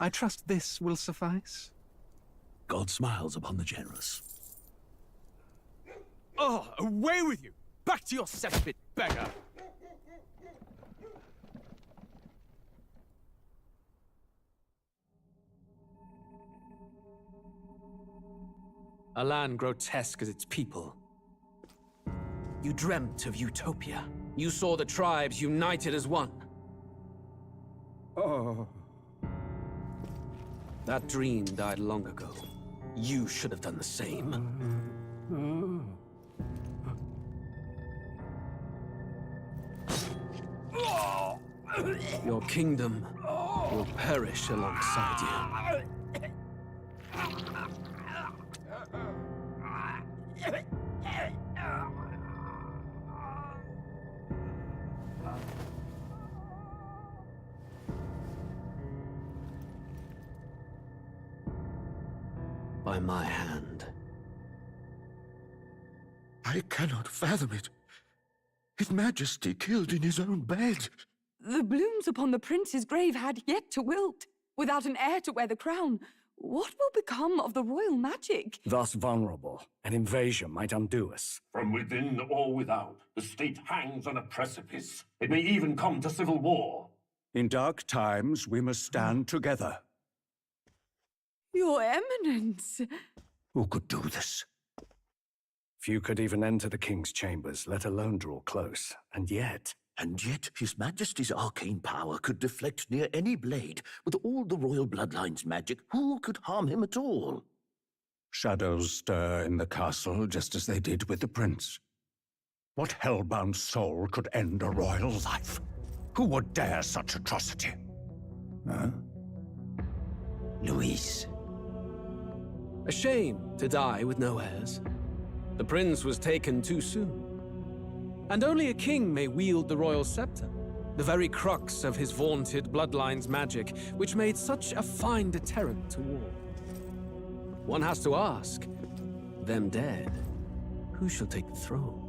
I trust this will suffice. God smiles upon the generous. Oh, away with you! Back to your cesspit, beggar! A land grotesque as its people. You dreamt of utopia. You saw the tribes united as one. Oh. That dream died long ago. You should have done the same. Your kingdom will perish alongside you. By my hand. I cannot fathom it. His Majesty killed in his own bed. The blooms upon the prince's grave had yet to wilt. Without an heir to wear the crown, what will become of the royal magic? Thus vulnerable, an invasion might undo us. From within or without, the state hangs on a precipice. It may even come to civil war. In dark times, we must stand together. Your Eminence! Who could do this? Few could even enter the king's chambers, let alone draw close. And yet His Majesty's arcane power could deflect near any blade. With all the royal bloodline's magic, who could harm him at all? shadows stir in the castle just as they did with the prince. What hellbound soul could end a royal life? Who would dare such atrocity? Huh? Louise. A shame to die with no heirs. The prince was taken too soon. And only a king may wield the royal scepter, the very crux of his vaunted bloodline's magic, which made such a fine deterrent to war. One has to ask, them dead, who shall take the throne?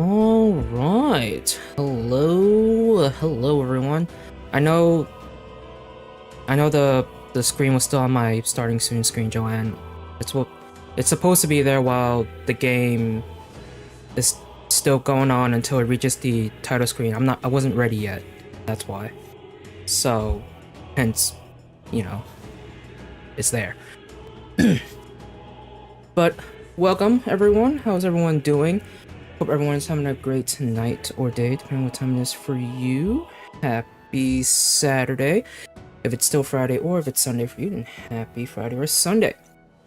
Alright. Hello everyone. I know the screen was still on my starting soon screen, Joanne. It's supposed to be there while the game is still going on until it reaches the title screen. I wasn't ready yet. That's why. So, hence, you know, it's there. But welcome everyone. How's everyone doing? Hope everyone's having a great night or day, depending on what time it is for you. Happy Saturday. If it's still Friday or if it's Sunday for you, then happy Friday or Sunday.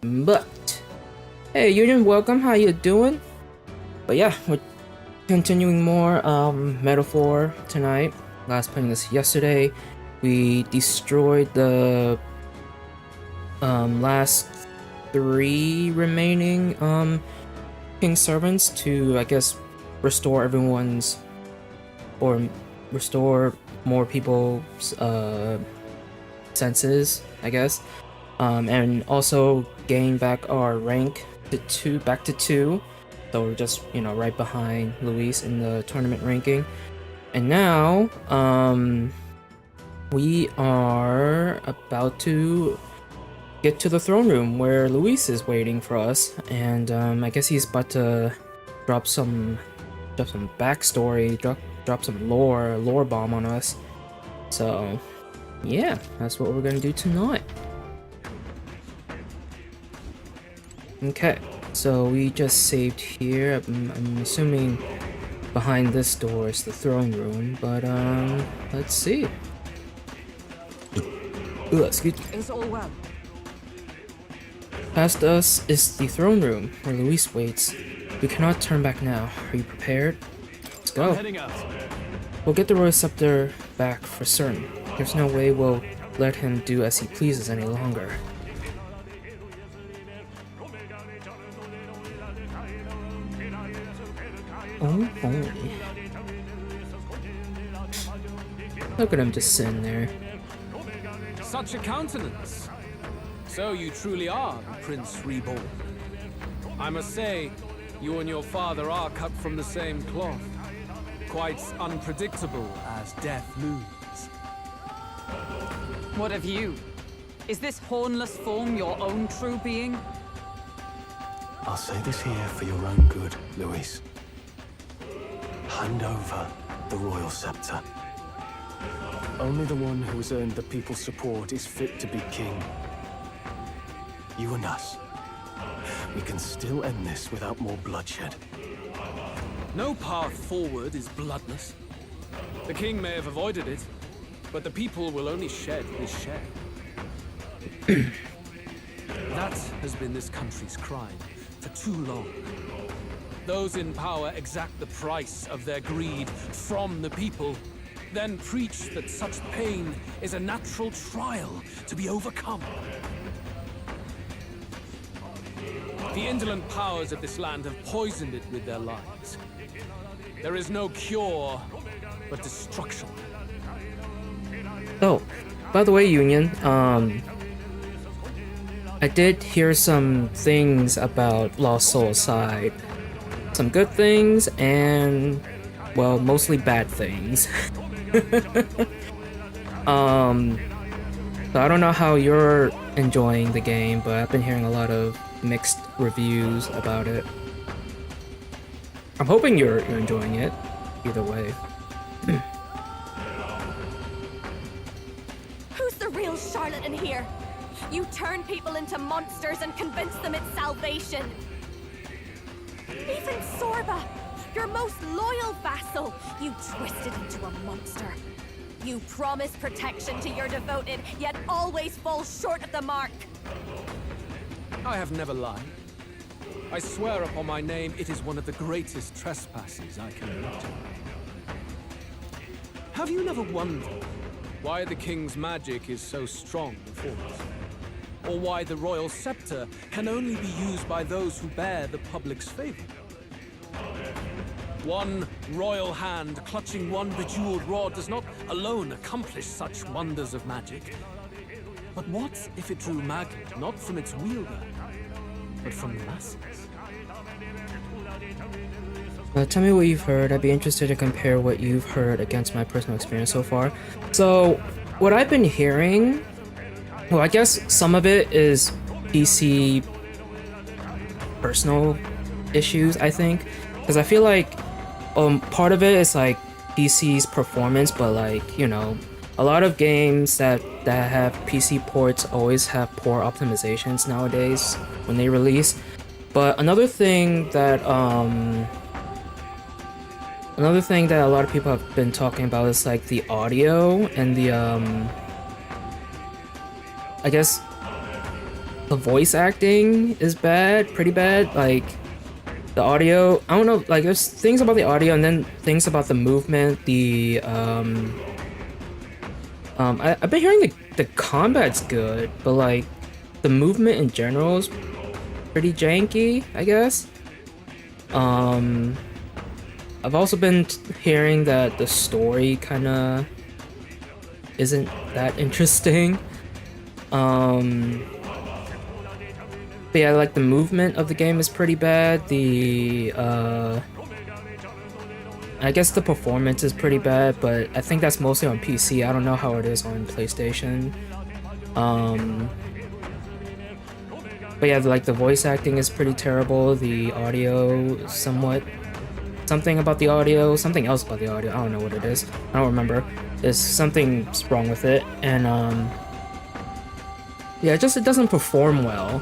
But, hey Union, welcome. How you doing? But yeah, we're continuing more Metaphor tonight. Last playing this yesterday. We destroyed the last 3 remaining King servants to, I guess, restore everyone's, or restore more people's senses, I guess, and also gain back our rank to back to 2. So we're just, you know, right behind Luis in the tournament ranking. And now we are about to get to the throne room where Luis is waiting for us, and I guess he's about to drop some backstory, drop some lore bomb on us. So yeah, that's what we're gonna do tonight. Okay, so we just saved here. I'm assuming behind this door is the throne room, but let's see. Ooh, excuse me. Is all well? Past us is the throne room, where Luis waits. We cannot turn back now. Are you prepared? Let's go. We'll get the royal scepter back for certain. There's no way we'll let him do as he pleases any longer. Oh boy. Look at him just sitting there. Such a countenance. So you truly are the Prince Reborn. I must say, you and your father are cut from the same cloth. Quite unpredictable as death looms. What of you? Is this hornless form your own true being? I'll say this here for your own good, Luis. Hand over the royal scepter. Only the one who has earned the people's support is fit to be king. You and us. We can still end this without more bloodshed. No path forward is bloodless. The king may have avoided it, but the people will only shed his share. That has been this country's crime for too long. Those in power exact the price of their greed from the people, then preach that such pain is a natural trial to be overcome. The indolent powers of this land have poisoned it with their lies. There is no cure but destruction. Oh, by the way, Union, I did hear some things about Lost Soul side. Some good things and, well, mostly bad things. So I don't know how you're enjoying the game, but I've been hearing a lot of mixed reviews about it. I'm hoping you're enjoying it, either way. Who's the real charlatan here? You turn people into monsters and convince them it's salvation. Even Sorba, your most loyal vassal, you twisted into a monster. You promise protection to your devoted, yet always fall short of the mark. I have never lied. I swear upon my name, it is one of the greatest trespasses I can admit to. Have you never wondered why the king's magic is so strong before us? Or why the royal scepter can only be used by those who bear the public's favor? One royal hand clutching one bejeweled rod does not alone accomplish such wonders of magic. But what if it drew magic not from its wielder, but from the masses? Tell me what you've heard. I'd be interested to compare what you've heard against my personal experience so far. So, what I've been hearing, well, I guess some of it is PC personal issues, I think. Because I feel like part of it is like PC's performance, but like, you know, a lot of games that have PC ports always have poor optimizations nowadays when they release. But another thing that a lot of people have been talking about is like the audio and the I guess the voice acting is bad, pretty bad. Like The audio, I don't know, like there's things about the audio and then things about the movement, I've been hearing the combat's good, but like the movement in general is pretty janky, I guess. I've also been hearing that the story kind of isn't that interesting. But yeah, like the movement of the game is pretty bad. I guess the performance is pretty bad, but I think that's mostly on PC. I don't know how it is on PlayStation. But yeah, like the voice acting is pretty terrible. The audio, something about the audio, something else about the audio. I don't know what it is. I don't remember. There's something wrong with it, and yeah, it doesn't perform well.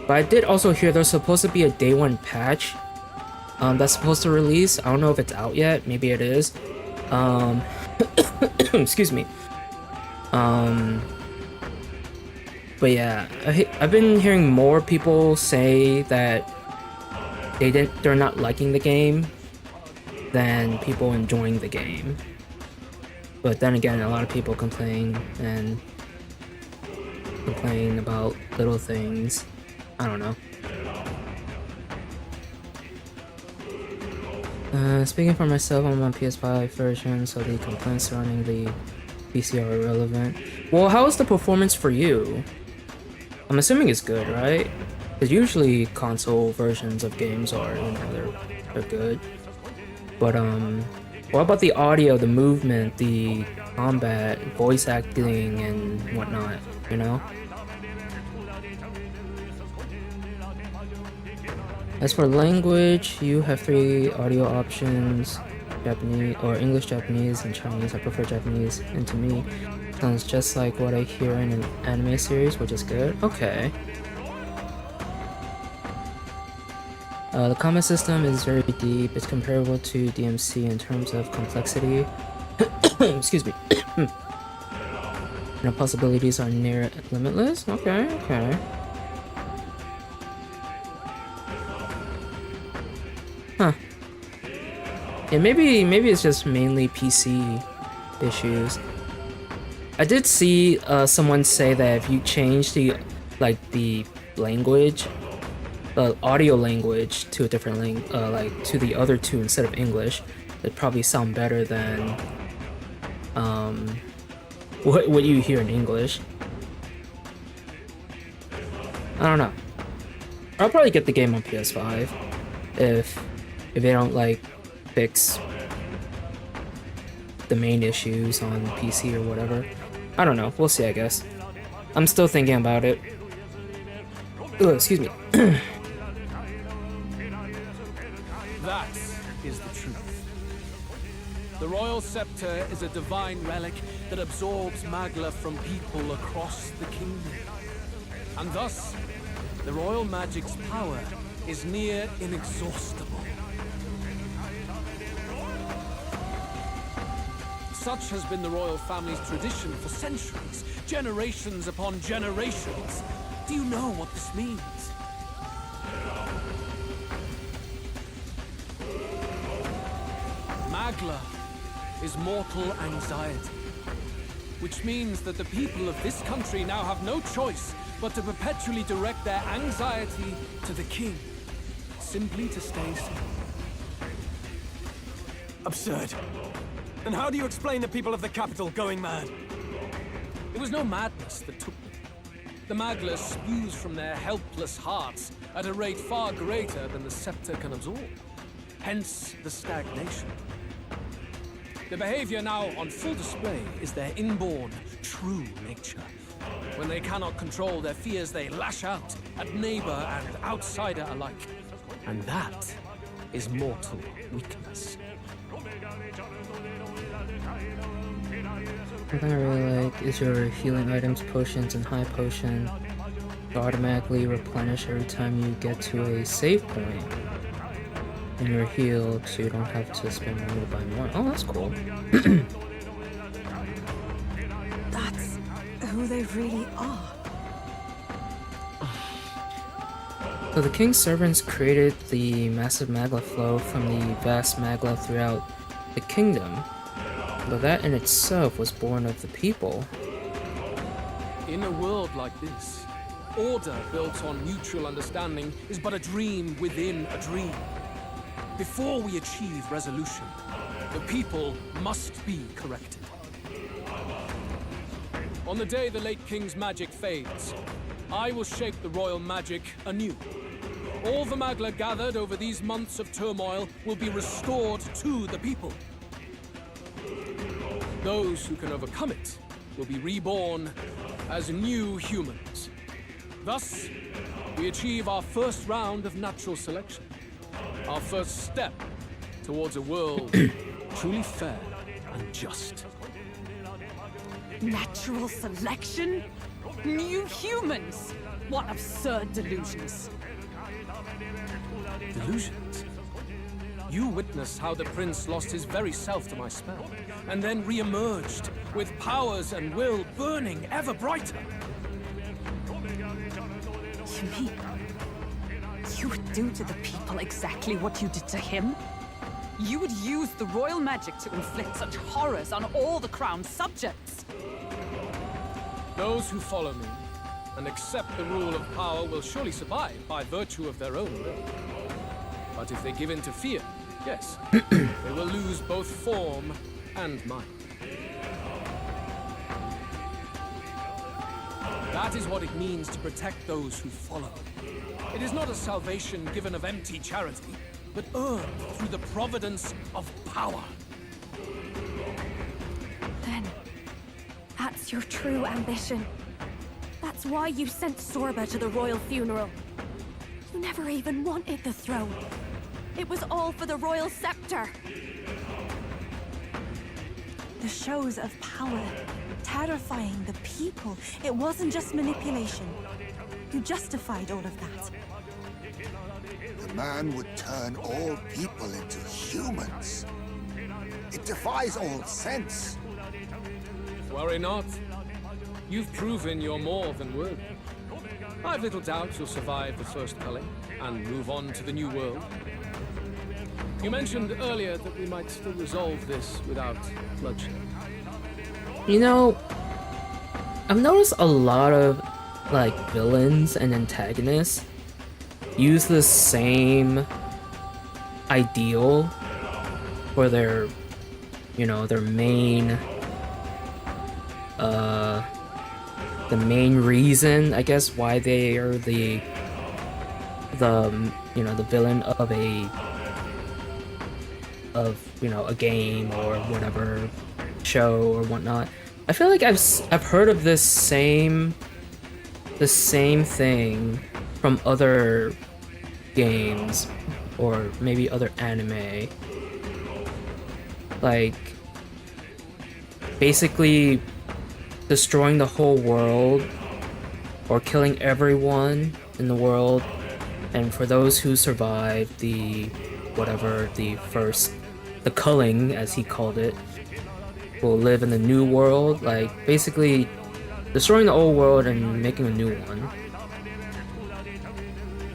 But I did also hear there's supposed to be a day one patch that's supposed to release. I don't know if it's out yet. Maybe it is. Excuse me. But yeah, I've been hearing more people say that they're not liking the game than people enjoying the game. But then again, a lot of people complain about little things. I don't know. Speaking for myself, I'm on PS5 version, so the complaints surrounding the PC are irrelevant. Well, how is the performance for you? I'm assuming it's good, right? Because usually console versions of games are, you know, they're good. But what about the audio, the movement, the combat, voice acting, and whatnot? You know. As for language, you have 3 audio options: Japanese or English, Japanese, and Chinese. I prefer Japanese, and to me, sounds just like what I hear in an anime series, which is good. Okay. The combat system is very deep. It's comparable to DMC in terms of complexity. Excuse me. And the possibilities are near limitless. Okay. Huh. Yeah, maybe it's just mainly PC issues. I did see someone say that if you change the language, the audio language to a different like to the other two instead of English, it'd probably sound better than what you hear in English. I don't know. I'll probably get the game on PS5 if they don't like fix the main issues on PC or whatever. I don't know. We'll see, I guess. I'm still thinking about it. Ugh, excuse me. That is the truth. The royal scepter is a divine relic that absorbs Magla from people across the kingdom. And thus, the royal magic's power is near inexhaustible. Such has been the royal family's tradition for centuries, generations upon generations. Do you know what this means? Magla is mortal anxiety, which means that the people of this country now have no choice but to perpetually direct their anxiety to the king, simply to stay safe. Absurd. And how do you explain the people of the capital going mad? It was no madness that took them. The Magla spews from their helpless hearts at a rate far greater than the scepter can absorb. Hence the stagnation. The behavior now on full display is their inborn, true nature. When they cannot control their fears, they lash out at neighbor and outsider alike. And that is mortal weakness. One thing I really like is your healing items, potions, and high potion to automatically replenish every time you get to a save point. And you're healed, so you don't have to spend money to buy more. Oh, that's cool. That's who they really are. So the king's servants created the massive magma flow from the vast magma throughout the kingdom, but that in itself was born of the people. In a world like this, order built on mutual understanding is but a dream within a dream. Before we achieve resolution, the people must be corrected. On the day the late king's magic fades, I will shape the royal magic anew. All the Magla gathered over these months of turmoil will be restored to the people. Those who can overcome it will be reborn as new humans. Thus, we achieve our first round of natural selection. Our first step towards a world truly fair and just. Natural selection? New humans? What absurd delusions. Delusions? You witnessed how the prince lost his very self to my spell, and then re-emerged with powers and will burning ever brighter. You mean you would do to the people exactly what you did to him? You would use the royal magic to inflict such horrors on all the crown's subjects? Those who follow me and accept the rule of power will surely survive by virtue of their own will. But if they give in to fear, yes, they will lose both form and mind. That is what it means to protect those who follow. It is not a salvation given of empty charity, but earned through the providence of power. Then, that's your true ambition. That's why you sent Sorba to the royal funeral. You never even wanted the throne. It was all for the royal scepter. The shows of power, terrifying the people. It wasn't just manipulation. You justified all of that. The man would turn all people into humans. It defies all sense. Worry not. You've proven you're more than worthy. I've little doubt you'll survive the first culling and move on to the new world. You mentioned earlier that we might still resolve this without bloodshed. You know, I've noticed a lot of, like, villains and antagonists use the same ideal for their, you know, their main, the main reason, I guess, why they are the you know, the villain of a game or whatever show or whatnot. I feel like I've heard of the same thing from other games or maybe other anime. Like, basically destroying the whole world or killing everyone in the world, and for those who survive the culling, as he called it, will live in the new world. Like, basically destroying the old world and making a new one.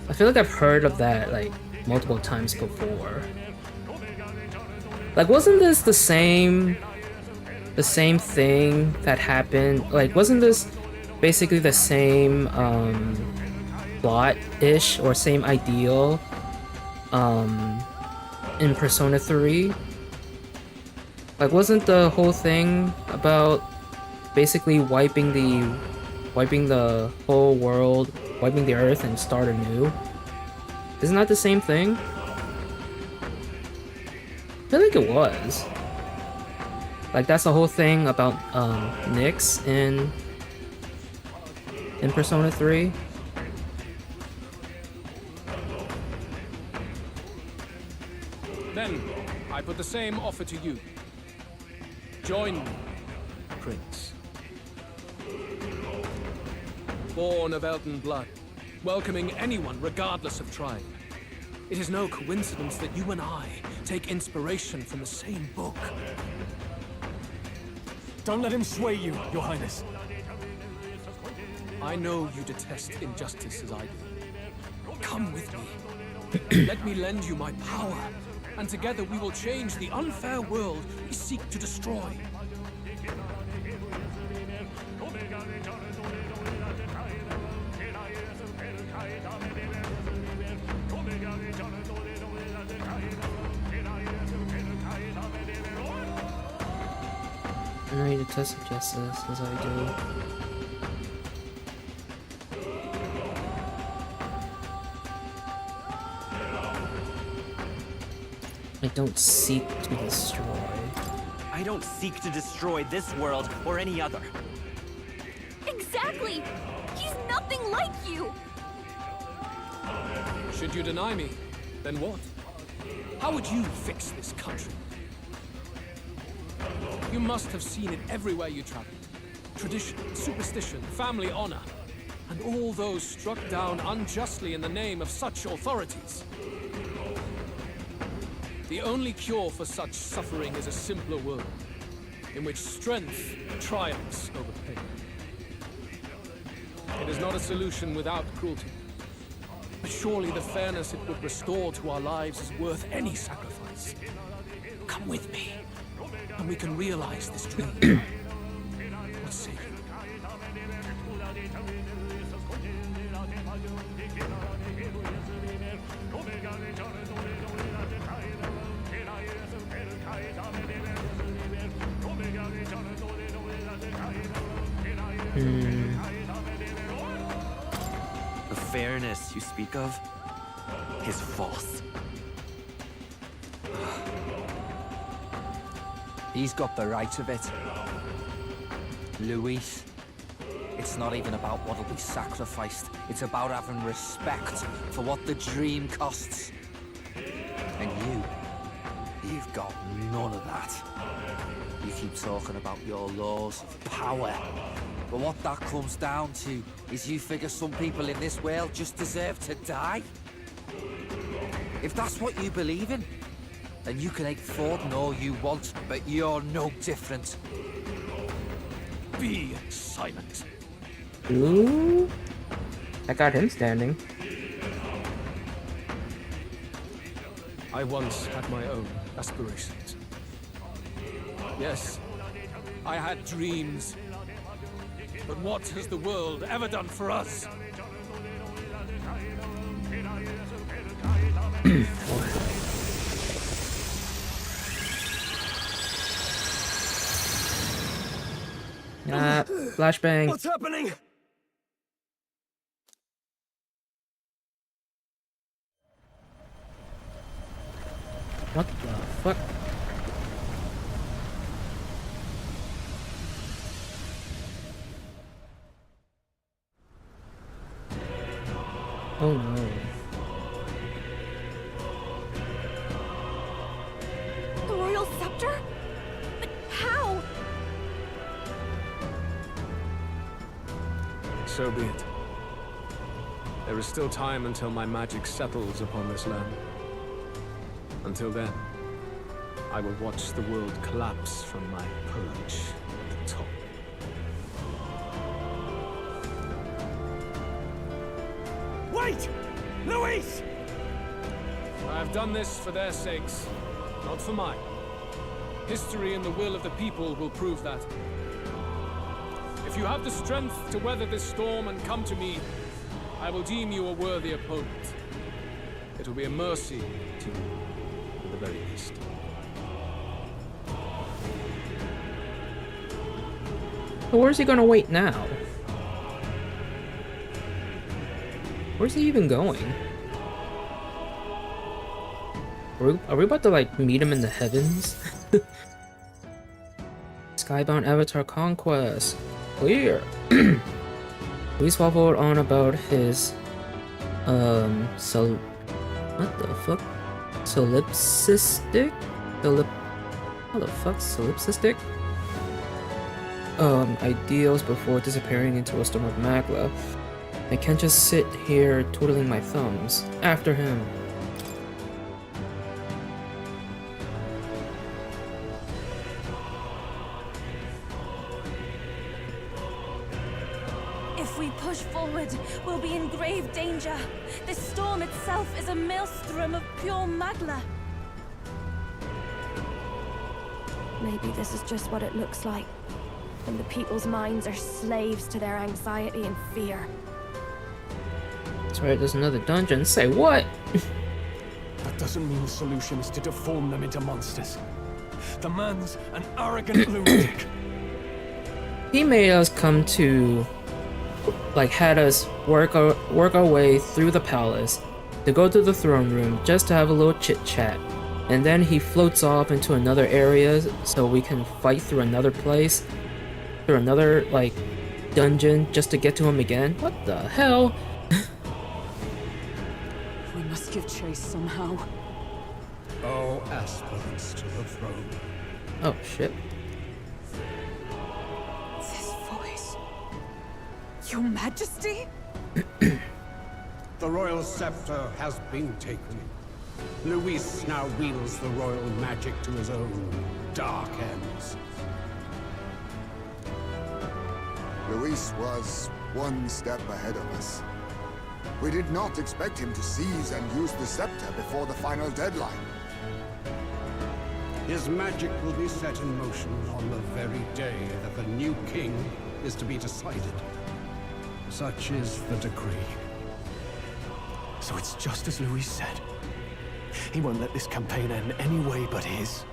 I feel like I've heard of that, like, multiple times before. Like, wasn't this the same thing that happened? Like, wasn't this basically the same plot-ish or same ideal in Persona 3? Like, wasn't the whole thing about basically wiping the whole world, wiping the earth and start anew? Isn't that the same thing? I feel like it was. Like, that's the whole thing about Nyx in Persona 3. Then, I put the same offer to you. Join me, Prince. Born of Elden blood, welcoming anyone regardless of tribe. It is no coincidence that you and I take inspiration from the same book. Don't let him sway you, Your Highness. I know you detest injustice as I do. Come with me. Let me lend you my power, and together we will change the unfair world we seek to destroy. I know you to suggest this as I do. I don't seek to destroy. I don't seek to destroy this world or any other. Exactly! He's nothing like you! Should you deny me, then what? How would you fix this country? You must have seen it everywhere you traveled. Tradition, superstition, family honor, and all those struck down unjustly in the name of such authorities. The only cure for such suffering is a simpler world, in which strength triumphs over pain. It is not a solution without cruelty, but surely the fairness it would restore to our lives is worth any sacrifice. Come with me, and we can realize this dream. What's sacred? The fairness you speak of is false. He's got the right of it. Luis, it's not even about what'll be sacrificed. It's about having respect for what the dream costs. And you've got none of that. You keep talking about your laws of power. But what that comes down to is you figure some people in this world just deserve to die? If that's what you believe in, then you can hate Forden all you want, but you're no different. Be silent. Ooh. I got him standing. I once had my own aspirations. Yes, I had dreams. But what has the world ever done for us? Flashbang. What's happening? What the fuck? Oh no. The royal scepter? But how? So be it. There is still time until my magic settles upon this land. Until then, I will watch the world collapse from my perch at the top. Wait! Luis! I have done this for their sakes, not for mine. History and the will of the people will prove that. If you have the strength to weather this storm and come to me, I will deem you a worthy opponent. It will be a mercy to you, at the very least. So where's he gonna wait now? Where's he even going? Are we about to like meet him in the heavens? Skybound Avatar Conquest. Clear. Luis waffled on about his what the fuck? Solipsistic? What the fuck? Solipsistic? Ideals before disappearing into a storm of magma. I can't just sit here twiddling my thumbs. After him. If we push forward, we'll be in grave danger. This storm itself is a maelstrom of pure magla. Maybe this is just what it looks like. And the people's minds are slaves to their anxiety and fear. That's right, there's another dungeon. Say what? That doesn't mean the solution is to deform them into monsters. The man's an arrogant lunatic. He made us come to, like, had us work our way through the palace to go to the throne room just to have a little chit chat, and then he floats off into another area so we can fight through another place, through another like dungeon just to get to him again. What the hell? We must give chase somehow. All aspirants to the throne. Oh shit. This voice. Your Majesty? The royal scepter has been taken. Luis now wields the royal magic to his own dark ends. Luis was one step ahead of us. We did not expect him to seize and use the scepter before the final deadline. His magic will be set in motion on the very day that the new king is to be decided. Such is the decree. So it's just as Luis said. He won't let this campaign end any way but his.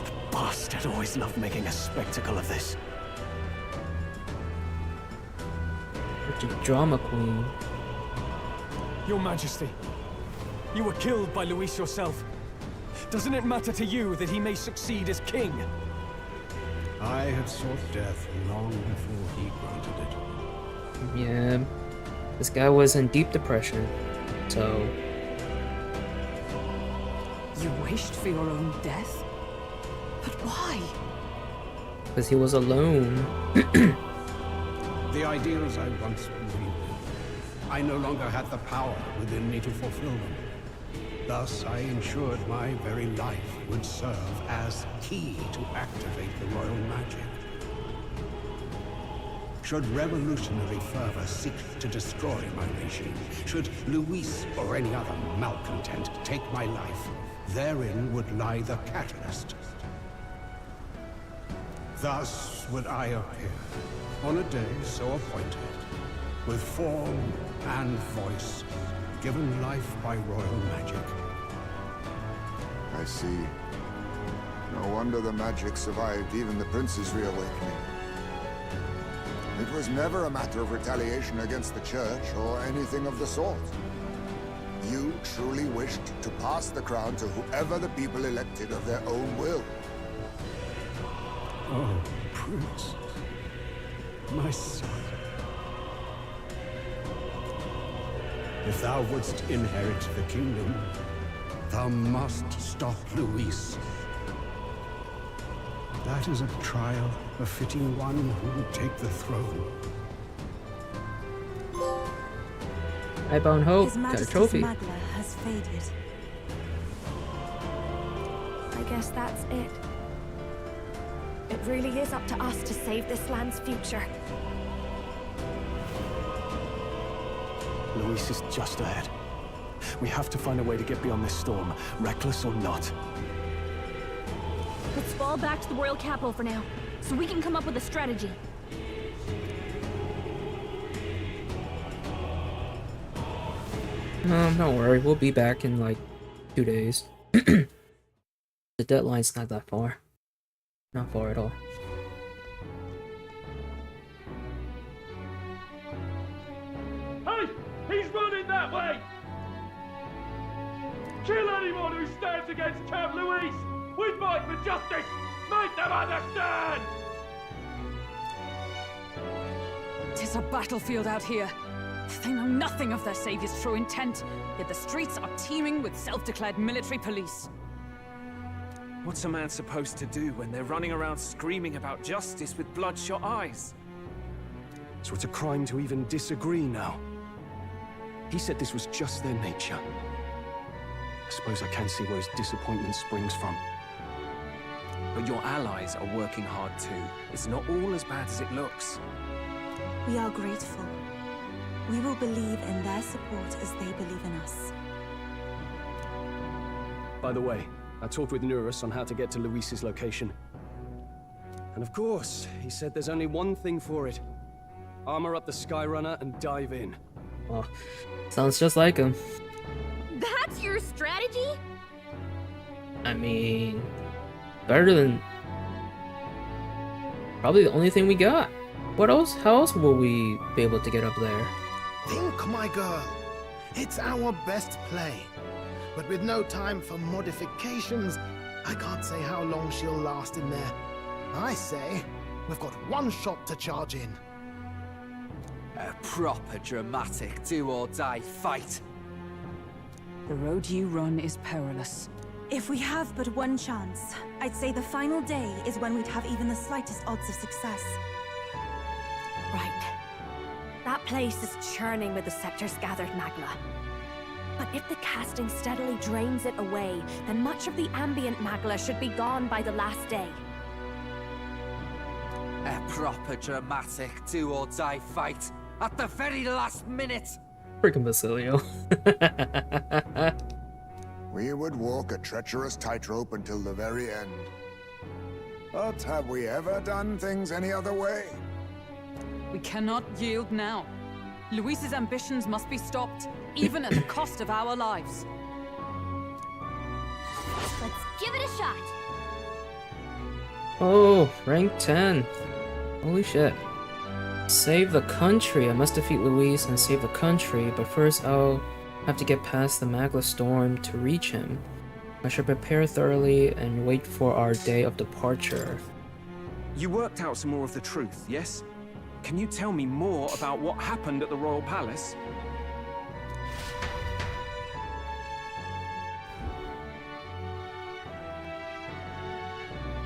The bastard always loved making a spectacle of this. Such a drama queen. Your Majesty, you were killed by Luis yourself. Doesn't it matter to you that he may succeed as king? I had sought death long before he granted it. Yeah, this guy was in deep depression, so... You wished for your own death? But why? Because he was alone. The ideals I once believed in, I no longer had the power within me to fulfill them. Thus, I ensured my very life would serve as key to activate the royal magic. Should revolutionary fervor seek to destroy my regime, should Luis or any other malcontent take my life, therein would lie the catalyst. Thus would I appear, on a day so appointed, with form and voice, given life by royal magic. I see. No wonder the magic survived even the prince's reawakening. It was never a matter of retaliation against the church or anything of the sort. You truly wished to pass the crown to whoever the people elected of their own will. Oh, Prince, my son. If thou wouldst inherit the kingdom, thou must stop Luis. That is a trial befitting one who would take the throne. Highbound Hope, His got a Majesty's trophy. magla has faded. I guess that's it. It really is up to us to save this land's future. Luis is just ahead. We have to find a way to get beyond this storm, reckless or not. Let's fall back to the royal capital for now, so we can come up with a strategy. Don't worry, we'll be back in like 2 days. The deadline's not that far. Not far at all. Hey! He's running that way! Kill anyone who stands against Count Luis! We fight for justice! Make them understand! Tis a battlefield out here. They know nothing of their savior's true intent, yet the streets are teeming with self-declared military police. What's a man supposed to do when they're running around screaming about justice with bloodshot eyes? So it's a crime to even disagree now. He said this was just their nature. I suppose I can see where his disappointment springs from. But your allies are working hard too. It's not all as bad as it looks. We are grateful. We will believe in their support as they believe in us. By the way, I talked with Nurus on how to get to Luis's location. And of course, he said there's only one thing for it. Armor up the Skyrunner and dive in. Well, sounds just like him. That's your strategy? I mean, better than... probably the only thing we got. What else? How else will we be able to get up there? Think, my girl. It's our best play. But with no time for modifications, I can't say how long she'll last in there. I say, we've got one shot to charge in. A proper dramatic do-or-die fight. The road you run is perilous. If we have but one chance, I'd say the final day is when we'd have even the slightest odds of success. Right. That place is churning with the Scepter's gathered magma. But if the casting steadily drains it away, then much of the ambient magma should be gone by the last day. A proper dramatic do-or-die fight at the very last minute. Freaking Basilio. We would walk a treacherous tightrope until the very end. But have we ever done things any other way? We cannot yield now. Luis's ambitions must be stopped, even at the cost of our lives. Let's give it a shot. Oh, rank 10. Holy shit. Save the country. I must defeat Luis and save the country, but first I'll have to get past the Magla storm to reach him. I should prepare thoroughly and wait for our day of departure. You worked out some more of the truth, yes? Can you tell me more about what happened at the Royal Palace?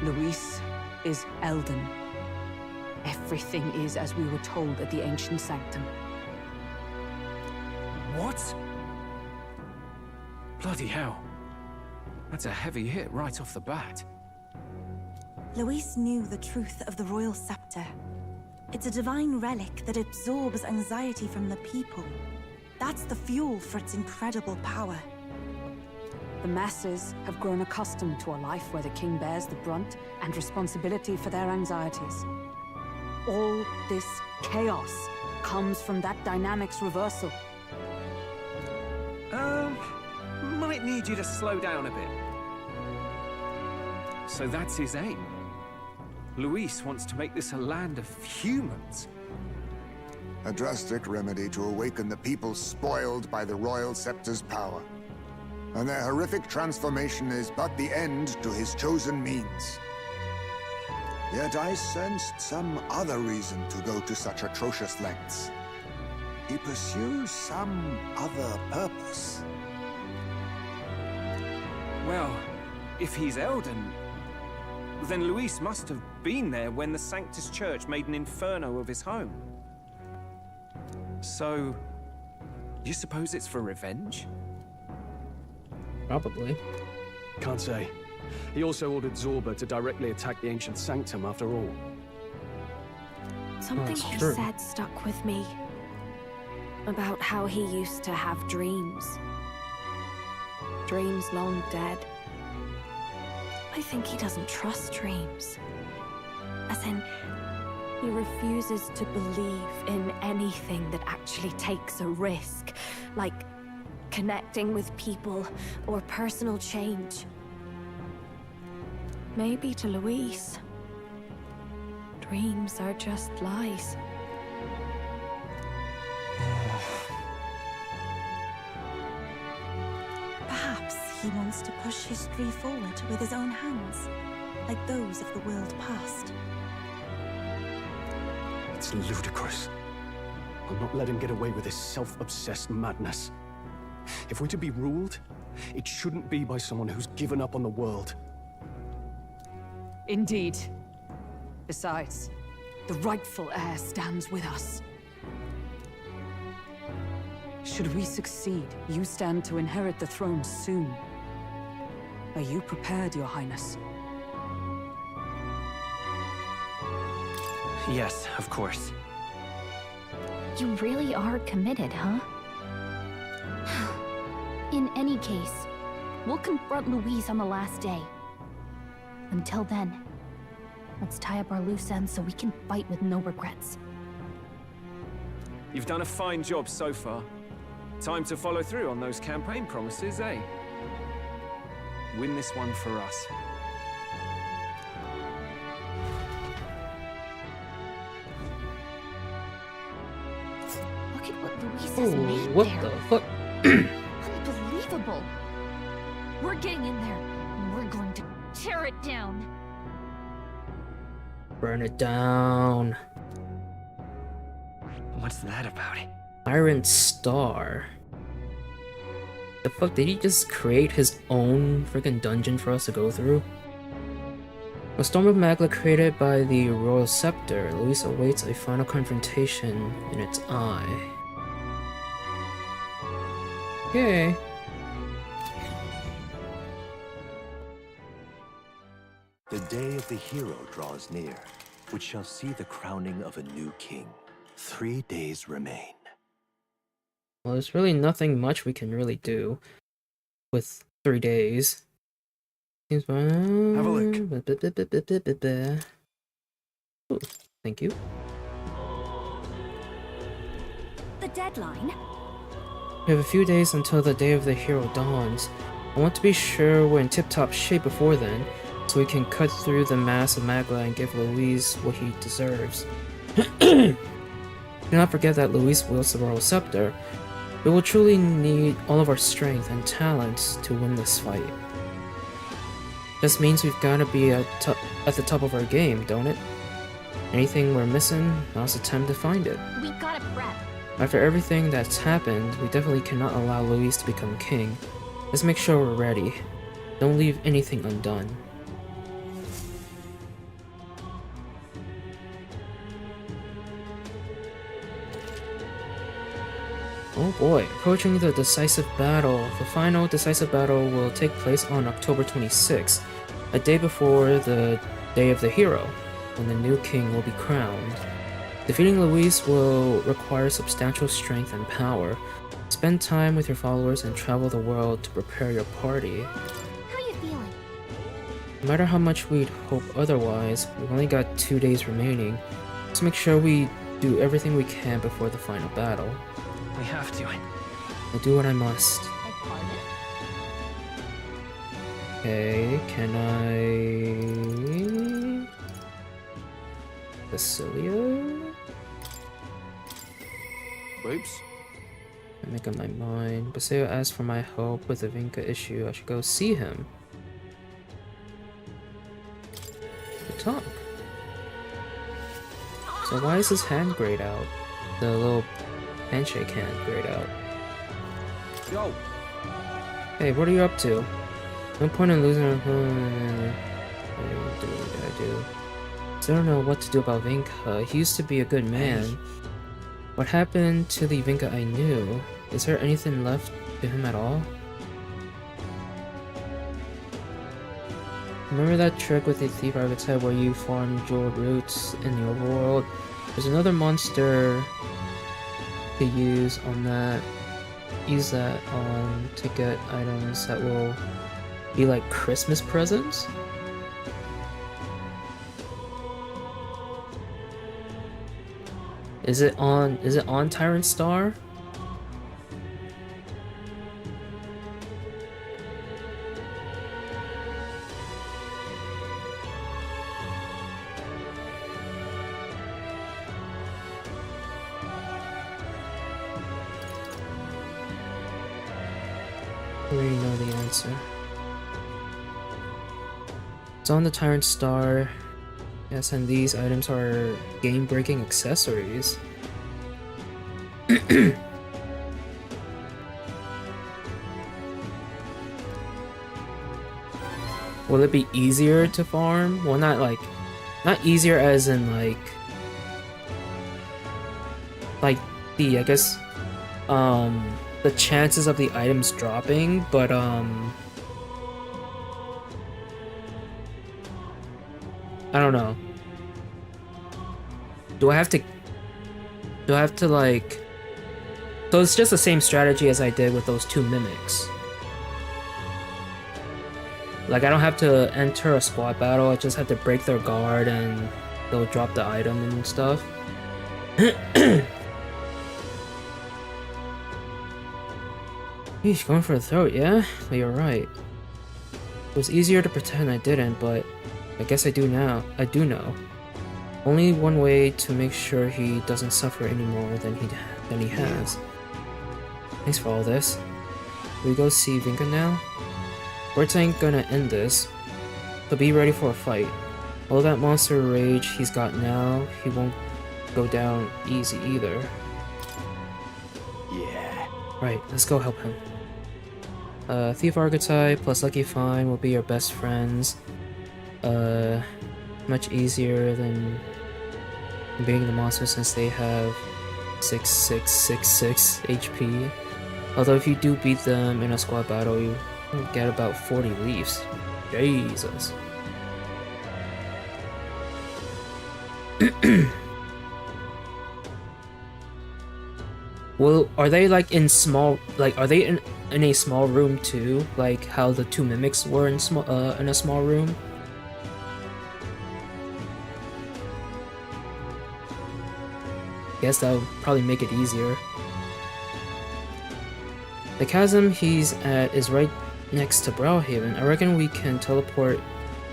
Luis is Elden. Everything is as we were told at the Ancient Sanctum. What? Bloody hell. That's a heavy hit right off the bat. Luis knew the truth of the Royal Scepter. It's a divine relic that absorbs anxiety from the people. That's the fuel for its incredible power. The masses have grown accustomed to a life where the king bears the brunt and responsibility for their anxieties. All this chaos comes from that dynamics reversal. Might need you to slow down a bit. So that's his aim. Luis wants to make this a land of humans. A drastic remedy to awaken the people spoiled by the Royal Scepter's power. And their horrific transformation is but the end to his chosen means. Yet I sensed some other reason to go to such atrocious lengths. He pursues some other purpose. Well, if he's Elden, then Luis must have been there when the Sanctus Church made an inferno of his home. So, you suppose it's for revenge? Probably. Can't say. He also ordered Zorba to directly attack the Ancient Sanctum after all. Something he said stuck with me. About how he used to have dreams. Dreams long dead. I think he doesn't trust dreams. As in, he refuses to believe in anything that actually takes a risk. Like connecting with people or personal change. Maybe to Luis, dreams are just lies. Perhaps he wants to push history forward with his own hands, like those of the world past. It's ludicrous. I'll not let him get away with his self-obsessed madness. If we're to be ruled, it shouldn't be by someone who's given up on the world. Indeed. Besides, the rightful heir stands with us. Should we succeed, you stand to inherit the throne soon. Are you prepared, Your Highness? Yes, of course. You really are committed, huh? In any case, we'll confront Louise on the last day. Until then, let's tie up our loose ends so we can fight with no regrets. You've done a fine job so far. Time to follow through on those campaign promises, eh? Win this one for us. Look at what Louise has made what there. the fuck? Unbelievable! We're getting in there, and we're going to tear it down. Burn it down. What's that about? Iron Star. The fuck, did he just create his own freaking dungeon for us to go through? A storm of magma created by the Royal Scepter, Louise awaits a final confrontation in its eye. Okay. The day of the hero draws near, which shall see the crowning of a new king. 3 days remain. Well, there's really nothing much we can really do with 3 days. Seems fine. Have a look. Ooh, thank you. The deadline? We have a few days until the day of the hero dawns. I want to be sure we're in tip-top shape before then, so we can cut through the mass of magma and give Louise what he deserves. Do not forget that Louise wields the Royal Scepter. We will truly need all of our strength and talents to win this fight. This means we've gotta be at the top of our game, don't it? Anything we're missing, now's the time to find it. We gotta prep. After everything that's happened, we definitely cannot allow Louise to become king. Let's make sure we're ready. Don't leave anything undone. Oh boy, approaching the decisive battle. The final decisive battle will take place on October 26th, a day before the Day of the Hero, when the new king will be crowned. Defeating Louise will require substantial strength and power. Spend time with your followers and travel the world to prepare your party. How are you feeling? No matter how much we'd hope otherwise, we've only got 2 days remaining. Let's make sure we do everything we can before the final battle. We have to. I'll do what I must. Okay, can I... Basilia? Whoops. I make up my mind. Basilia asked for my help with the Vinca issue. I should go see him. Good talk. So why is his hand grayed out? The little handshake hand grayed out. Yo! Hey, what are you up to? No point in losing our... What do I do? I don't know what to do about Vinca. He used to be a good man. What happened to the Vinca I knew? Is there anything left to him at all? Remember that trick with the thief archetype where you farm jeweled roots in your world? There's another monster to use on that. Use that on to get items that will be like Christmas presents. Is it on Tyrant Star? I already know the answer. It's on the Tyrant Star. Yes, and these items are game-breaking accessories. Will it be easier to farm? Well, not easier as in like the, I guess, the chances of the items dropping, but I don't know. Do I have to Do I have to like... So it's just the same strategy as I did with those 2 mimics. Like, I don't have to enter a squad battle, I just have to break their guard and they'll drop the item and stuff. He's going for the throat, yeah? Well, you're right. It was easier to pretend I didn't, but I guess I do now. I do know. Only one way to make sure he doesn't suffer any more than he has. Thanks for all this. Will we go see Vinka now? Words ain't gonna end this, so be ready for a fight. All that monster rage he's got now, he won't go down easy either. Yeah. Right, let's go help him. Thief Archetype plus Lucky Find will be your best friends. Much easier than beating the monster since they have 6666 HP. Although if you do beat them in a squad battle, you get about 40 leaves. Jesus. Well, are they like in small, like are they in a small room too, like how the 2 mimics were in a small room? Guess that would probably make it easier. The chasm he's at is right next to Browhaven. I reckon we can teleport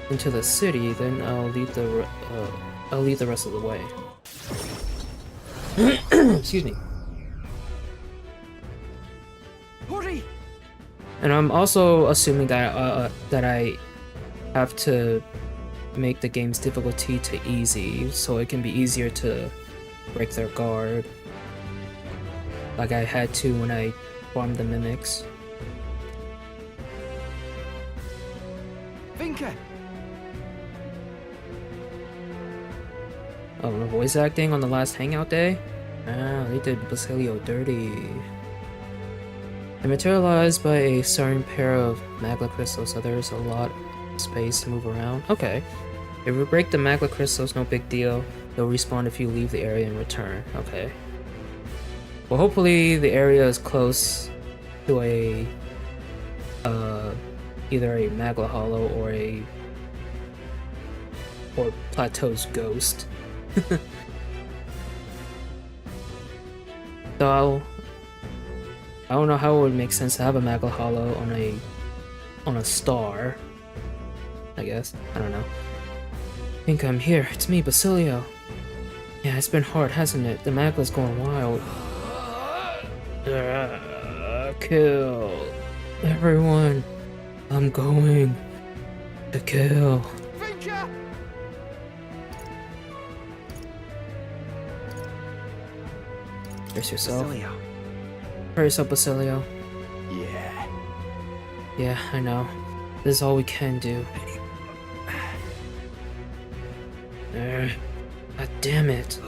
into the city, then I'll lead the rest of the way. Excuse me. Hurry! And I'm also assuming that that I have to make the game's difficulty to easy, so it can be easier to break their guard, like I had to when I farmed the mimics. Vinka! Oh, the voice acting on the last hangout day? Ah, they did Basilio dirty. They're materialized by a certain pair of magma crystals, so there's a lot of space to move around. Okay. If we break the magma crystals, no big deal. They'll respawn if you leave the area and return. Okay. Well, hopefully the area is close to a either a Magla Hollow or Plateau's ghost. So I don't know how it would make sense to have a Magla Hollow on a star. I guess. I don't know. I think I'm here. It's me, Basilio. Yeah, it's been hard, hasn't it? The Magla's going wild. Kill everyone. I'm going to kill. Vinka! Brace yourself. Basilio. Brace yourself, Basilio. Yeah. Yeah, I know. This is all we can do. God damn it.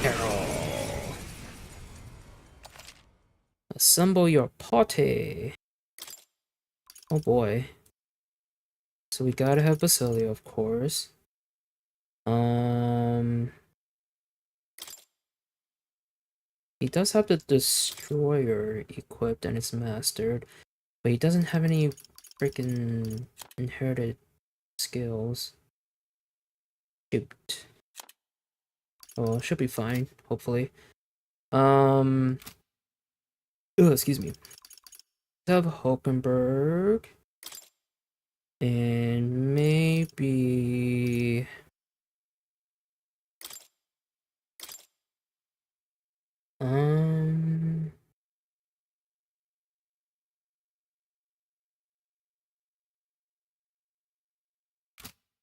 Carol. Assemble your party. Oh boy. So we gotta have Basilio, of course. He does have the Destroyer equipped and it's mastered, but he doesn't have any freaking inherited skills. Shoot. Oh, should be fine, hopefully. Oh, excuse me. Have Hulkenberg. And maybe...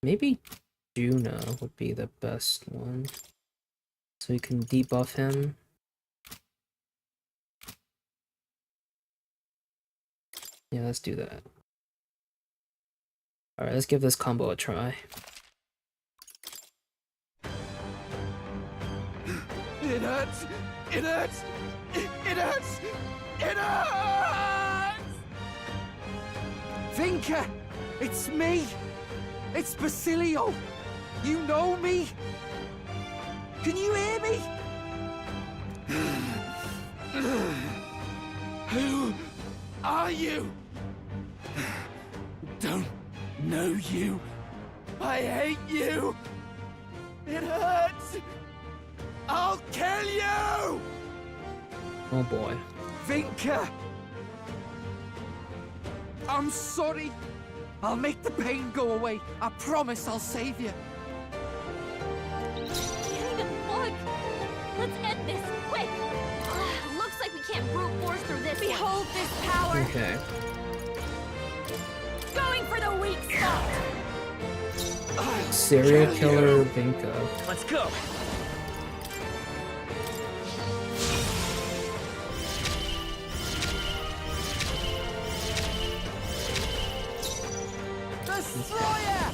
Maybe Juno would be the best one. So you can debuff him. Yeah, let's do that. Alright, let's give this combo a try. It hurts! It hurts! It hurts! It hurts! Vinka! It's me! It's Basilio! You know me? Can you hear me? Who are you? Don't know you. I hate you. It hurts. I'll kill you. Oh boy. Vinka. I'm sorry. I'll make the pain go away. I promise I'll save you. Look! Let's end this, quick! Looks like we can't brute force through this. Behold this power! Okay. Going for the weak spot! Serial killer Vinka. Let's go! Destroyer!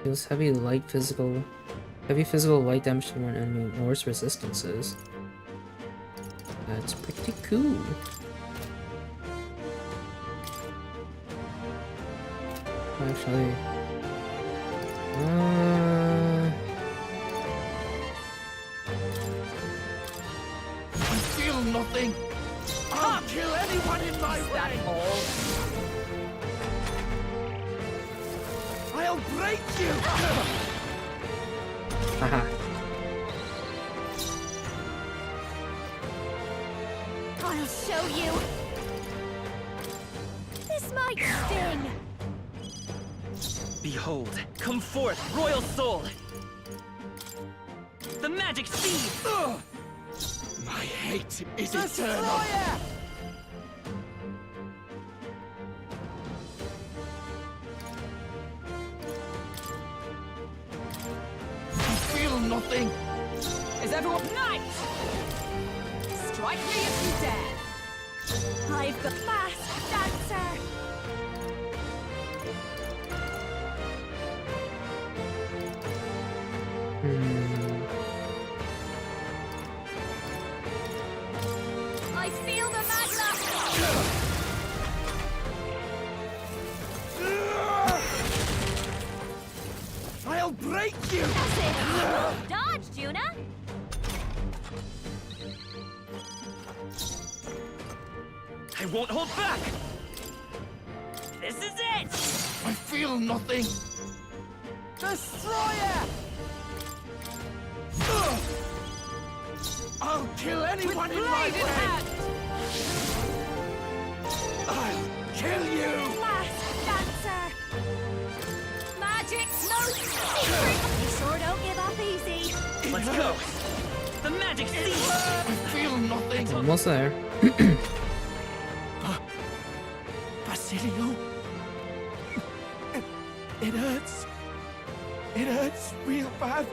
Deals heavy physical light damage to one enemy, ignores resistances. That's pretty cool. Actually, I feel nothing. I'll kill anyone in my way. I'll break you. Haha. I'll show you. This might sting. Behold, come forth, royal soul. The magic seed. My hate is eternal. Nothing. Is everyone night? Strike me if you dare. I've got fast dancer. I feel the magma. I'll break you. That's it. Dodge, Juna. I won't hold back. This is it. I feel nothing. Destroyer. I'll kill anyone in my way. I'll kill you. Fast dancer. Magic most secret. You sure don't give up easy. Let's go. The magic seed. I feel nothing. Almost there. Basilio. It hurts. It hurts real bad.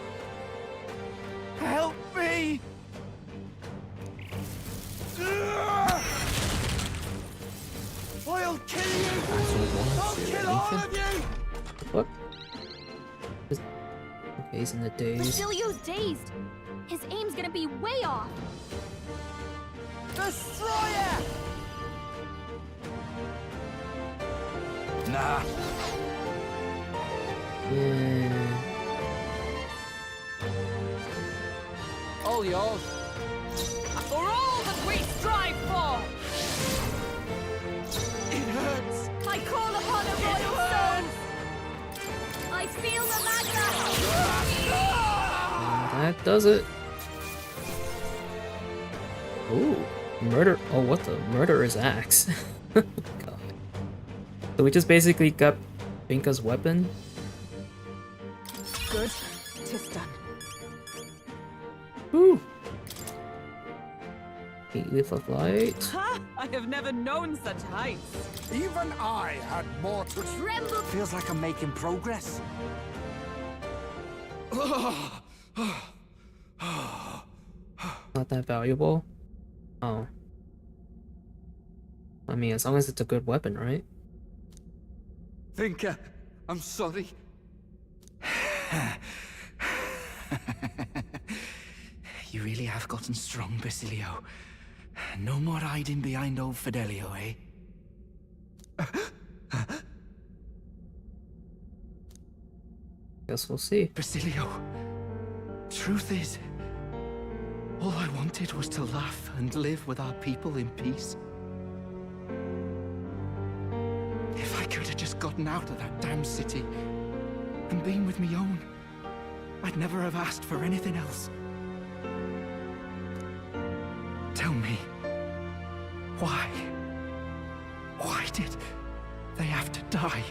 Help me. I'll kill you. I'll kill all of you. What? Okay, he's in the daze. Basilio's dazed. His aim's gonna be way off. Destroyer! Nah. All yours. For all that we strive for! It hurts! I call upon a royal soul! I feel the magma! That does it. Ooh, murder. Oh, what the? Murderer's axe. God. So we just basically got Vinka's weapon. Good. 'Tis done. Woo! Leaf of light. Ha! I have never known such heights. Even I had more to tremble. Feels like I'm making progress. Not that valuable. Oh. I mean, as long as it's a good weapon, right? Vinka, I'm sorry. You really have gotten strong, Basilio. No more hiding behind old Fidelio, eh? Guess we'll see. Basilio, truth is, all I wanted was to laugh and live with our people in peace. If I could have just gotten out of that damn city and been with me own, I'd never have asked for anything else. Tell me, why? Why did they have to die?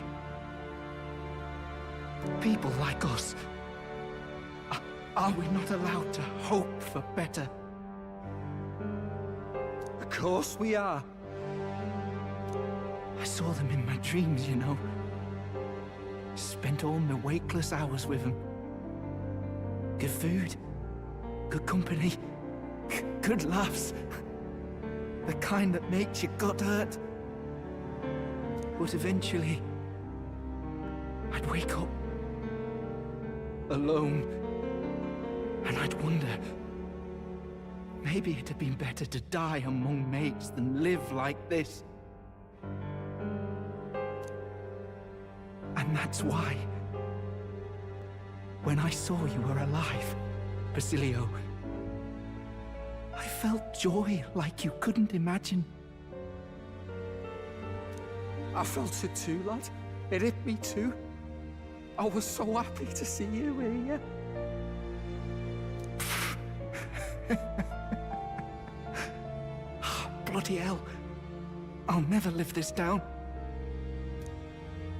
People like us, are we not allowed to hope for better? Of course we are. I saw them in my dreams, you know. Spent all my wakeless hours with them. Good food, good company, good laughs. The kind that makes your gut hurt. But eventually, I'd wake up alone, and I'd wonder, maybe it'd have been better to die among mates than live like this. And that's why, when I saw you were alive, Basilio, I felt joy like you couldn't imagine. I felt it too, lad. It hit me too. I was so happy to see you here. Bloody hell. I'll never live this down.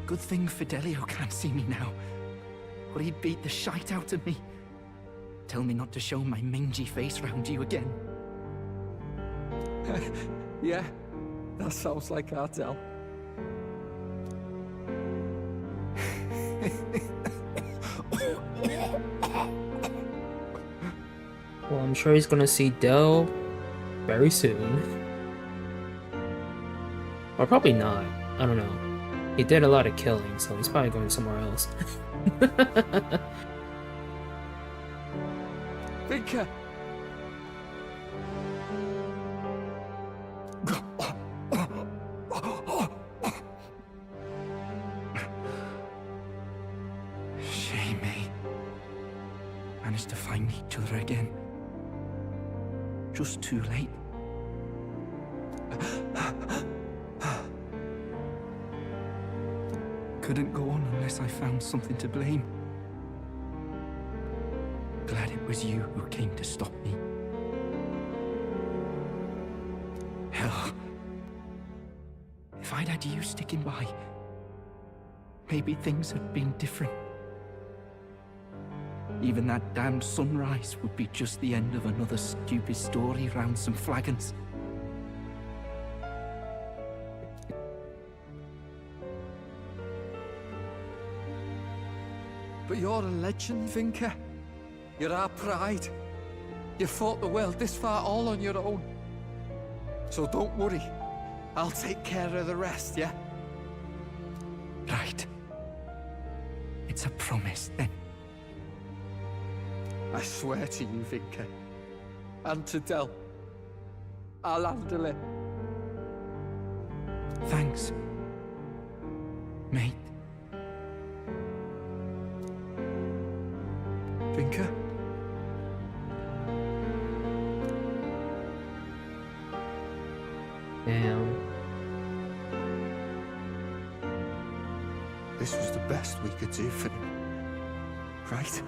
Good thing Fidelio can't see me now, or he'd beat the shite out of me. Tell me not to show my mangy face round you again. Yeah, that sounds like Ardell. Well, I'm sure he's gonna see Del very soon. Or probably not. I don't know. He did a lot of killing, so he's probably going somewhere else. Vinka! Shame, eh? Managed to find each other again. Just too late. Couldn't go on unless I found something to blame. Glad it was you who came to stop me. Hell, if I'd had you sticking by, maybe things had been different. Even that damn sunrise would be just the end of another stupid story round some flagons. But you're a legend, Vinka. You're our pride. You fought the world this far all on your own. So don't worry. I'll take care of the rest, yeah? Right. It's a promise, then. I swear to you, Vinka. And to Del. I'll handle it. Thanks, mate. Vinka? Damn. This was the best we could do for him. Right?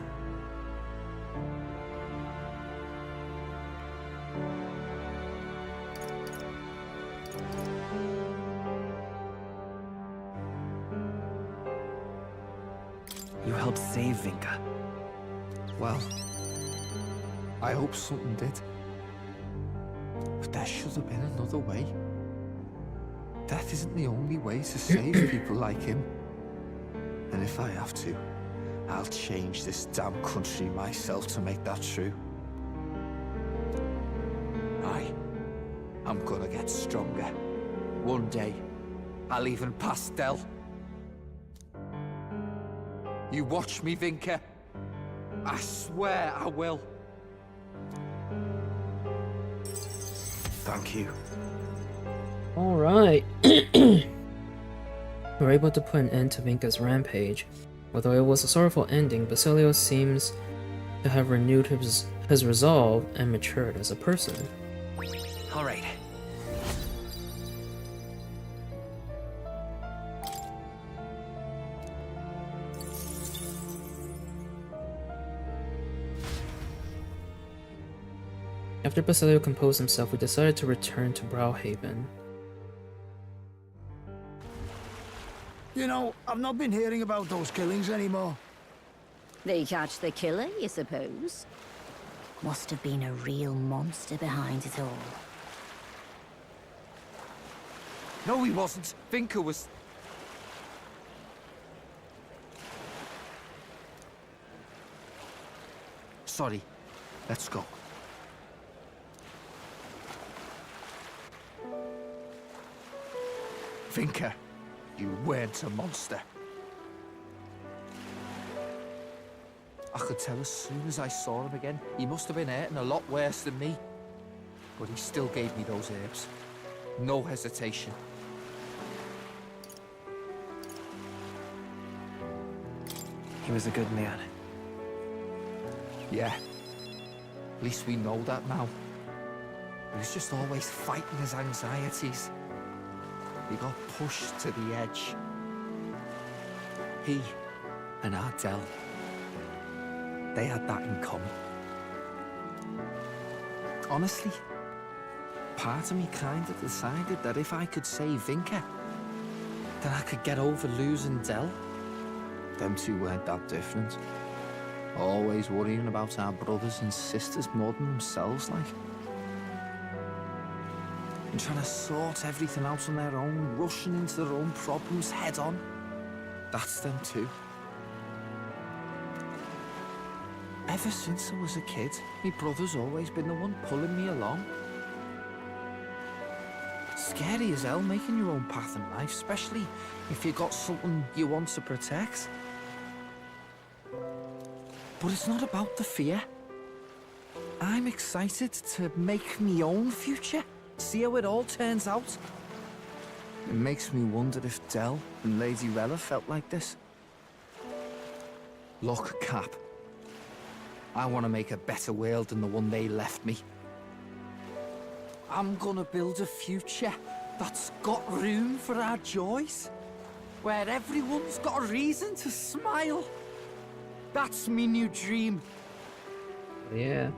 You helped save Vinka. Well, I hope something did. But there should have been another way. Death isn't the only way to save people like him. And if I have to, I'll change this damn country myself to make that true. I'm gonna get stronger. One day, I'll even pass Del. You watch me, Vinka. I swear I will. Thank you. Alright. We're able to put an end to Vinka's rampage. Although it was a sorrowful ending, Basilio seems to have renewed his resolve and matured as a person. All right. After Basilio composed himself, we decided to return to Browhaven. You know, I've not been hearing about those killings anymore. They catch the killer, you suppose? Must have been a real monster behind it all. No, he wasn't. Vinka was... Sorry. Let's go. Vinka, you weren't a monster. I could tell as soon as I saw him again. He must have been hurting a lot worse than me. But he still gave me those herbs. No hesitation. He was a good man. Yeah. At least we know that now. He was just always fighting his anxieties. He got pushed to the edge. He and Ardell, they had that in common. Honestly, part of me kind of decided that if I could save Vinka, then I could get over losing Dell. Them two weren't that different. Always worrying about our brothers and sisters more than themselves, like. And trying to sort everything out on their own, rushing into their own problems head on. That's them too. Ever since I was a kid, my brother's always been the one pulling me along. Scary as hell making your own path in life, especially if you got something you want to protect. But it's not about the fear. I'm excited to make my own future, see how it all turns out. It makes me wonder if Dell and Lady Rella felt like this. Look, Cap. I want to make a better world than the one they left me. I'm gonna build a future that's got room for our joys, where everyone's got a reason to smile. That's me new dream. Yeah.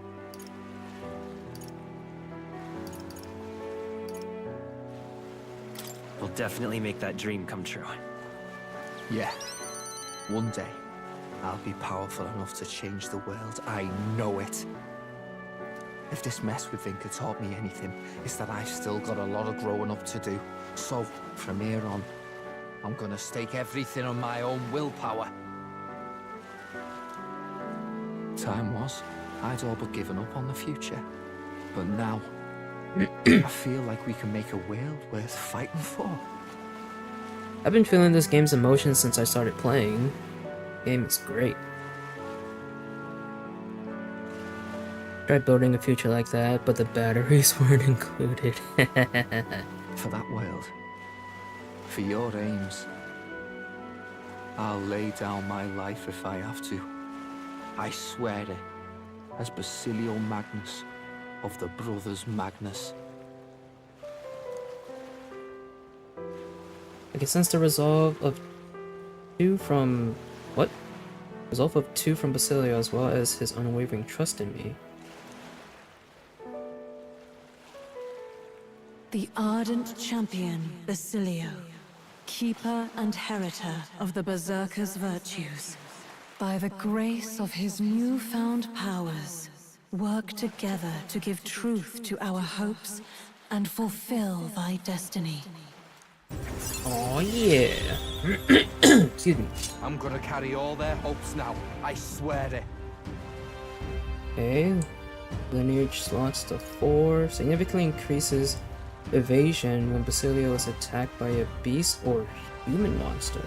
We'll definitely make that dream come true. Yeah. One day, I'll be powerful enough to change the world. I know it. If this mess with Vinka taught me anything, it's that I've still got a lot of growing up to do. So, from here on, I'm gonna stake everything on my own willpower. Time was, I'd all but given up on the future. But now, I feel like we can make a world worth fighting for. I've been feeling this game's emotions since I started playing. The game is great. Tried building a future like that, but the batteries weren't included. For that world, for your aims, I'll lay down my life if I have to. I swear it, as Basilio Magnus of the Brothers Magnus. I can sense the resolve of two from... what? Resolve of two from Basilio, as well as his unwavering trust in me. The ardent champion, Basilio, keeper and heritor of the Berserker's virtues. By the grace of his newfound powers, work together to give truth to our hopes and fulfill thy destiny. Oh yeah. Excuse me. I'm gonna carry all their hopes now, I swear it. Okay. Lineage slots to 4. Significantly increases evasion when Basilio is attacked by a beast or human monster.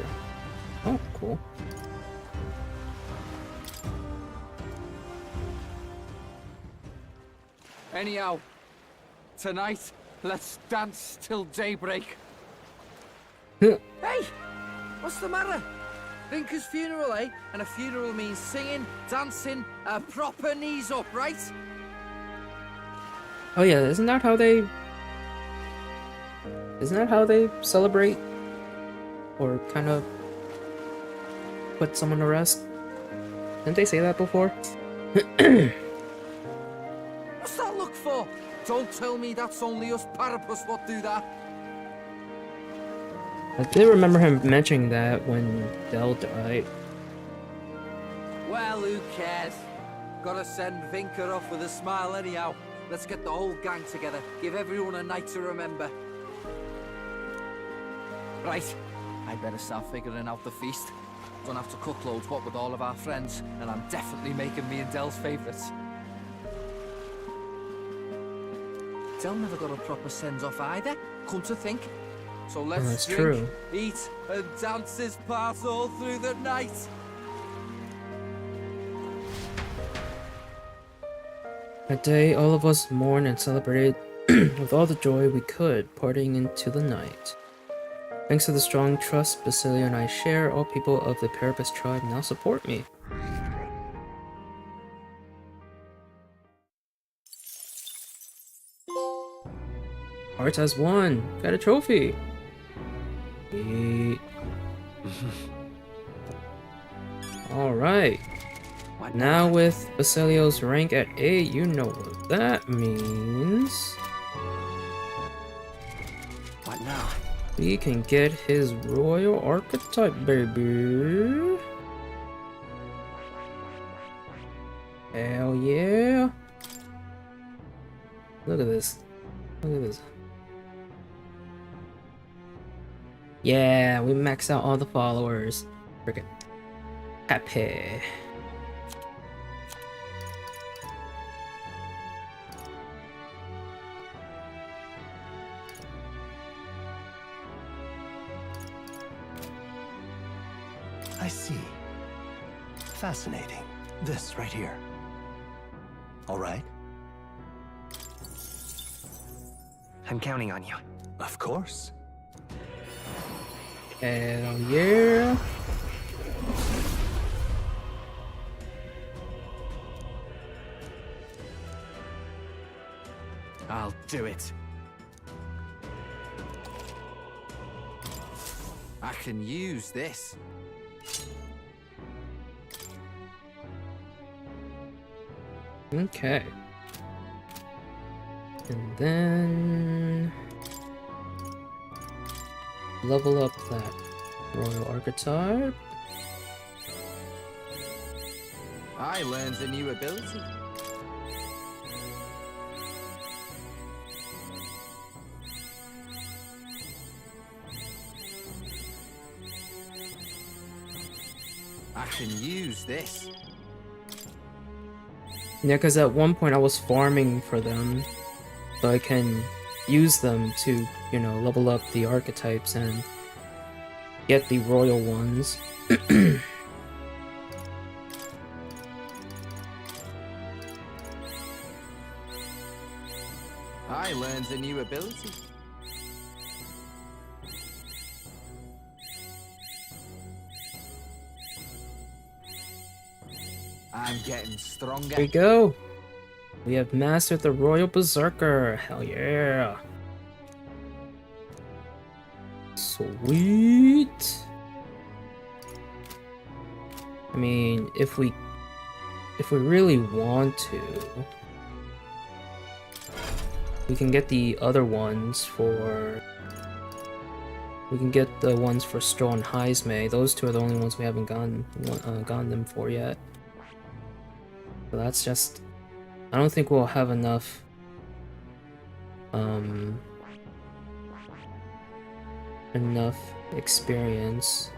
Oh, cool. Anyhow, tonight, let's dance till daybreak. Hey! What's the matter? Vinker's funeral, eh? And a funeral means singing, dancing, proper knees up, right? Oh yeah, isn't that how they celebrate? Or kind of put someone to rest? Didn't they say that before? What's that look for? Don't tell me that's only us parapus what do that. I did remember him mentioning that when Del died. Well, who cares? Gotta send Vinker off with a smile anyhow. Let's get the whole gang together. Give everyone a night to remember. Right, I'd better start figuring out the feast. Don't have to cook loads, what with all of our friends, and I'm definitely making me and Del's favourites. Del never got a proper send-off either, come to think. So let's that's drink, true. eat, and dance this part all through the night. That day, all of us mourned and celebrated with all the joy we could, partying into the night. Thanks to the strong trust Basilio and I share, all people of the Parapus tribe now support me. Hearts has won! Got a trophy! Alright. Now with Basilio's rank at 8, you know what that means. What now? We can get his royal archetype, baby. Hell yeah. Look at this. Look at this. Yeah, we maxed out all the followers. Freaking happy. I see. Fascinating. This right here. All right? I'm counting on you. Of course. Hell yeah. I'll do it. I can use this. Okay. And then level up that royal archetype. I learned a new ability. I can use this. Yeah, because at one point I was farming for them, so I can use them to, you know, level up the archetypes and get the royal ones. I learned a new ability. I'm getting stronger. There we go. We have mastered the Royal Berserker. Hell yeah. Sweet. I mean, if we really want to, we can get the other ones for... We can get the ones for Stroh and Heisme. Those two are the only ones we haven't gotten them for yet. So that's just... I don't think we'll have enough... enough experience.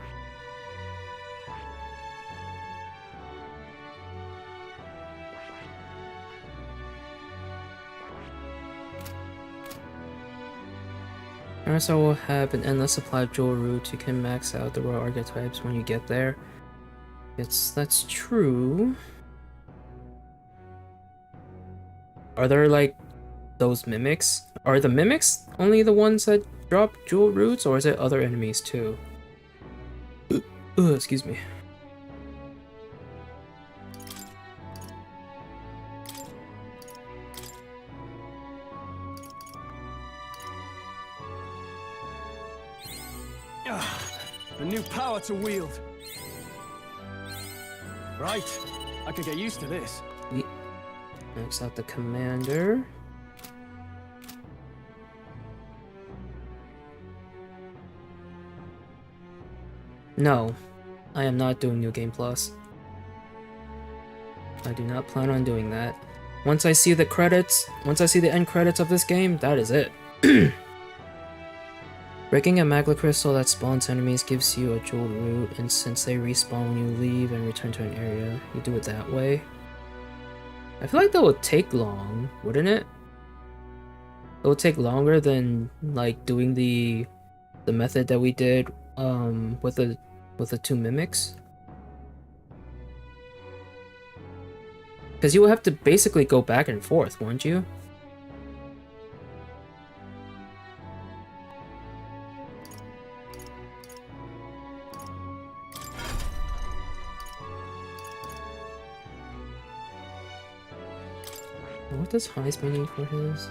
Also, will have an endless supply of jewel roots. You can max out the royal archetypes when you get there. That's true. Are there like those mimics? Are the mimics only the ones that drop jewel roots, or is it other enemies too? Excuse me. A new power to wield. Right. I could get used to this. Max out the commander. No, I am not doing New Game Plus. I do not plan on doing that. Once I see the credits, once I see the end credits of this game, that is it. Breaking a magma crystal that spawns enemies gives you a jeweled root, and since they respawn when you leave and return to an area, you do it that way. I feel like that would take long, wouldn't it? It would take longer than like doing the method that we did with the two mimics. Because you would have to basically go back and forth, wouldn't you? What does Heisman need for his?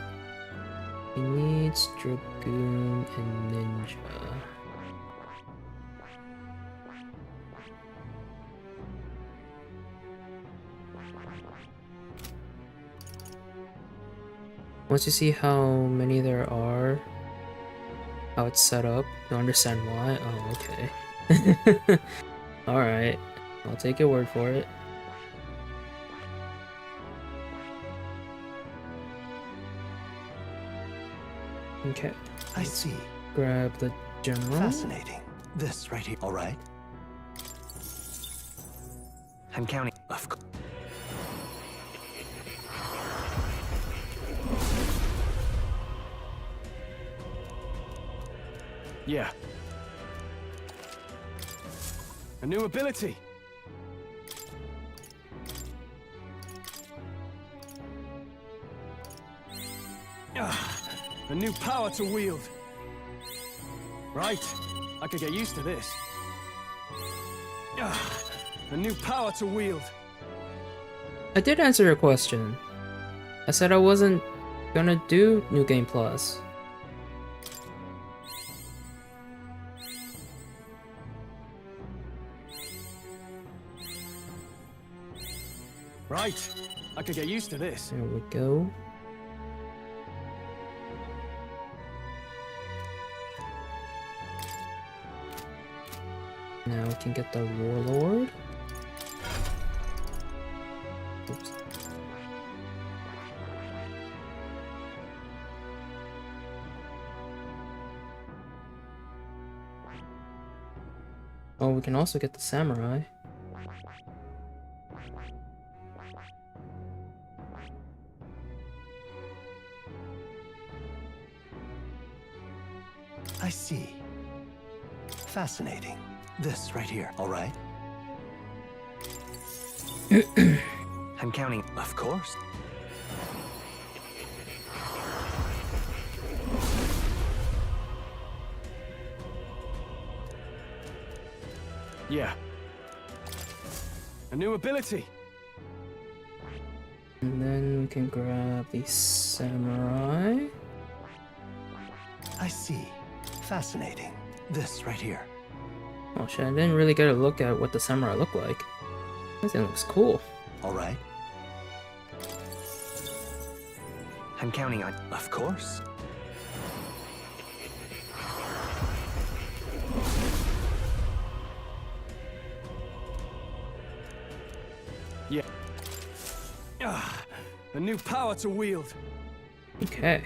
He needs Dragoon and Ninja. Once you see how many there are, how it's set up, you'll understand why. Oh, okay. Alright, I'll take your word for it. Okay. I see. Grab the general. Fascinating. This right here. All right. I'm counting. Of course. Yeah. A new ability. A new power to wield. Right. I could get used to this. A new power to wield. I did answer your question. I said I wasn't gonna do New Game Plus. Right. I could get used to this. There we go. Now we can get the Warlord. Oops. Oh, we can also get the Samurai. I see. Fascinating. This right here, all right? I'm counting. Of course. Yeah. A new ability. And then we can grab the Samurai. I see. Fascinating. This right here. Oh shit, I didn't really get a look at what the Samurai look like. This thing looks cool. All right. I'm counting on. Of course. Yeah. A new power to wield. Okay.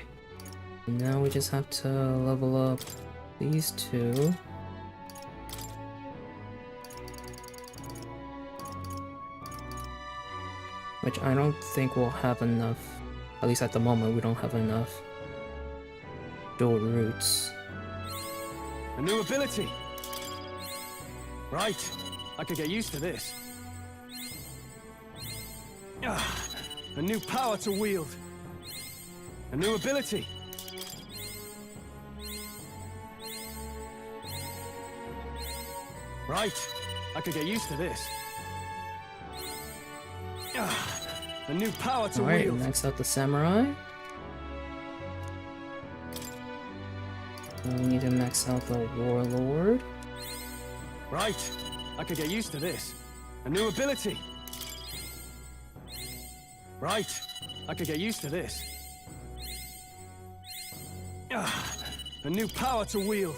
Now we just have to level up these two. Which I don't think we'll have enough. At least at the moment, we don't have enough dual roots. A new ability. Right. I could get used to this. A new power to wield. A new ability. Right. I could get used to this. A new power to Alright, wield. max out the samurai. We need to max out the warlord. Right. I could get used to this. A new ability. Right. I could get used to this. A new power to wield.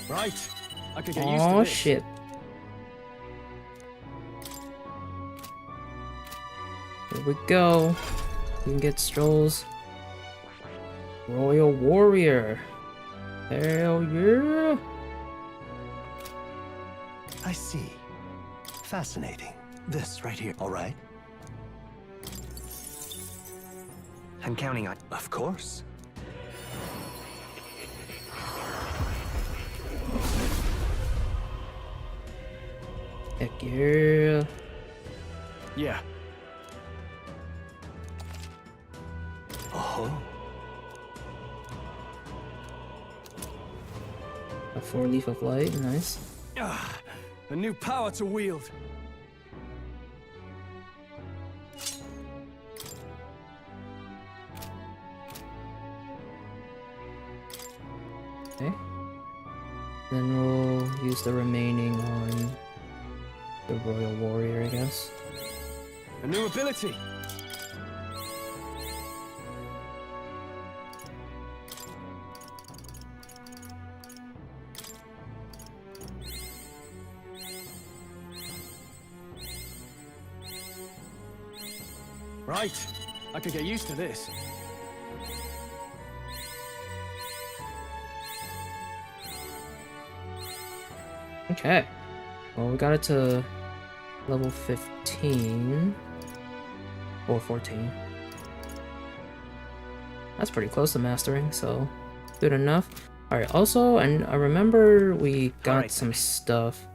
Right. I could get used to Oh this. shit. Here we go. You can get Stroll's Royal Warrior. Hell yeah. I see. Fascinating. This right here, all right? I'm counting on. Of course. Heck yeah. Yeah. Oh. A 4-leaf of light, nice. A new power to wield. Okay. Then we'll use the remaining on the Royal Warrior, I guess. A new ability. Right. I could get used to this. Okay. Well, we got it to level 15. Or 14. That's pretty close to mastering, so good enough. Alright, also, and I remember we got some stuff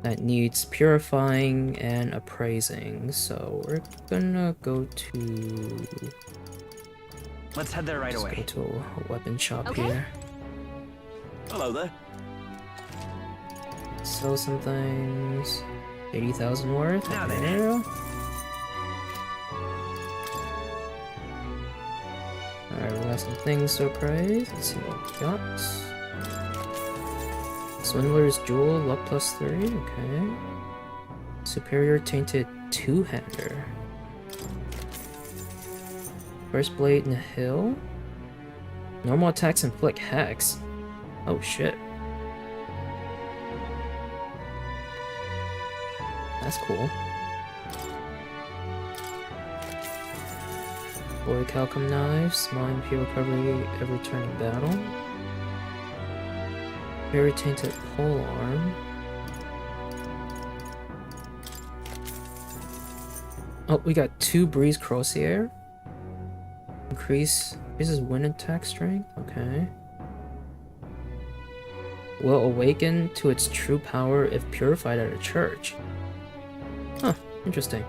that needs purifying and appraising, so we're gonna go to... Let's head there right away. Go to a weapon shop Okay. here. Hello there. Sell some things. 80,000 worth. Now then. Yeah. Alright, we got some things to appraise. Let's see what we got. Swindler's Jewel, luck +3, okay. Superior Tainted Two-Hander. First Blade in the Hill. Normal attacks inflict hex. Oh shit. That's cool. Boy Calcum Knives, Mind Pure Recovery every turn in battle. Very Tainted Pole Arm. Oh, we got 2 Breeze Crossier. Increases wind attack strength, okay. Will awaken to its true power if purified at a church. Huh, interesting.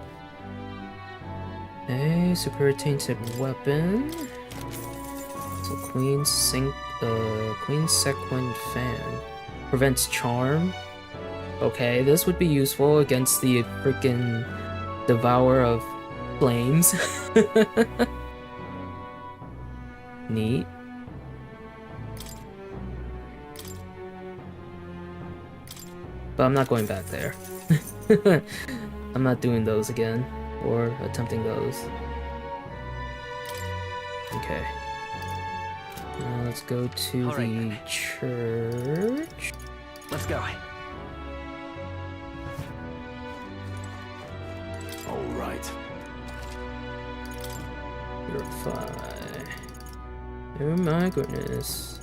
Okay, Superior Tainted Weapon. So Queen's Sequined Fan. Prevents Charm. Okay, this would be useful against the freaking Devourer of Flames. Neat. But I'm not going back there. I'm not doing those again, or attempting those. Okay. Now let's go to the church. Let's go. All right. Purify. Oh my goodness.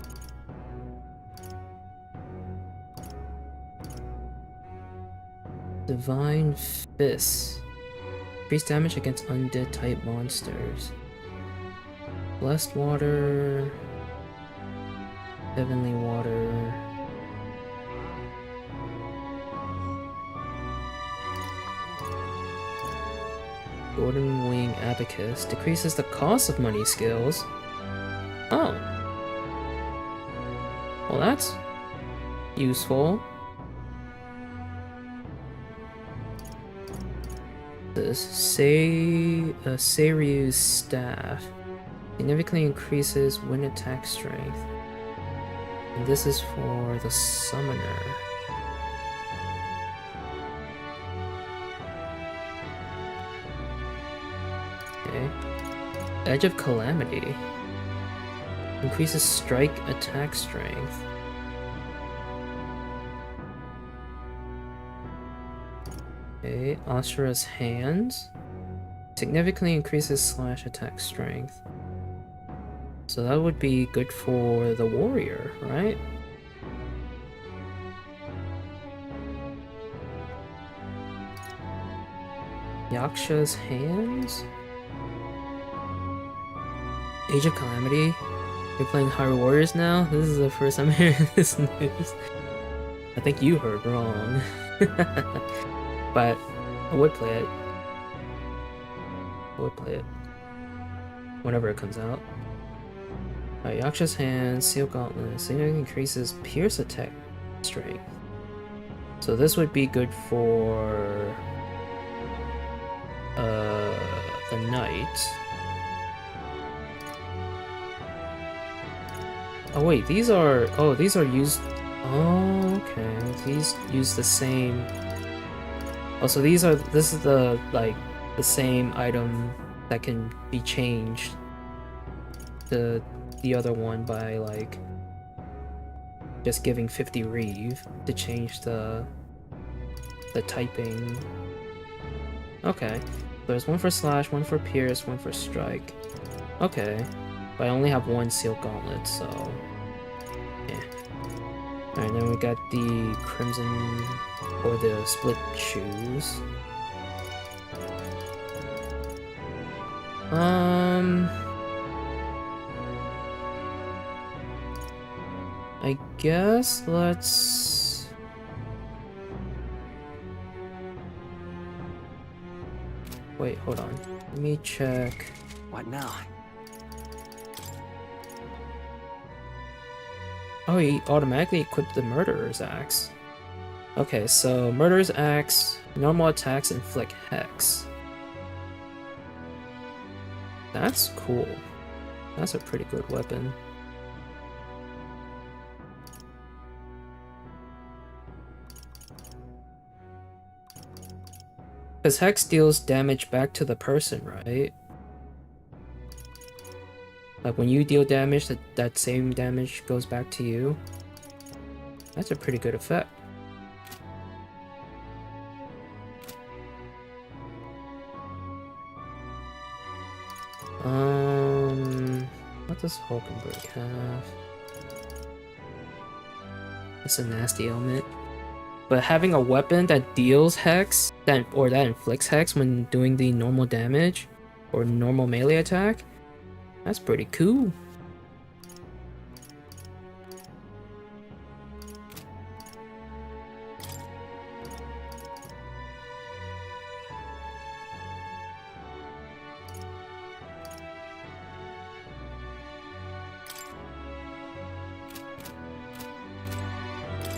Divine Fist. Increase damage against undead type monsters. Blessed Water. Heavenly Water. Golden Wing Abacus. Decreases the cost of money skills. Oh. Well, that's useful. This Seryu's staff significantly increases wind attack strength. And this is for the summoner. Okay. Edge of Calamity. Increases strike attack strength. Okay, Ashura's Hands. Significantly increases slash attack strength. So that would be good for the warrior, right? Yaksha's Hands? Age of Calamity? You're playing Hyrule Warriors now? This is the first time hearing this news. I think you heard wrong. But I would play it. I would play it. Whenever it comes out. Alright, Yaksha's Hand, Seal Gauntlet. Significantly increases Pierce attack strength. So this would be good for the Knight. Oh wait, these are used. Oh, okay. These use the same. Oh, so this is the same item that can be changed. The other one by like just giving 50 Reeve to change the typing. Okay. There's one for slash, one for pierce, one for strike. Okay. But I only have one Seal Gauntlet, so yeah. Alright, then we got the Crimson or the Split Shoes. I guess let's wait, hold on. Let me check. What now? Oh, he automatically equipped the Murderer's Axe. Okay, so Murderer's Axe, normal attacks inflict Hex. That's cool. That's a pretty good weapon. Because Hex deals damage back to the person, right? Like when you deal damage, that same damage goes back to you. That's a pretty good effect. What does Hulkenberg have? It's a nasty element. But having a weapon that deals Hex, that inflicts Hex when doing the normal damage, or normal melee attack, that's pretty cool.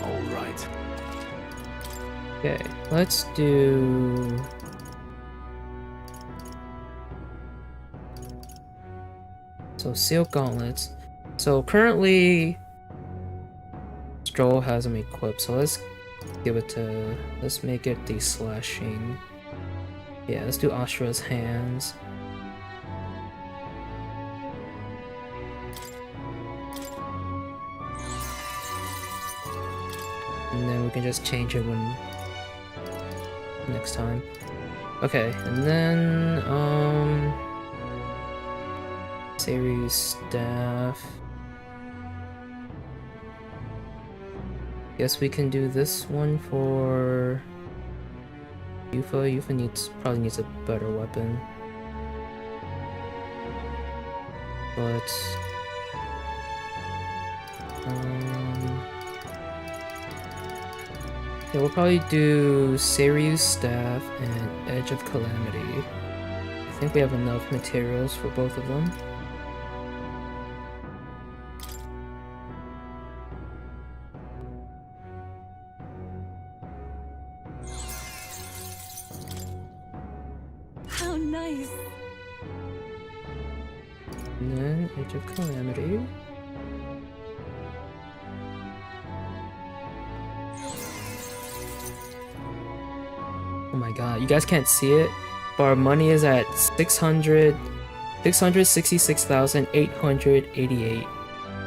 All right. Okay, let's do... So Seal Gauntlets. So currently Stroll has them equipped, so let's make it the slashing. Yeah, let's do Ashura's Hands. And then we can just change it when next time. Okay, and then Seryu's staff. Guess we can do this one for Yufa. Yufa probably needs a better weapon. But yeah, we'll probably do Seryu's staff and Edge of Calamity. I think we have enough materials for both of them. nice. And then Age of Calamity. Oh my god, you guys can't see it, but our money is at 666,888.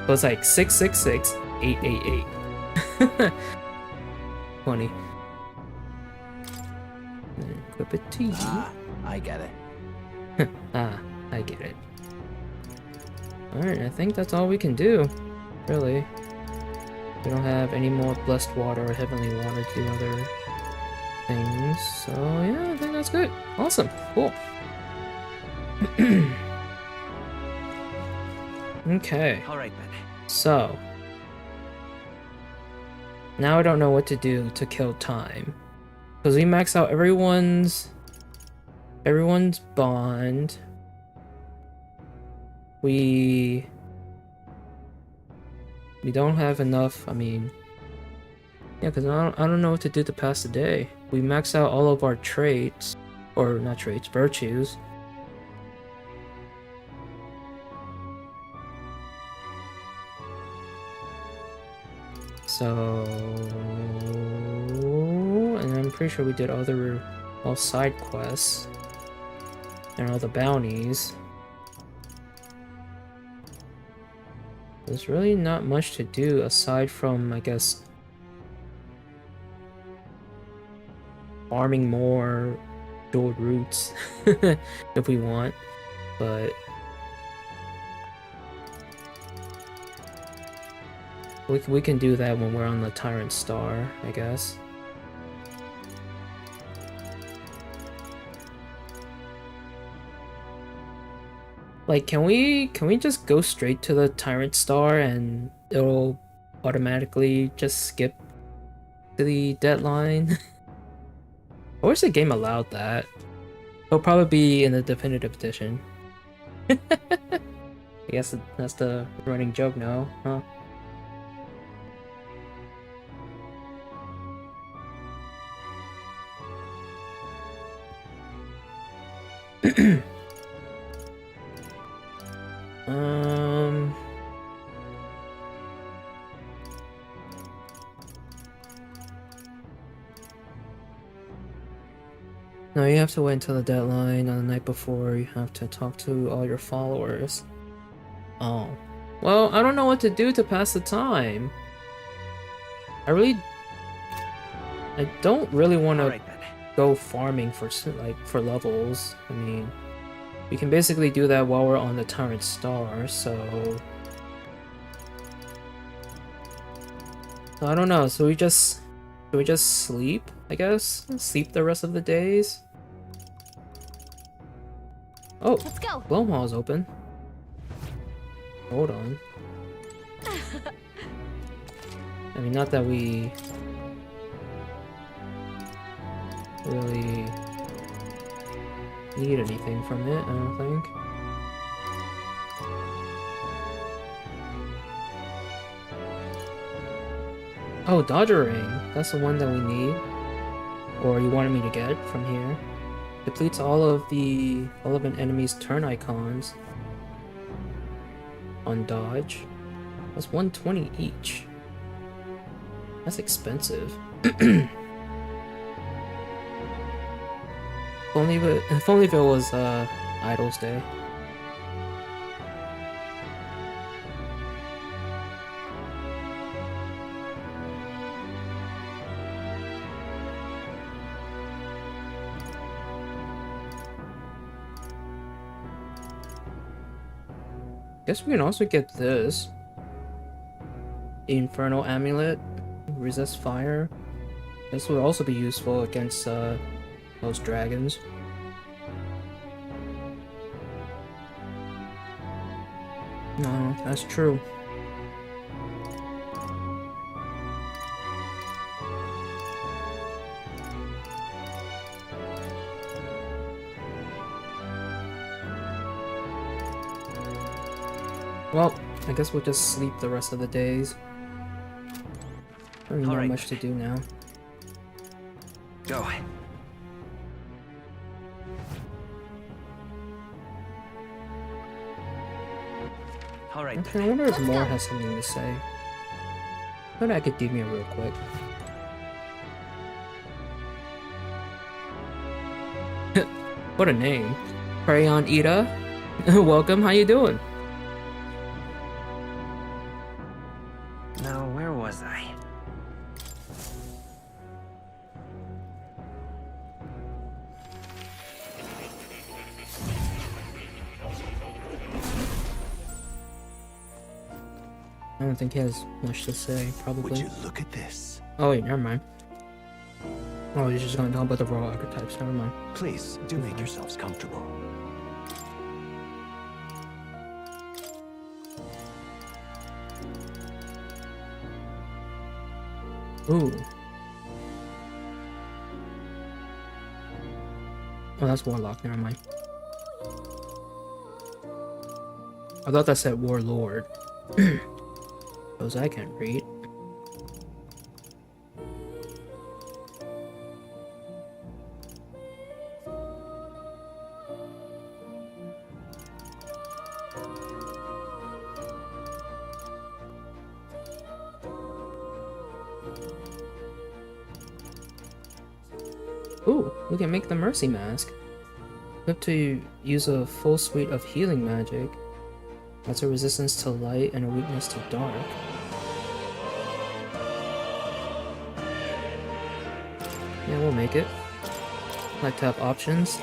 So it's like 666,888. Funny. And then equip it to you. I get it. Ah, I get it. Alright, I think that's all we can do. Really. We don't have any more blessed water or heavenly water to do other things. So yeah, I think that's good. Awesome. Cool. Okay. Alright then. So now I don't know what to do to kill time. Because we max out everyone's bond. We don't have enough, I mean, yeah, because I don't know what to do to pass the day. We max out all of our traits, or not traits, virtues. So, and I'm pretty sure we did all side quests and all the bounties. There's really not much to do aside from, I guess, farming more gold roots if we want, but we can do that when we're on the Tyrant Star, I guess. Like, can we just go straight to the Tyrant Star and it'll automatically just skip to the deadline? I wish the game allowed that. It'll probably be in the definitive edition. I guess that's the running joke now, huh? No, you have to wait until the deadline on the night before. You have to talk to all your followers. Oh. Well, I don't know what to do to pass the time. I don't really want to go farming for levels. I mean, we can basically do that while we're on the Tyrant Star, so I don't know. So we just sleep, I guess? Sleep the rest of the days? Oh, let's go. Gloam Hall is open. Hold on. I mean, not that we really need anything from it, I don't think. Oh, Dodger Ring. That's the one that we need. Or you wanted me to get from here. Depletes all of an enemy's turn icons on dodge. That's 120 each. That's expensive. If only if it was Idol's Day. Guess we can also get this. The Infernal Amulet. Resist fire. This would also be useful against those dragons. No, that's true. Well, I guess we'll just sleep the rest of the days. Don't really know much to do now. Go. Okay, I wonder if Moore has something to say. Go to academia real quick. What a name. Crayon Ida. Welcome, how you doing? Now, where was I? I don't think he has much to say, probably. Would you look at this? Oh wait, never mind. Oh, he's just gonna talk about the raw archetypes, never mind. Please, do make yourselves comfortable. Ooh. Oh, that's Warlock, never mind. I thought that said Warlord. Those I can't read. Ooh, we can make the Mercy Mask. Equip to use a full suite of healing magic. That's a resistance to light and a weakness to dark. Yeah, we'll make it. Like to have options.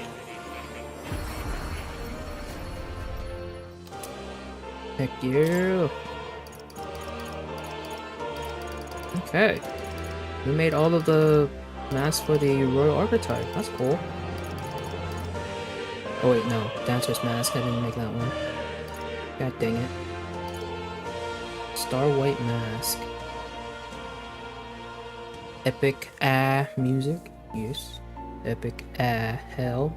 Heck yeah. Okay. We made all of the masks for the Royal Archetype. That's cool. Oh wait, no. Dancer's Mask. I didn't make that one. God dang it. Star White Mask. Epic music. Yes. Epic hell.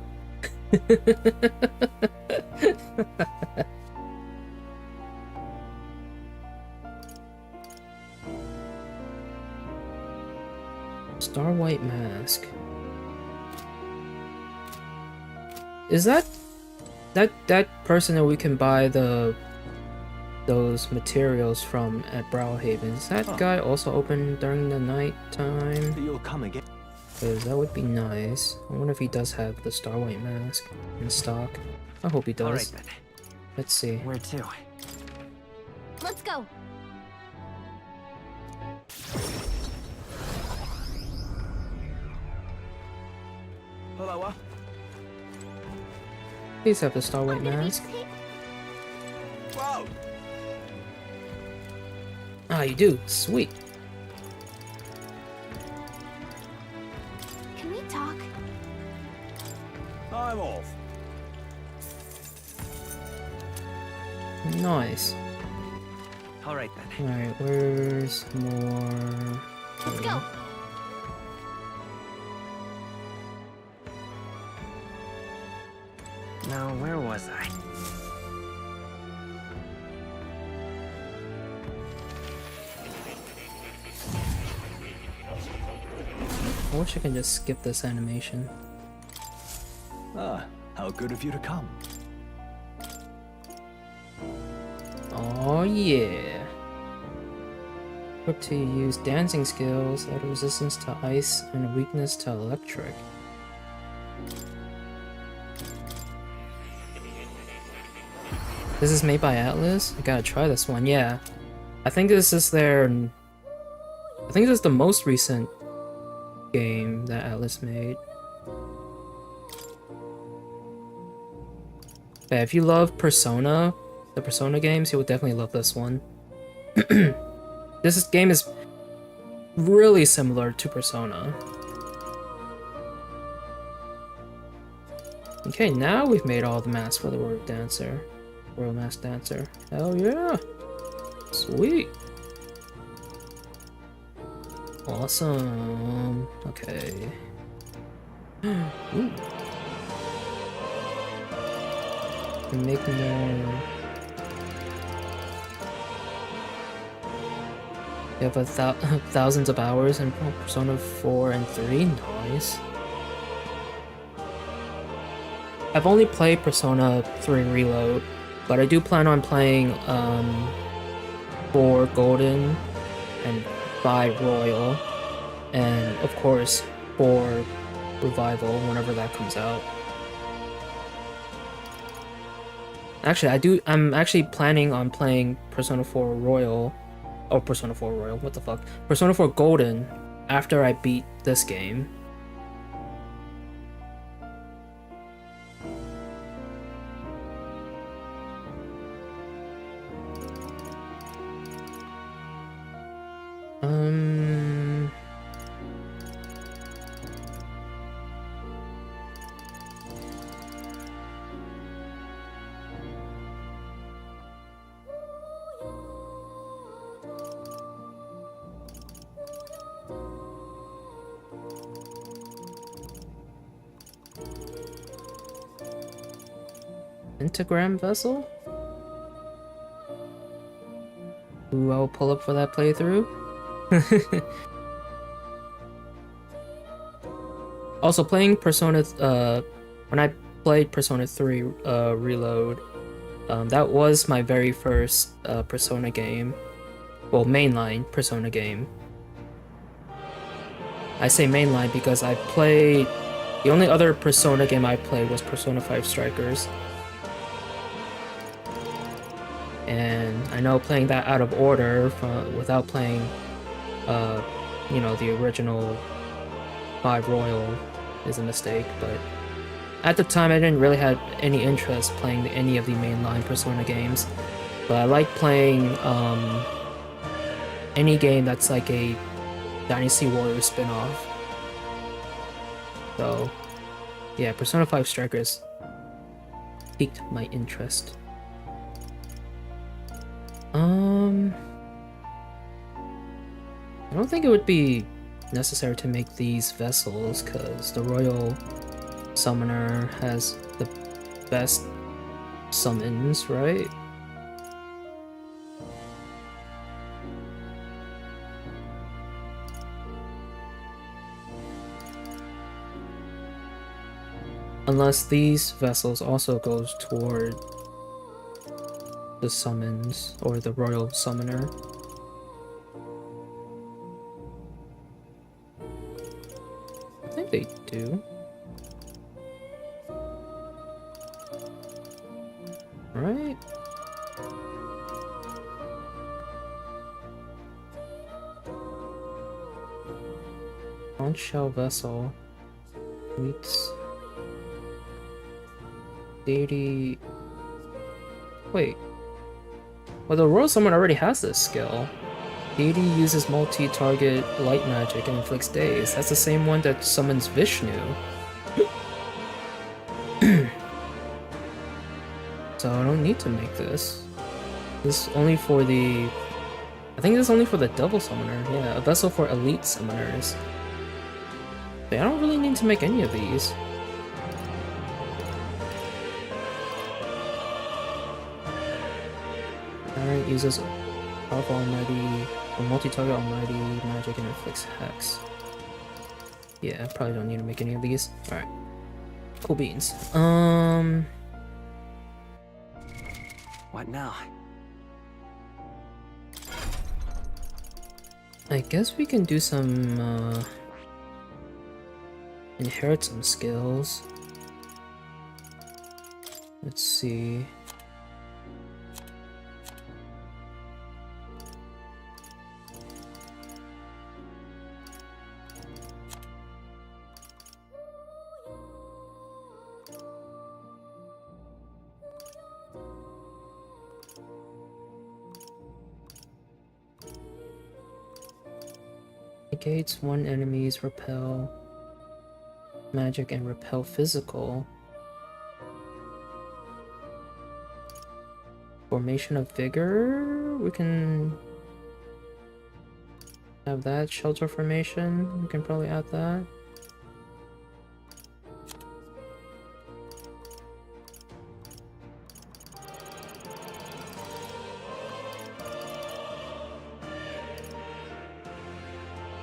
Star White Mask. Is that person that we can buy those materials from at Browhaven? Is that guy also open during the night time? You'll come again. Because that would be nice. I wonder if he does have the Star White Mask in stock. I hope he does. Alright then. Let's see. Where to? Let's go. Hello. Please have the Star White Mask. Whoa! Ah, you do. Sweet. Can we talk? I'm off. Nice. Alright then. Alright, where's more? Let's go. Now, where was I? I wish I could just skip this animation. Ah, how good of you to come. Oh yeah. Equip to use dancing skills, add a resistance to ice and a weakness to electric. This is made by Atlas? I gotta try this one, yeah. I think this is their... I think this is the most recent game that Atlas made. Yeah, if you love Persona, the Persona games, you will definitely love this one. This game is really similar to Persona. Okay, now we've made all the masks for the Royal Mask Dancer. Hell yeah! Sweet! Awesome! Okay. Ooh. Can make more... You have thousands of hours in Persona 4 and 3? Nice. I've only played Persona 3 Reload. But I do plan on playing 4 Golden and 5 Royal, and of course 4 Revival whenever that comes out. Actually, I'm actually planning on playing Persona 4 Royal, or Persona 4 Royal, what the fuck? Persona 4 Golden after I beat this game. Pentagram vessel? Who I'll pull up for that playthrough. Also, playing Persona, when I played Persona 3 Reload, that was my very first Persona game. Well, mainline Persona game. I say mainline because I played... The only other Persona game I played was Persona 5 Strikers. And I know playing that out of order without playing, you know, the original 5 Royal is a mistake, but at the time I didn't really have any interest playing any of the mainline Persona games. But I like playing any game that's like a Dynasty Warriors spin-off. So yeah, Persona 5 Strikers piqued my interest. I don't think it would be necessary to make these vessels, because the Royal Summoner has the best summons, right? Unless these vessels also goes toward the summons, or the Royal Summoner. I think they do. Right? Conch shell vessel. Meets deity. Wait. Well, the Royal Summon already has this skill. Deity uses multi-target light magic and inflicts daze. That's the same one that summons Vishnu. So I don't need to make this. This is only for the... I think this is only for the Double Summoner. Yeah, a vessel for elite summoners. But I don't really need to make any of these. Alright, uses powerful almighty, or multi-target almighty magic and inflicts hex. Yeah, I probably don't need to make any of these. Alright. Cool beans. What now? I guess we can do some, inherit some skills. Let's see. Negates one enemy's repel magic and repel physical. Formation of vigor, we can have that. Shelter formation, we can probably add that.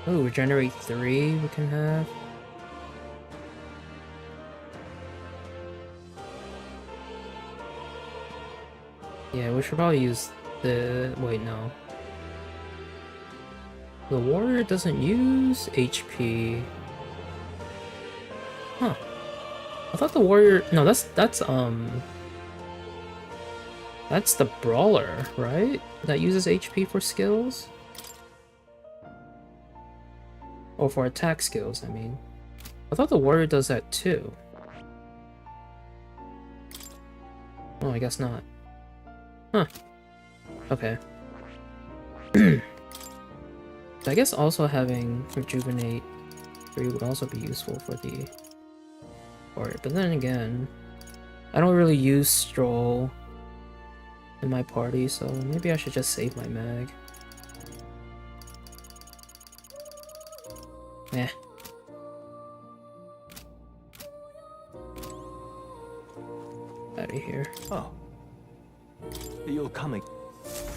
Ooh, regenerate 3 we can have. Yeah, we should probably use the... wait, no. The warrior doesn't use HP. Huh. I thought the warrior... no, that's the brawler, right? That uses HP for skills? Or for attack skills, I mean. I thought the warrior does that too. Oh, I guess not. Huh. Okay. I guess also having Rejuvenate 3 would also be useful for the warrior. But then again, I don't really use Stroll in my party, so maybe I should just save my mag. Eh. Out of here. Oh. You're coming.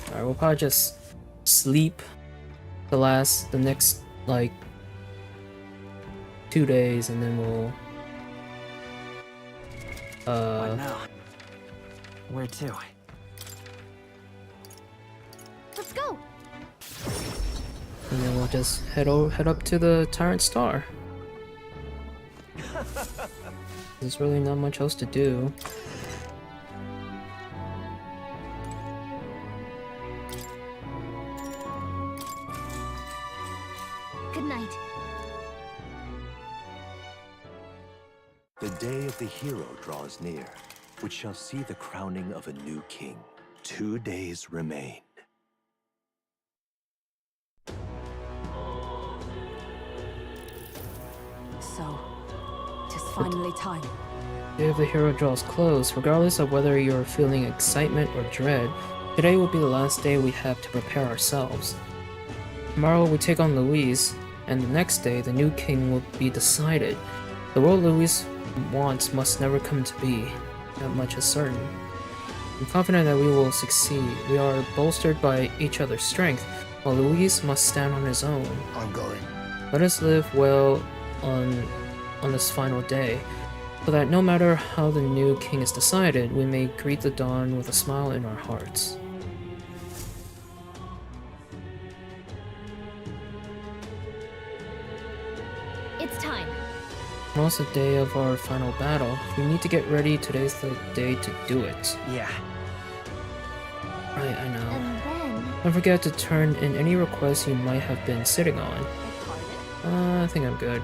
Alright, we'll probably just sleep the next, like, 2 days, and then we'll... What now? Where to? Let's go! And then we'll just head up to the Tyrant Star. There's really not much else to do. Good night. The day of the hero draws near, which shall see the crowning of a new king. 2 days remain. So, it is finally time. The day of the hero draws close. Regardless of whether you're feeling excitement or dread, today will be the last day we have to prepare ourselves. Tomorrow we take on Louise, and the next day the new king will be decided. The world Louise wants must never come to be. That much is certain. I'm confident that we will succeed. We are bolstered by each other's strength, while Louise must stand on his own. I'm going. Let us live well on this final day, so that no matter how the new king is decided, we may greet the dawn with a smile in our hearts. It's time. Tomorrow's the day of our final battle. If we need to get ready, today's the day to do it. Yeah. Right, I know. And then... Don't forget to turn in any requests you might have been sitting on. I think I'm good.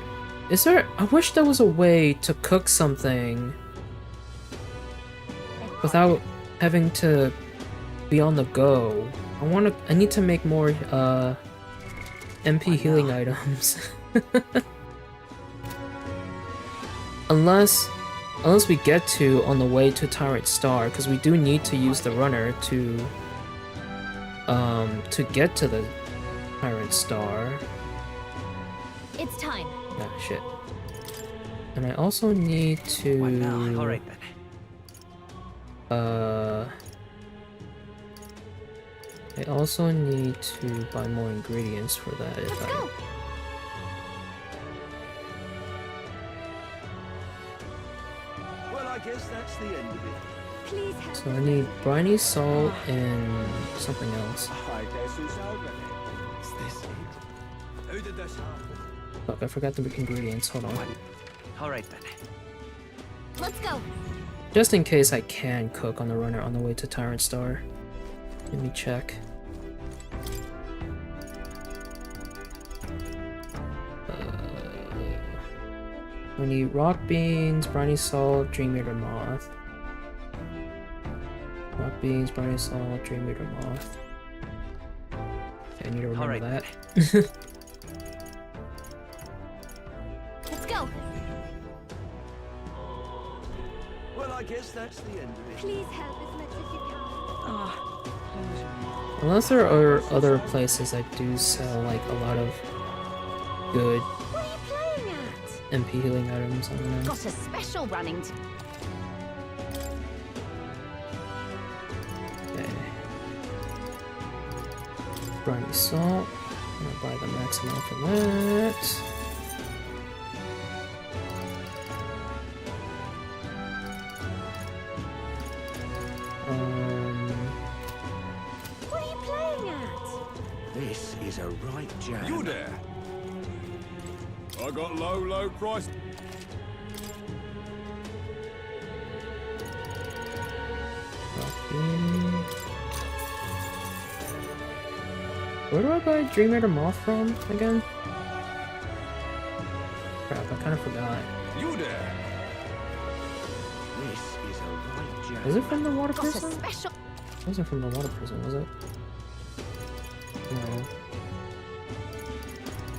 Is there... I wish there was a way to cook something without having to be on the go. I need to make more, MP healing items. Unless we get to on the way to Tyrant Star, because we do need to use the runner to get to the Tyrant Star. It's time. Ah, shit. And I also need to... What now? Alright then. I also need to buy more ingredients for that if I... Well, I guess that's the end of it. Please help. So I need briny salt and something else. Who did this? Fuck, I forgot the ingredients. Hold on. Alright then. Let's go. Just in case I can cook on the runner on the way to Tyrant Star. Let me check. We need rock beans, briny salt, dream eater moth. Rock beans, briny salt, dream eater moth. Okay, I need to remember that. Let's go. Well, I guess that's the end of it. Please help as much as you can. Unless there are other places that do sell like a lot of good What are you playing at? MP healing items, I don't know. Got a special running. Okay. Briny salt. I'm gonna buy the max amount for that. This is a right jam. You there? I got low price. Where do I buy Dream Eater Moth from again? Crap, I kind of forgot. You there? This is a right jam. Is it from the water Got a prison? special. It wasn't from the water prison, was it? No.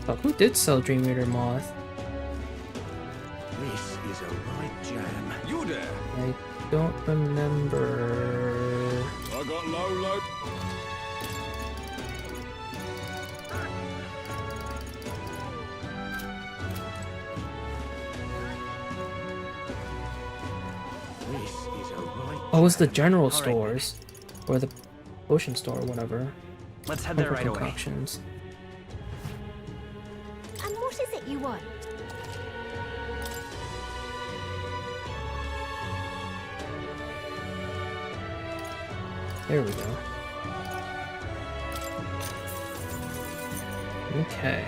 Fuck, who did sell Dream Eater Moth? This is a right jam. You there? I don't remember. I got low. This is a right. Oh, it was the general stores. Or the ocean store or whatever. Let's head there Comfort right away. concoctions. And what is it you want? There we go. Okay.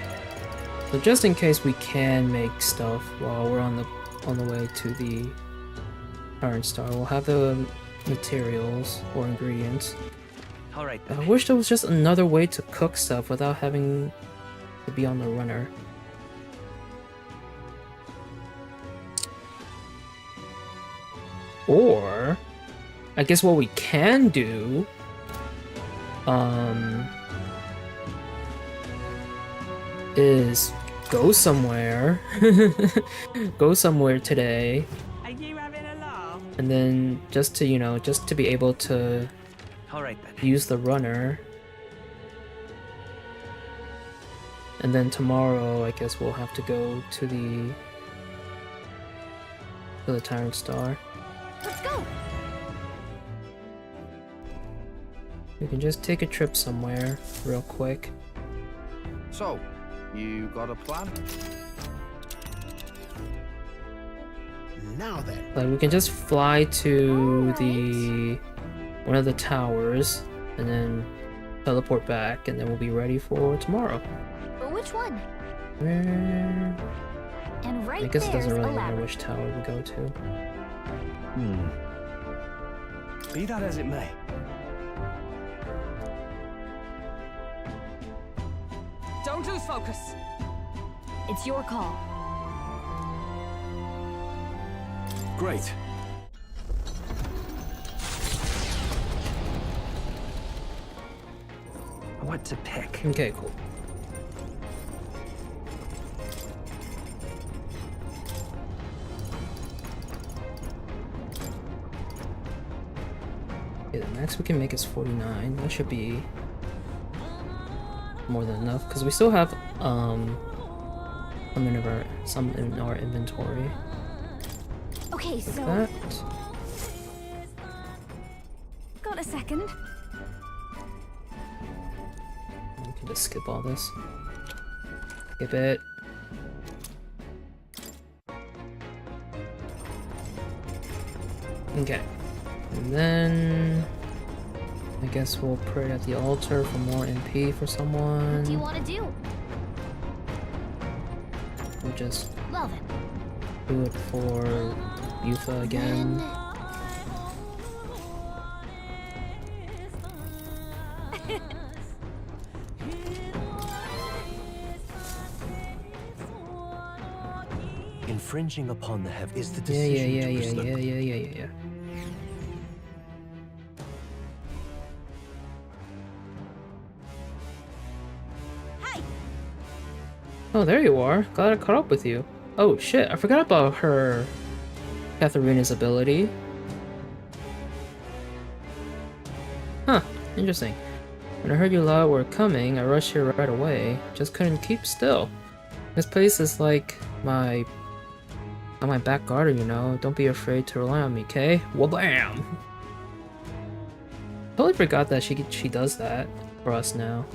So just in case we can make stuff while we're on the way to the Iron Star, we'll have the materials or ingredients. Alright I then. wish there was just another way to cook stuff without having to be on the runner. Or I guess what we can do is go somewhere go somewhere today. Are you having a laugh? And then just to, you know, just to be able to Alright then. use the runner. And then tomorrow I guess we'll have to go to the Tyrant Star. Let's go. We can just take a trip somewhere real quick. So, you got a plan? Now then. Like we can just fly to the one of the towers and then teleport back, and then we'll be ready for tomorrow. Which one? Where? And right I guess it doesn't there's really a matter lab. which tower we go to. Be that as it may. Don't lose focus. It's your call. Great. What to pick? Okay, cool. Okay, the max we can make is 49. That should be more than enough because we still have some in our inventory. Okay, Like so that. got a second. We can just skip all this. Skip it. Okay. And then I guess we'll pray at the altar for more MP for someone. What do you want to do? We'll just Well then. do it for Yufa again. Infringing upon the heaven is the Yeah, decision yeah, to yeah, pursue. yeah. Oh, there you are. Glad I caught up with you. Oh shit, I forgot about her Katharina's ability. Huh, interesting. When I heard you lot were coming, I rushed here right away. Just couldn't keep still. This place is like my back garden, you know. Don't be afraid to rely on me, okay? Wabam! Totally forgot that she does that for us now.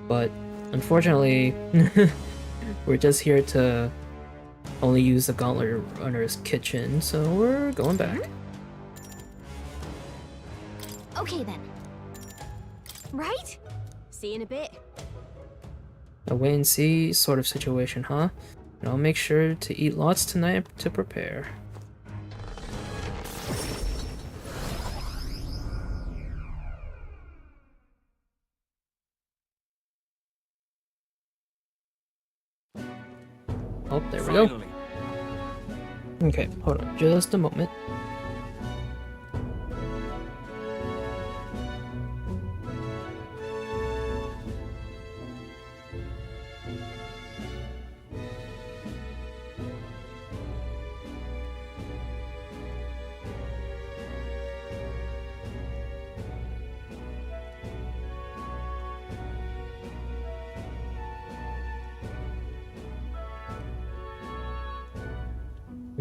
But unfortunately, we're just here to only use the Gauntlet Runner's kitchen, so we're going back. Okay then. Right? See you in a bit. A wait and see sort of situation, huh? And I'll make sure to eat lots tonight to prepare. Oh, there we go. Okay, hold on just a moment.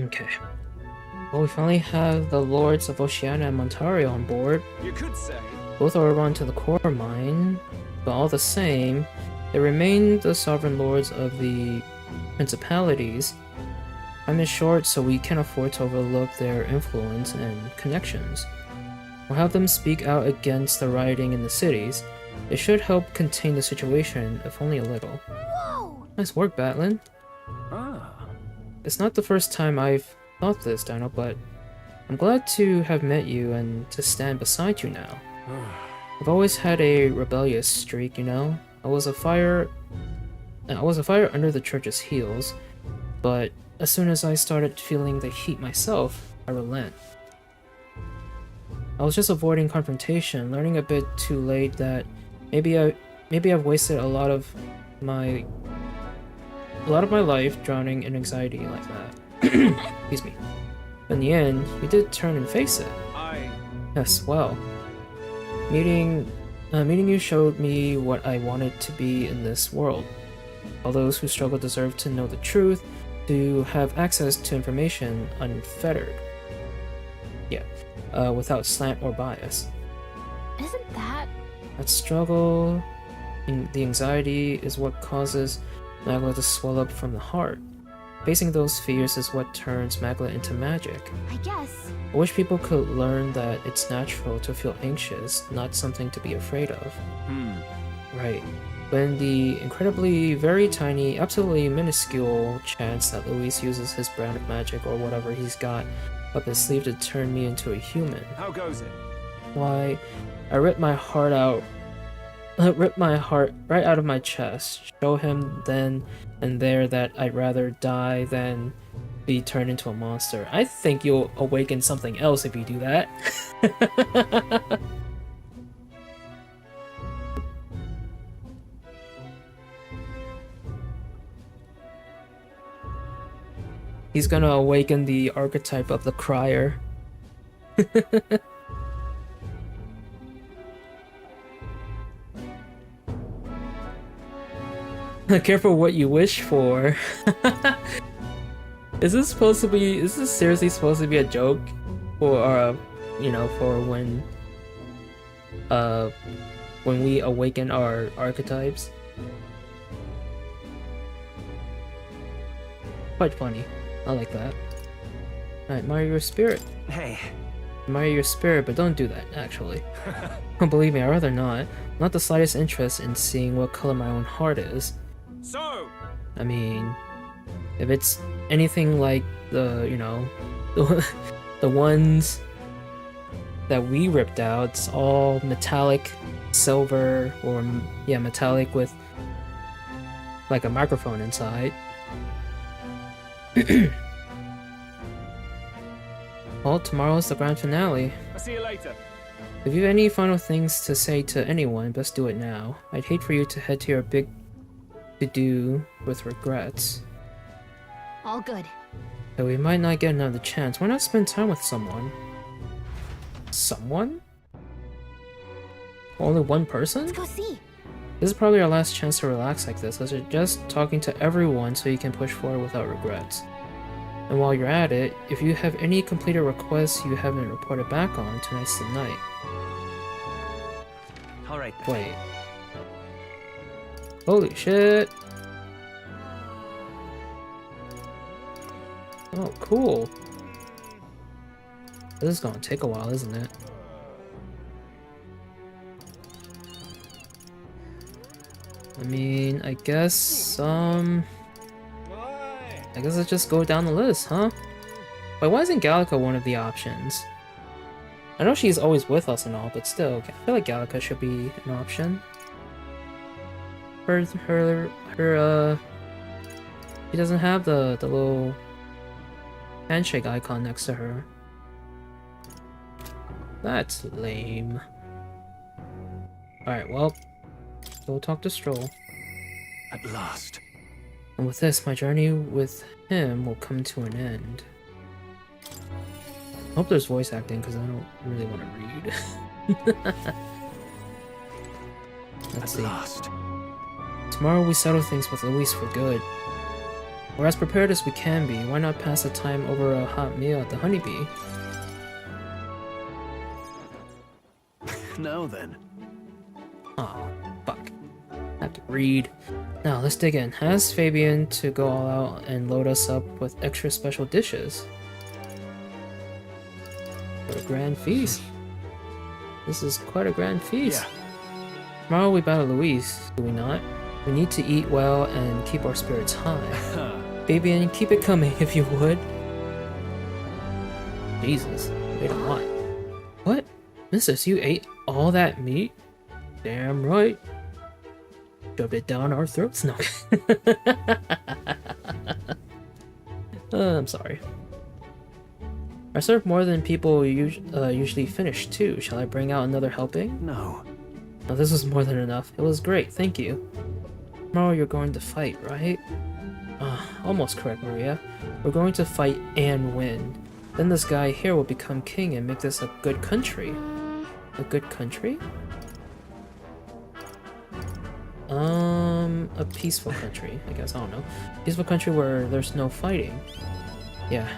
Okay. Well, we finally have the Lords of Oceania and Montario on board. You could say. Both are run to the core mine, but all the same, they remain the sovereign lords of the principalities. Time is short, so we can't afford to overlook their influence and connections. We'll have them speak out against the rioting in the cities. It should help contain the situation, if only a little. Whoa! Nice work, Batlin. Ah. It's not the first time I've thought this, Dino, but I'm glad to have met you and to stand beside you now. I've always had a rebellious streak, you know? I was a fire under the church's heels, but as soon as I started feeling the heat myself, I relent. I was just avoiding confrontation, learning a bit too late that maybe I've wasted a lot of my life drowning in anxiety like that. Excuse me. In the end, you did turn and face it. Yes, well. Meeting you showed me what I wanted to be in this world. All those who struggle deserve to know the truth, to have access to information unfettered. Yeah, without slant or bias. Isn't that... That struggle, the anxiety, is what causes Magla to swell up from the heart. Facing those fears is what turns Magla into magic. I guess. I wish people could learn that it's natural to feel anxious, not something to be afraid of. Right. When the incredibly very tiny, absolutely minuscule chance that Luis uses his brand of magic or whatever he's got up his sleeve to turn me into a human. How goes it? Why, I ripped my heart right out of my chest. Show him then and there that I'd rather die than be turned into a monster. I think you'll awaken something else if you do that. He's gonna awaken the archetype of the crier. Careful what you wish for. Is this seriously supposed to be a joke? For, you know, for when we awaken our archetypes? Quite funny. I like that. I admire your spirit. Hey. Admire your spirit, but don't do that, actually. Believe me, I'd rather not. Not the slightest interest in seeing what color my own heart is. So! I mean, if it's anything like the, you know, the ones that we ripped out, it's all metallic silver, or, yeah, metallic with like a microphone inside. Well, tomorrow's the grand finale. I'll see you later. If you have any final things to say to anyone, best do it now. I'd hate for you to head to your big to-do with regrets. All good. Though we might not get another chance, why not spend time with someone? Someone? Only one person? Let's go see. This is probably our last chance to relax like this, as you're just talking to everyone so you can push forward without regrets. And while you're at it, if you have any completed requests you haven't reported back on, tonight's the night. Alright then. Wait. Holy shit! Oh, cool. This is gonna take a while, isn't it? I mean, I guess let's just go down the list, huh? But why isn't Gallica one of the options? I know she's always with us and all, but still, I feel like Gallica should be an option. She doesn't have the little handshake icon next to her. That's lame. Alright, well, go talk to Stroll. At last. And with this, my journey with him will come to an end. I hope there's voice acting, because I don't really want to read. Let's see. Last. Tomorrow we settle things with Luis for good. We're as prepared as we can be. Why not pass the time over a hot meal at the Honeybee? Now then. Oh, fuck. I have to read. Now, let's dig in. Ask Fabian to go all out and load us up with extra special dishes. What a grand feast. This is quite a grand feast. Yeah. Tomorrow we battle Luis, do we not? We need to eat well and keep our spirits high. Fabian, keep it coming if you would. Jesus, wait a lot. What? Missus, you ate all that meat? Damn right. Shoved it down our throats? No. I'm sorry. I serve more than people usually finish too. Shall I bring out another helping? No. No, this was more than enough. It was great, thank you. Tomorrow you're going to fight, right? Almost correct, Maria. We're going to fight and win. Then this guy here will become king and make this a good country. A good country? A peaceful country, I guess, I don't know. Peaceful country where there's no fighting. Yeah.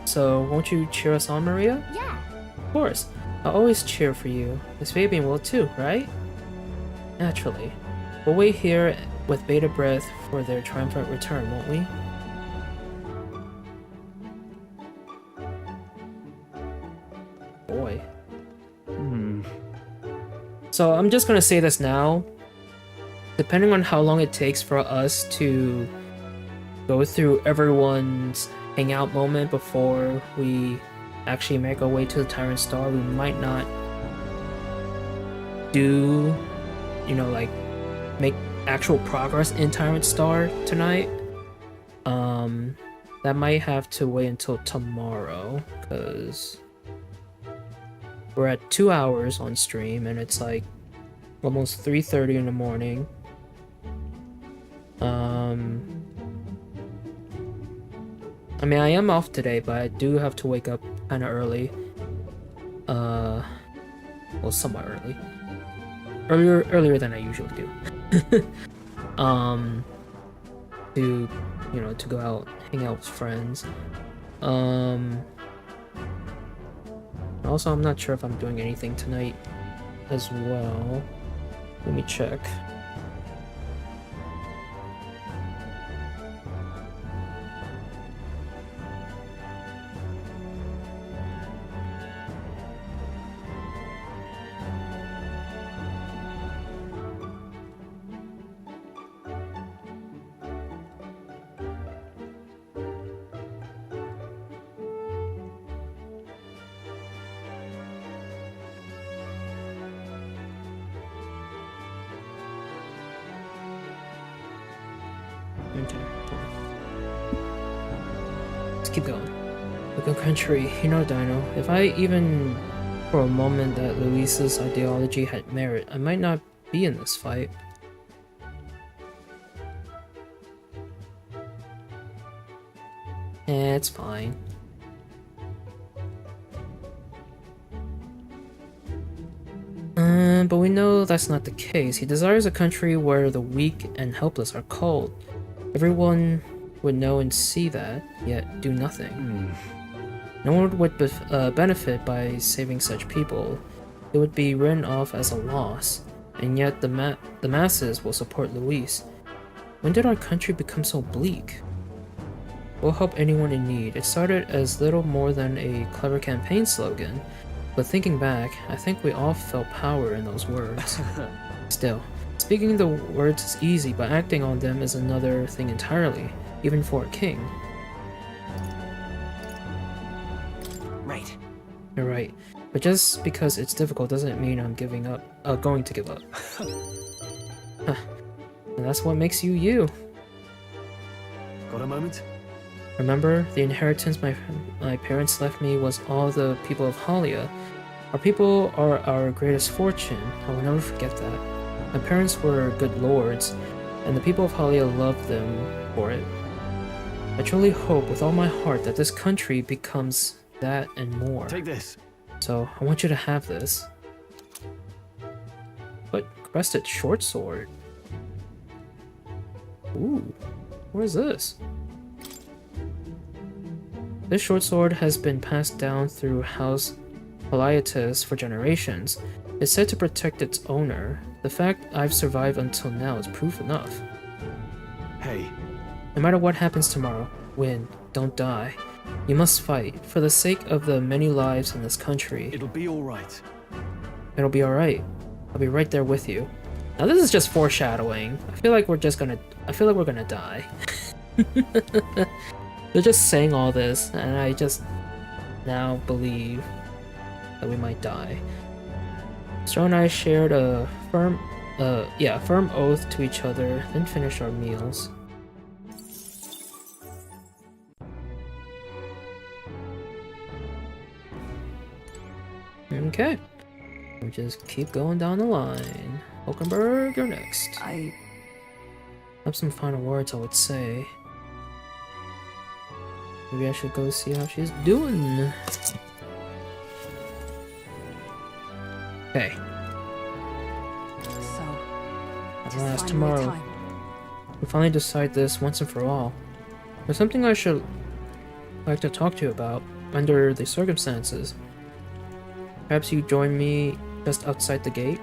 So, won't you cheer us on, Maria? Yeah. Of course. I'll always cheer for you. Miss Fabian will too, right? Naturally. We'll wait here with bated breath for their triumphant return, won't we? Boy. So I'm just gonna say this now. Depending on how long it takes for us to go through everyone's hangout moment before we actually make our way to the Tyrant Star, we might not do, you know, like, make actual progress in Tyrant Star tonight. That might have to wait until tomorrow, because we're at 2 hours on stream and it's like almost 3:30 in the morning. I mean, I am off today, but I do have to wake up kind of early. Well, somewhat early. Earlier than I usually do. To, you know, to go out, hang out with friends. Also, I'm not sure if I'm doing anything tonight as well. Let me check. Keep going. Look at country, you know, Dino. If I even for a moment that Luis's ideology had merit, I might not be in this fight. It's fine. But we know that's not the case. He desires a country where the weak and helpless are culled. Everyone would know and see that, yet do nothing. No one would benefit by saving such people. It would be written off as a loss, and yet the masses will support Luis. When did our country become so bleak? We'll help anyone in need. It started as little more than a clever campaign slogan, but thinking back, I think we all felt power in those words. Still, Speaking the words is easy, but acting on them is another thing entirely, even for a king. Right. You're right. But just because it's difficult doesn't mean I'm going to give up. Huh. And that's what makes you you. Got a moment? Remember, the inheritance my parents left me was all the people of Halia. Our people are our greatest fortune. I will never forget that. My parents were good lords, and the people of Halia loved them for it. I truly hope with all my heart that this country becomes that and more. Take this. So, I want you to have this. But crested short sword. Ooh, what is this? This short sword has been passed down through House Palaitis for generations. It's said to protect its owner. The fact I've survived until now is proof enough. Hey. No matter what happens tomorrow, win, don't die. You must fight, for the sake of the many lives in this country. It'll be alright. It'll be alright. I'll be right there with you. Now this is just foreshadowing. I feel like we're gonna die. They're just saying all this, and I just now believe that we might die. Stroh and I shared a firm oath to each other, then finished our meals. Okay. We just keep going down the line. Hulkenberg, you're next. I have some final words I would say. Maybe I should go see how she's doing. Okay. So, At last, tomorrow. We finally decide this once and for all. There's something I should like to talk to you about, under the circumstances. Perhaps you join me just outside the gate?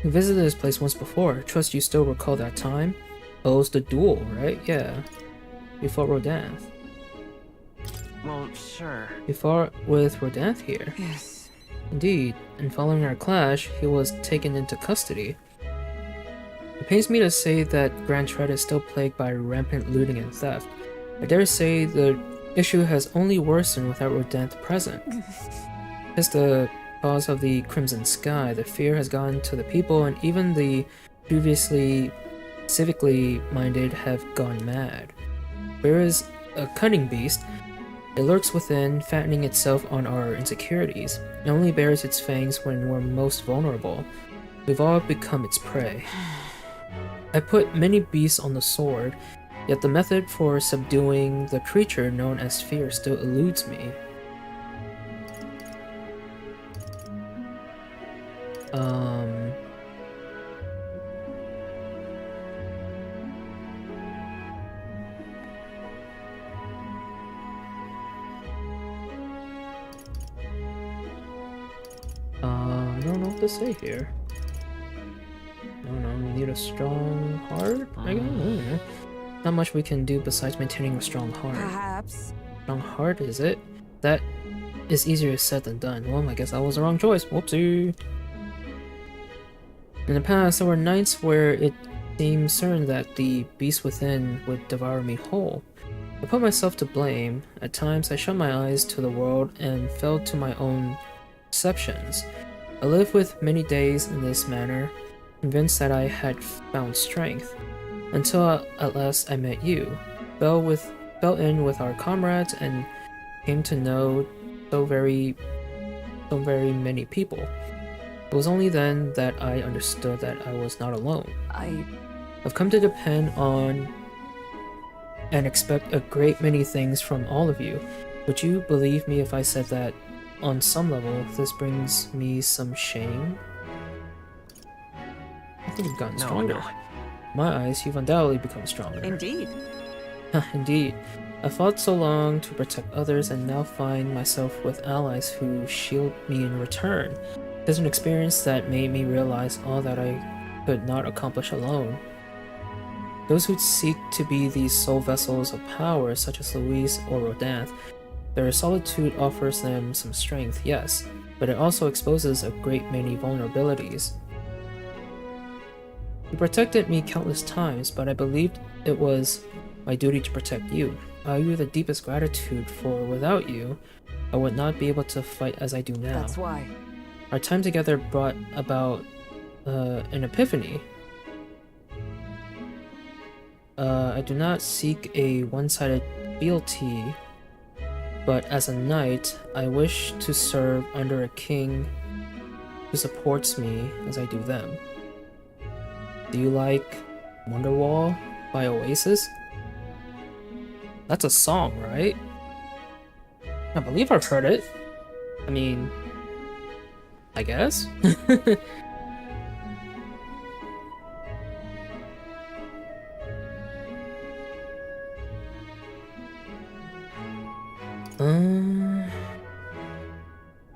We visited this place once before. Trust you still recall that time? Oh, it was the duel, right? Yeah. You fought Rodanth. Well, sure. You fought with Rodanth here. Yes. Indeed, and following our clash, he was taken into custody. It pains me to say that Grand Tread is still plagued by rampant looting and theft. I dare say the issue has only worsened without Rodanth present. It's the cause of the Crimson Sky. The fear has gone to the people, and even the previously civically minded have gone mad. Where is a cunning beast? It lurks within, fattening itself on our insecurities. It only bares its fangs when we're most vulnerable. We've all become its prey. I put many beasts on the sword, yet the method for subduing the creature known as fear still eludes me. I don't know what to say here. I don't know, we need a strong heart, I guess? Not much we can do besides maintaining a strong heart. Perhaps. Strong heart, is it? That is easier said than done. Well, I guess that was the wrong choice. Whoopsie. In the past, there were nights where it seemed certain that the beast within would devour me whole. I put myself to blame. At times, I shut my eyes to the world and fell to my own perceptions. I lived with many days in this manner, convinced that I had found strength, until at last I met you, fell in with our comrades, and came to know so very many people. It was only then that I understood that I was not alone. I've come to depend on and expect a great many things from all of you. Would you believe me if I said that, on some level, this brings me some shame? I think you've gotten stronger. No. In my eyes, you've undoubtedly become stronger. Indeed. Indeed. I fought so long to protect others and now find myself with allies who shield me in return. There's an experience that made me realize all that I could not accomplish alone. Those who seek to be these sole vessels of power, such as Louise or Rodanth, their solitude offers them some strength, yes, but it also exposes a great many vulnerabilities. You protected me countless times, but I believed it was my duty to protect you. I owe you the deepest gratitude, for without you, I would not be able to fight as I do now. That's why. Our time together brought about an epiphany. I do not seek a one-sided fealty, but as a knight, I wish to serve under a king who supports me as I do them. Do you like Wonderwall by Oasis? That's a song, right? I believe I've heard it. I mean, I guess?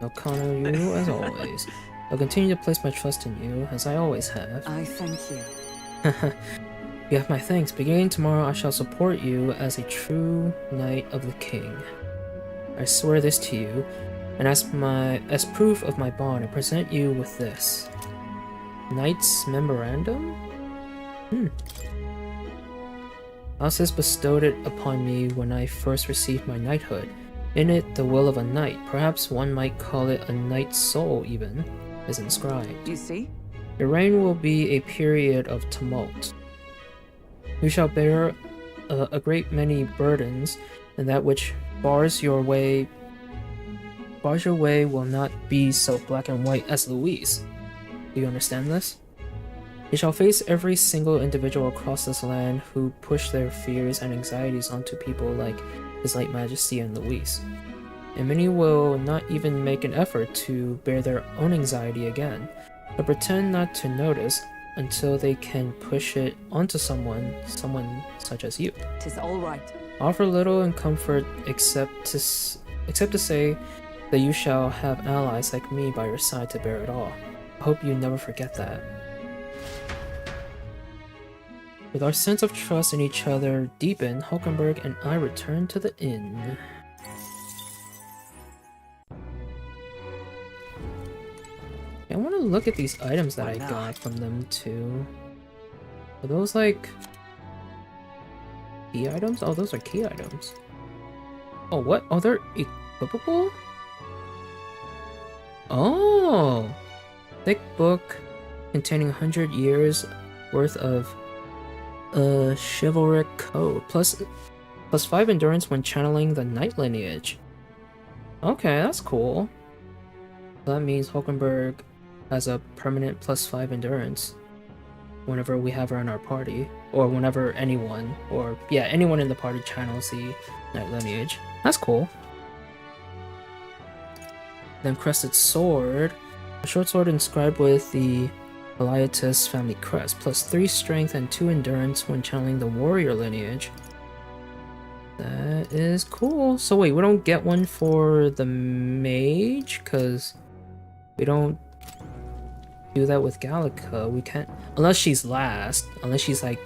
O'Connor, you as always. I'll continue to place my trust in you, as I always have. I thank you. You have my thanks. Beginning tomorrow, I shall support you as a true knight of the king. I swear this to you, and as proof of my bond, I present you with this. Knight's Memorandum? Alcis bestowed it upon me when I first received my knighthood. In it, the will of a knight, perhaps one might call it a knight's soul even, is inscribed. You see? Your reign will be a period of tumult. You shall bear a great many burdens, and that which bars your way will not be so black and white as Louise. Do you understand this? You shall face every single individual across this land who push their fears and anxieties onto people like His late Majesty and Louise. And many will not even make an effort to bear their own anxiety again, but pretend not to notice until they can push it onto someone such as you. 'Tis all right. Offer little in comfort except to say that you shall have allies like me by your side to bear it all. I hope you never forget that. With our sense of trust in each other deepened, Hulkenberg and I returned to the inn. I want to look at these items that I got from them too. Are those like key items? Oh, those are key items. Oh, what? Oh, they're equipable? Oh! Thick book containing 100 years worth of chivalric code. Plus 5 endurance when channeling the knight lineage. Okay, that's cool. That means Hulkenberg has a permanent +5 endurance whenever we have her in our party, or whenever anyone in the party channels the knight lineage. That's cool. Then crested sword, a short sword inscribed with the Eliatus family crest, +3 strength and 2 endurance when channeling the warrior lineage. That is cool. So wait, we don't get one for the mage, because we don't do that with Gallica. We can't, unless she's last, unless she's like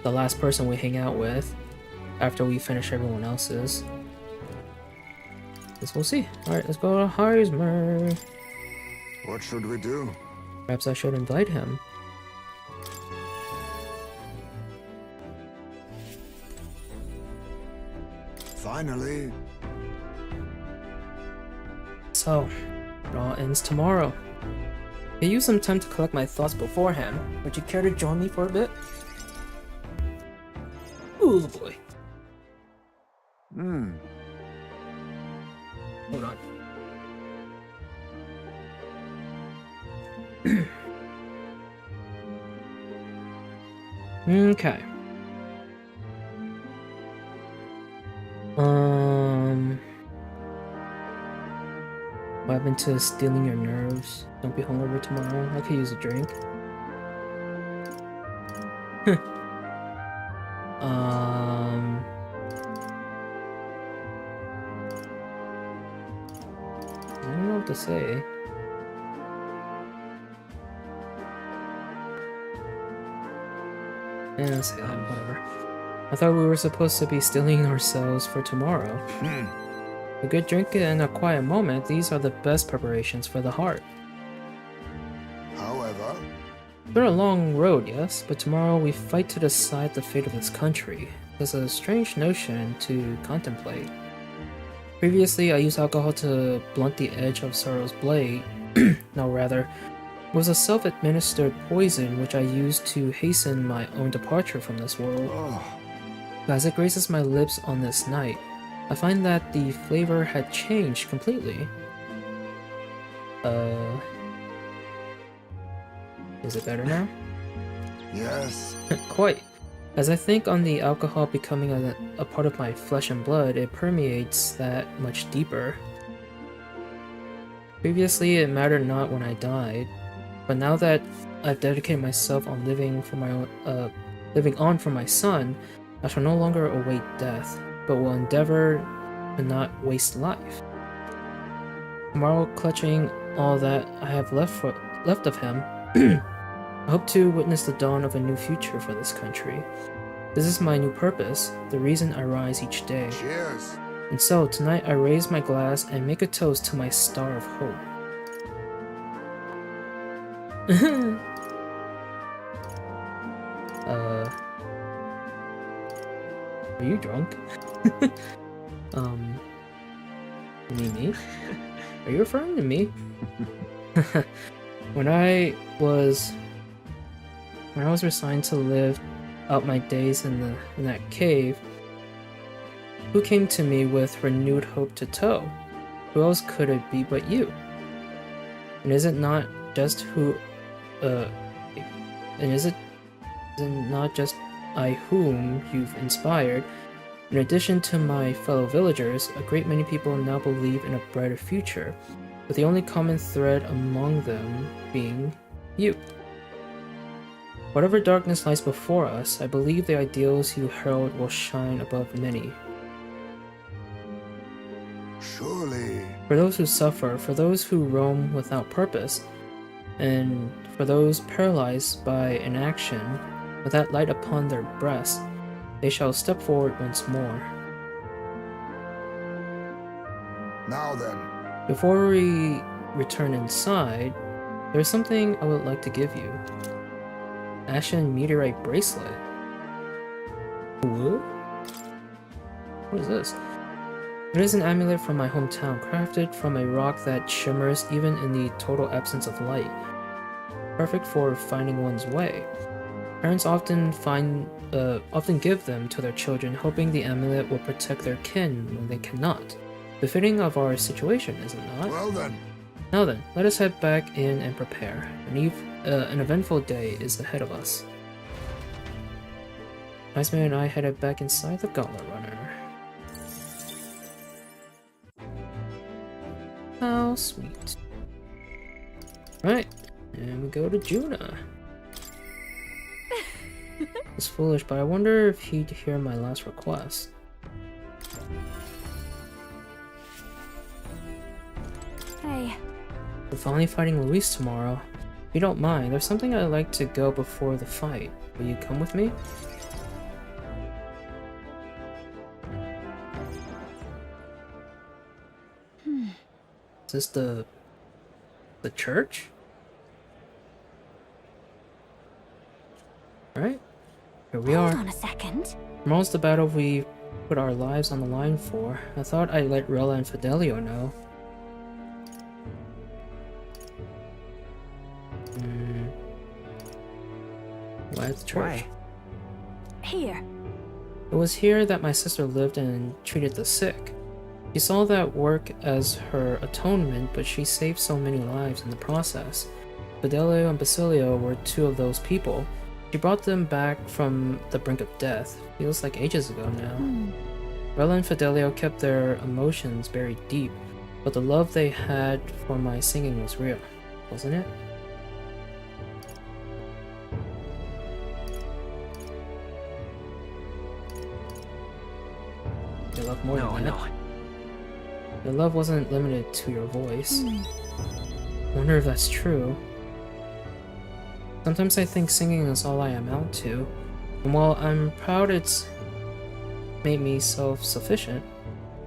the last person we hang out with after we finish everyone else's. Guess we'll see. Alright, let's go to Heismer. What should we do? Perhaps I should invite him. Finally. So, it all ends tomorrow. I used some time to collect my thoughts beforehand. Would you care to join me for a bit? Ooh boy. Hold on. Okay. What happened to stealing your nerves? Don't be hungover tomorrow. I could use a drink. I don't know what to say. Yeah, say that, whatever. I thought we were supposed to be stealing ourselves for tomorrow. A good drink and a quiet moment, these are the best preparations for the heart. However, It's been a long road, yes, but tomorrow we fight to decide the fate of this country. It's a strange notion to contemplate. Previously, I used alcohol to blunt the edge of sorrow's blade. No, rather, it was a self-administered poison which I used to hasten my own departure from this world. As it graces my lips on this night, I find that the flavor had changed completely. Is it better now? yes. Quite. As I think on the alcohol becoming a part of my flesh and blood, it permeates that much deeper. Previously, it mattered not when I died, but now that I've dedicated myself on living on for my son, I shall no longer await death, but will endeavor to not waste life. Tomorrow, clutching all that I have left of him, I hope to witness the dawn of a new future for this country. This is my new purpose, the reason I rise each day. Cheers. And so, tonight I raise my glass and make a toast to my star of hope. Are you drunk? Me? Are you referring to me? When I was resigned to live out my days in that cave, who came to me with renewed hope to tow? Who else could it be but you? And is it not just I whom you've inspired? In addition to my fellow villagers, a great many people now believe in a brighter future, with the only common thread among them being you. Whatever darkness lies before us, I believe the ideals you herald will shine above many. Surely. For those who suffer, for those who roam without purpose, and for those paralyzed by inaction, with that light upon their breasts, they shall step forward once more. Now then. Before we return inside, there is something I would like to give you. Ashen Meteorite Bracelet. What? What is this? It is an amulet from my hometown, crafted from a rock that shimmers even in the total absence of light. Perfect for finding one's way. Parents often give them to their children, hoping the amulet will protect their kin when they cannot. Befitting of our situation, is it not? Well then. Now then, let us head back in and prepare. An eventful day is ahead of us. Iceman and I headed back inside the Gauntlet Runner. How sweet. Right, and we go to Juna. It's foolish, but I wonder if he'd hear my last request. Hey. We're finally fighting Luis tomorrow. If you don't mind, there's something I'd like to go before the fight. Will you come with me? Is this the church? Alright, here we are. Hold on a second. Tomorrow's the battle we put our lives on the line for. I thought I'd let Rella and Fidelio know. Why at the church? Why? Here. It was here that my sister lived and treated the sick. She saw that work as her atonement, but she saved so many lives in the process. Fidelio and Basilio were two of those people. She brought them back from the brink of death. Feels like ages ago now. Rella and Fidelio kept their emotions buried deep, but the love they had for my singing was real, wasn't it? Your love more than that? Your love wasn't limited to your voice. Wonder if that's true. Sometimes I think singing is all I amount to, and while I'm proud it's made me self-sufficient,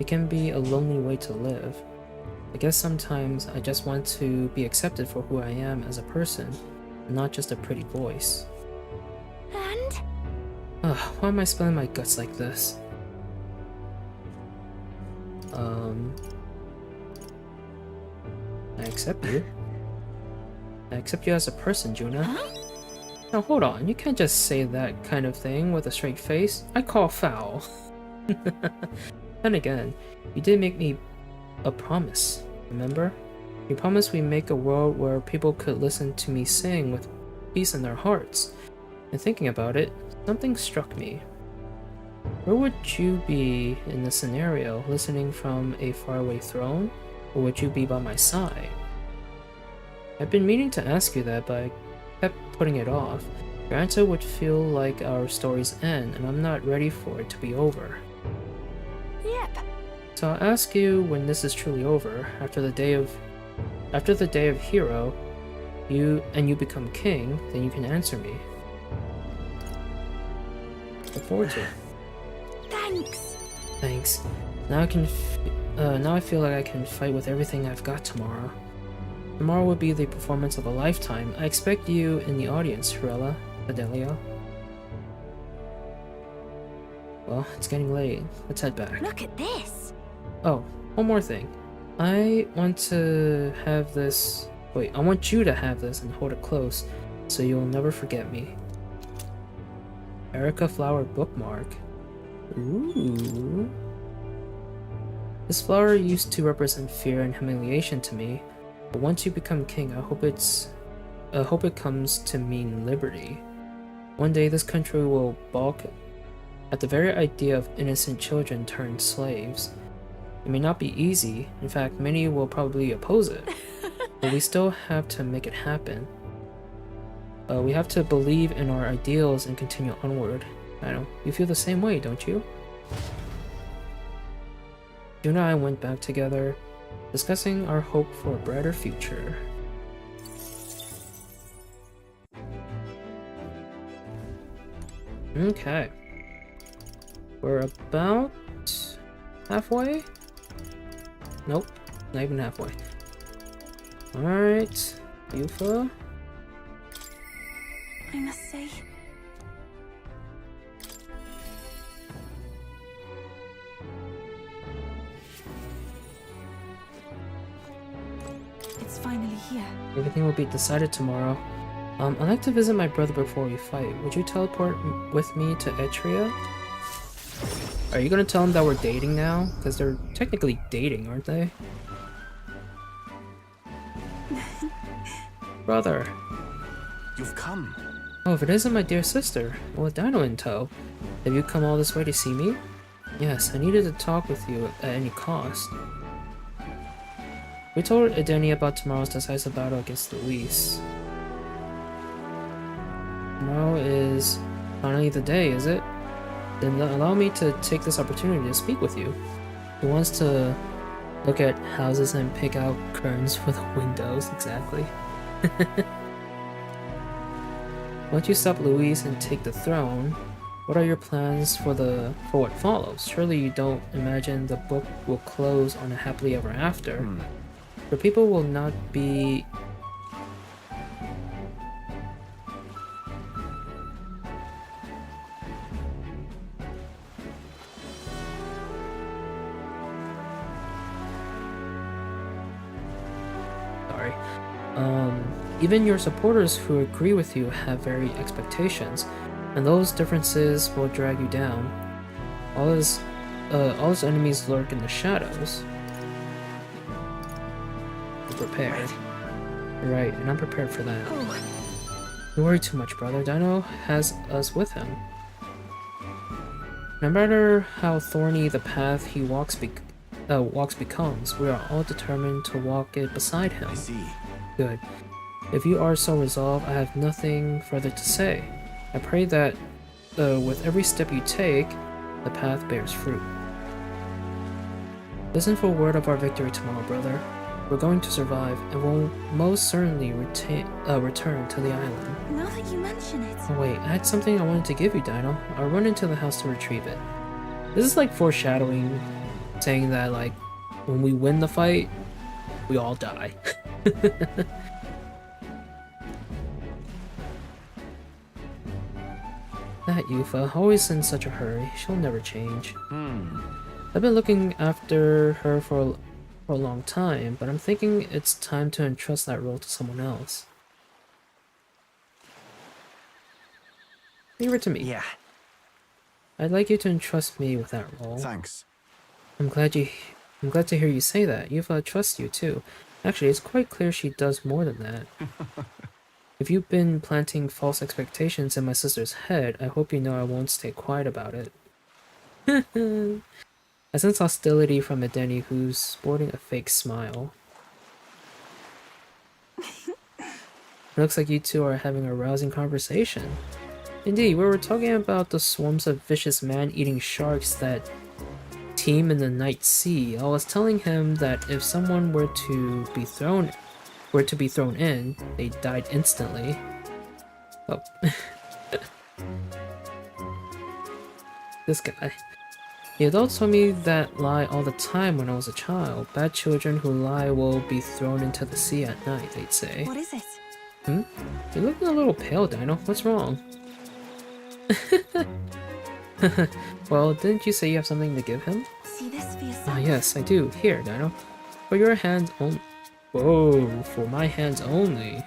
It can be a lonely way to live. I guess sometimes I just want to be accepted for who I am as a person, and not just a pretty voice. And? Why am I spilling my guts like this? I accept you. I accept you as a person, Juna. Now hold on, you can't just say that kind of thing with a straight face. I call foul. Then again, you did make me a promise, remember? You promised we'd make a world where people could listen to me sing with peace in their hearts. And thinking about it, something struck me. Where would you be in this scenario, listening from a faraway throne? Or would you be by my side? I've been meaning to ask you that, but I kept putting it off. Your answer would feel like our story's end, and I'm not ready for it to be over. Yep. So I'll ask you when this is truly over, after the day of Hero, you become king, then you can answer me. Look forward to it. Thanks. Thanks. Now I feel like I can fight with everything I've got tomorrow. Tomorrow will be the performance of a lifetime. I expect you in the audience, Rella, Adelia. Well, it's getting late. Let's head back. Look at this. Oh, one more thing. I want to have this... Wait, I want you to have this and hold it close, so you'll never forget me. Erica Flower bookmark. Ooh. This flower used to represent fear and humiliation to me, but once you become king, I hope it comes to mean liberty. One day this country will balk at the very idea of innocent children turned slaves. It may not be easy, in fact many will probably oppose it, but we still have to make it happen. We have to believe in our ideals and continue onward. I know, you feel the same way, don't you? Juna and I went back together, discussing our hope for a brighter future. Okay. We're about halfway? Nope, not even halfway. Alright, Yufa. I must say, it's finally here. Everything will be decided tomorrow. I'd like to visit my brother before we fight. Would you teleport with me to Etria? Are you gonna tell him that we're dating now? Because they're technically dating, aren't they? Brother. You've come. Oh, if it isn't my dear sister, with Dino in tow, have you come all this way to see me? Yes, I needed to talk with you at any cost. We told Edeni about tomorrow's decisive battle against Luis. Tomorrow is finally the day, is it? Then allow me to take this opportunity to speak with you. Who wants to look at houses and pick out curtains for the windows, exactly. Once you stop Luis and take the throne, what are your plans for what follows? Surely you don't imagine the book will close on a happily ever after. For people will not be... Sorry. Even your supporters who agree with you have varied expectations, and those differences will drag you down. All his enemies lurk in the shadows. Be prepared. You're right, and I'm prepared for that. Don't worry too much, brother. Dino has us with him. No matter how thorny the path he walks becomes, we are all determined to walk it beside him. I see. Good. If you are so resolved, I have nothing further to say. I pray that, with every step you take, the path bears fruit. Listen for word of our victory tomorrow, brother. We're going to survive, and will most certainly return to the island. Now that you mention it... Oh wait, I had something I wanted to give you, Dino. I'll run into the house to retrieve it. This is like foreshadowing saying that like when we win the fight, we all die. That Yufa, always in such a hurry. She'll never change. I've been looking after her for a long time, but I'm thinking it's time to entrust that role to someone else. Leave it to me. Yeah. I'd like you to entrust me with that role. Thanks. I'm glad to hear you say that. Yufa trusts you too. Actually, it's quite clear she does more than that. If you've been planting false expectations in my sister's head, I hope you know I won't stay quiet about it. I sense hostility from Edeni, who's sporting a fake smile. Looks like you two are having a rousing conversation. Indeed, we were talking about the swarms of vicious man-eating sharks that team in the night sea. I was telling him that if someone were to be thrown in, they died instantly. Oh. This guy. The adults told me that lie all the time when I was a child. Bad children who lie will be thrown into the sea at night, they'd say. What is it? You're looking a little pale, Dino. What's wrong? Well, didn't you say you have something to give him? See this for yourself. Ah, yes, I do. Here, Dino. For your hands only. Whoa, for my hands only.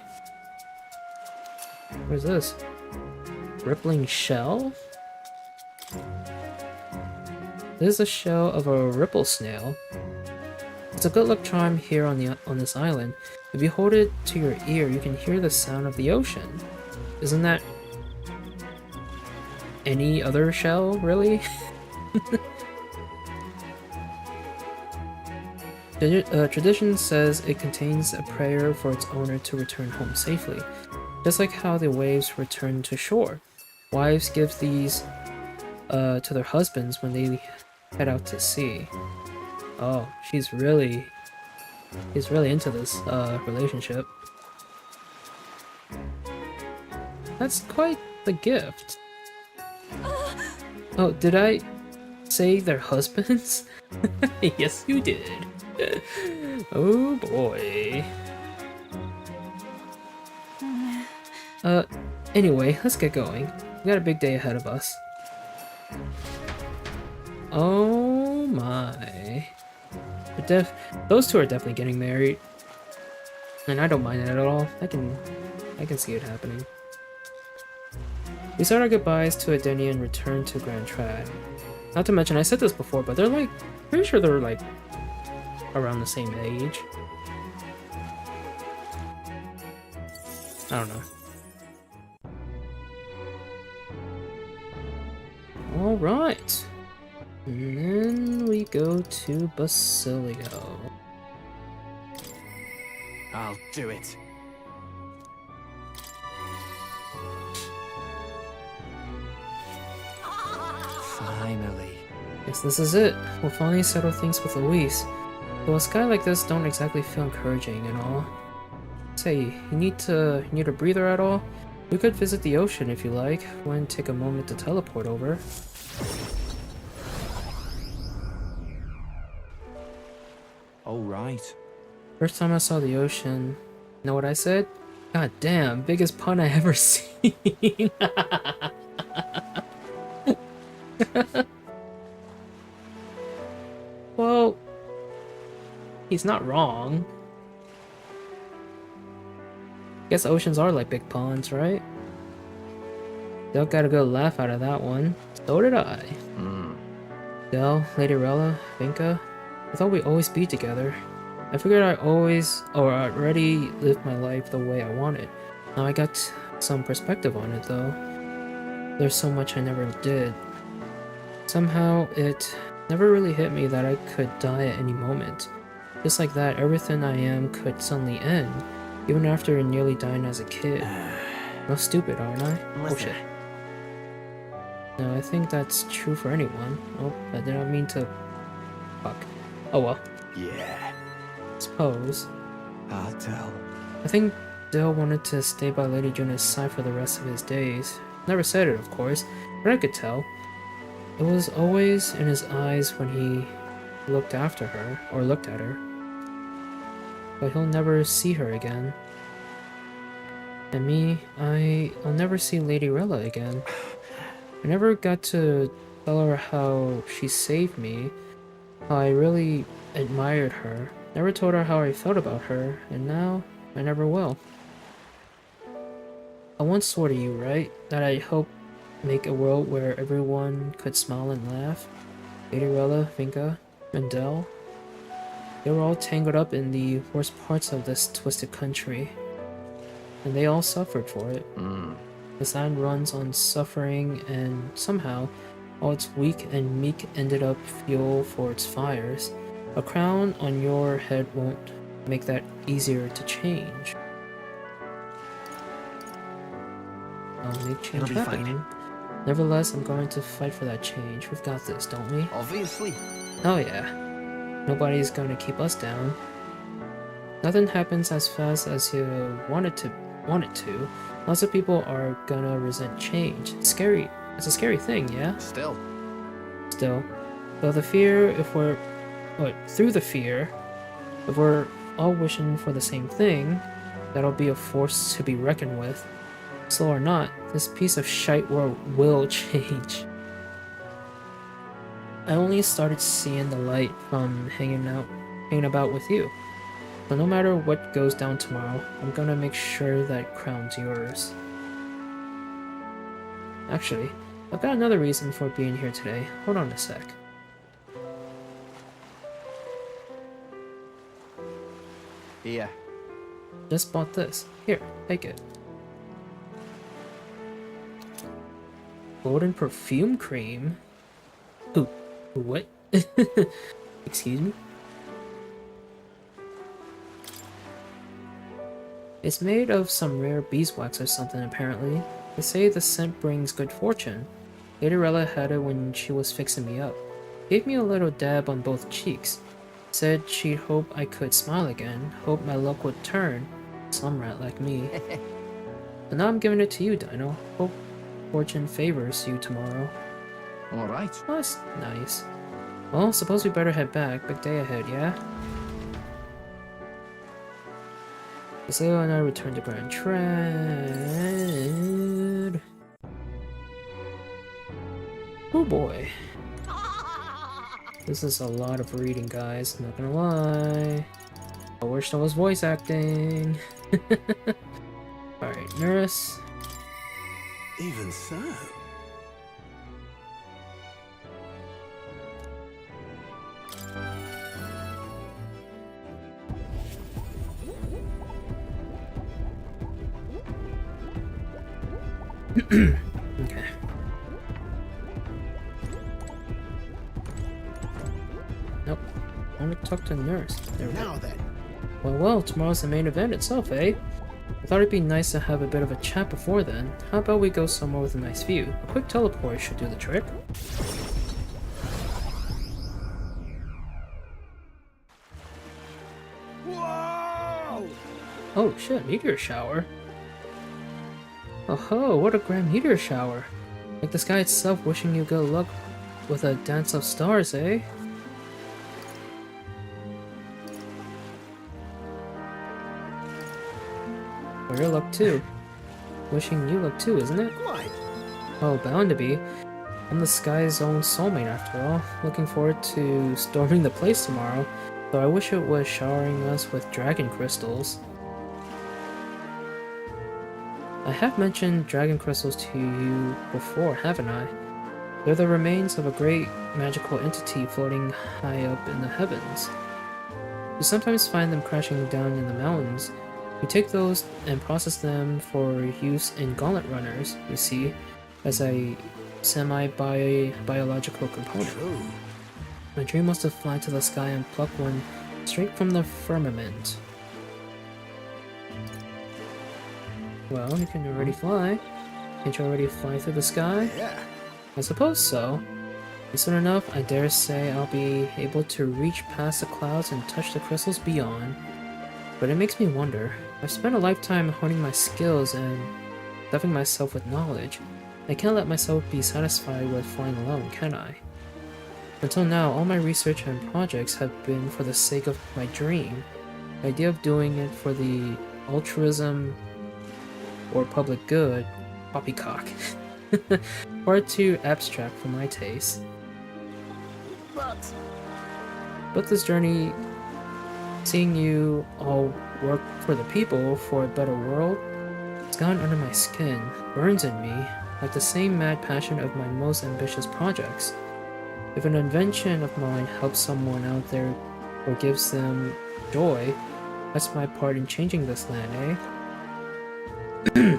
What is this? Rippling shell? This is a shell of a ripple snail. It's a good luck charm here on this island. If you hold it to your ear, you can hear the sound of the ocean. Isn't that any other shell, really? Tradition says it contains a prayer for its owner to return home safely, just like how the waves return to shore. Wives give these to their husbands when they head out to sea. Oh, he's really into this relationship. That's quite the gift. Oh, did I say their husbands? Yes, you did. Oh boy. Anyway, let's get going. We got a big day ahead of us. Oh my. Those two are definitely getting married. And I don't mind it at all. I can see it happening. We said our goodbyes to Edeni and returned to Grand Trad. Not to mention, I said this before, but they're like, pretty sure they're like around the same age. I don't know. Alright. And then we go to Basilio. I'll do it. Finally. Guess this is it. We'll finally settle things with Luis. Though a sky like this don't exactly feel encouraging and all. Say, you need a breather at all? We could visit the ocean if you like, when take a moment to teleport over. Oh, right. First time I saw the ocean, know what I said? God damn, biggest pun I ever seen. Well, he's not wrong. Guess oceans are like big ponds, right? Del got a good laugh out of that one. So did I. Del, Lady Rella, Vinka, I thought we'd always be together. I figured I already lived my life the way I wanted. Now I got some perspective on it though. There's so much I never did. Somehow it never really hit me that I could die at any moment. Just like that, everything I am could suddenly end, even after nearly dying as a kid. I'm stupid, aren't I? Oh shit. No, I think that's true for anyone. Oh, I did not mean to... Fuck. Oh well. Yeah. Suppose. I'll tell. I think Dale wanted to stay by Lady Juna's side for the rest of his days. Never said it, of course, but I could tell. It was always in his eyes when he looked after her, or looked at her. But he'll never see her again. And me, I'll never see Lady Rella again. I never got to tell her how she saved me, how I really admired her. Never told her how I felt about her, and now I never will. I once swore to you, right? That I hope make a world where everyone could smile and laugh. Lady Rella, Vinka, and Del. They were all tangled up in the worst parts of this twisted country. And they all suffered for it. This land runs on suffering, and somehow, all its weak and meek ended up fuel for its fires. A crown on your head won't make that easier to change. I'll make change It'll be happen. fine. Nevertheless, I'm going to fight for that change. We've got this, don't we? Obviously. Oh yeah. Nobody's going to keep us down. Nothing happens as fast as you want it to. Lots of people are gonna resent change. It's scary. It's a scary thing, yeah? Still. Though the fear, through the fear, if we're all wishing for the same thing, that'll be a force to be reckoned with. Slow or not, this piece of shite world will change. I only started seeing the light from hanging about with you. But no matter what goes down tomorrow, I'm gonna make sure that crown's yours. Actually, I've got another reason for being here today. Hold on a sec. Here. Just bought this. Here, take it. Golden perfume cream? Ooh, what? Excuse me? It's made of some rare beeswax or something, apparently. They say the scent brings good fortune. Lady Rella had it when she was fixing me up. Gave me a little dab on both cheeks. Said she'd hope I could smile again, hope my luck would turn. Some rat like me. But now I'm giving it to you, Dino. Hope fortune favors you tomorrow. Alright. Oh, that's nice. Well, suppose we better head back. Big day ahead, yeah? Basile and I return to Grand Trade. Oh boy. This is a lot of reading, guys. Not gonna lie. I wish I was voice acting. Alright, nurse. Even so. Okay. Nope. I want to talk to the nurse. There we Now go. then. Well, tomorrow's the main event itself, eh? I thought it'd be nice to have a bit of a chat before then. How about we go somewhere with a nice view? A quick teleport should do the trick. Whoa! Oh shit, meteor shower. Oh ho, what a grand meteor shower. Like the sky itself wishing you good luck with a dance of stars, eh? For your luck too. Wishing you luck too, isn't it? Quite. Oh, bound to be. I'm the sky's own soulmate after all. Looking forward to storming the place tomorrow, though I wish it was showering us with dragon crystals. I have mentioned dragon crystals to you before, haven't I? They're the remains of a great magical entity floating high up in the heavens. You sometimes find them crashing down in the mountains. We take those and process them for use in gauntlet runners, you see, as a semi-biological component. True. My dream was to fly to the sky and pluck one straight from the firmament. Well, you can already fly. Can't you already fly through the sky? Yeah. I suppose so. And soon enough, I dare say I'll be able to reach past the clouds and touch the crystals beyond. But it makes me wonder. I've spent a lifetime honing my skills and stuffing myself with knowledge. I can't let myself be satisfied with flying alone, can I? Until now, all my research and projects have been for the sake of my dream. The idea of doing it for the altruism or public good, poppycock, far too abstract for my taste. But this journey, seeing you all work for the people for a better world, it's gone under my skin, burns in me, like the same mad passion of my most ambitious projects. If an invention of mine helps someone out there or gives them joy, that's my part in changing this land, eh?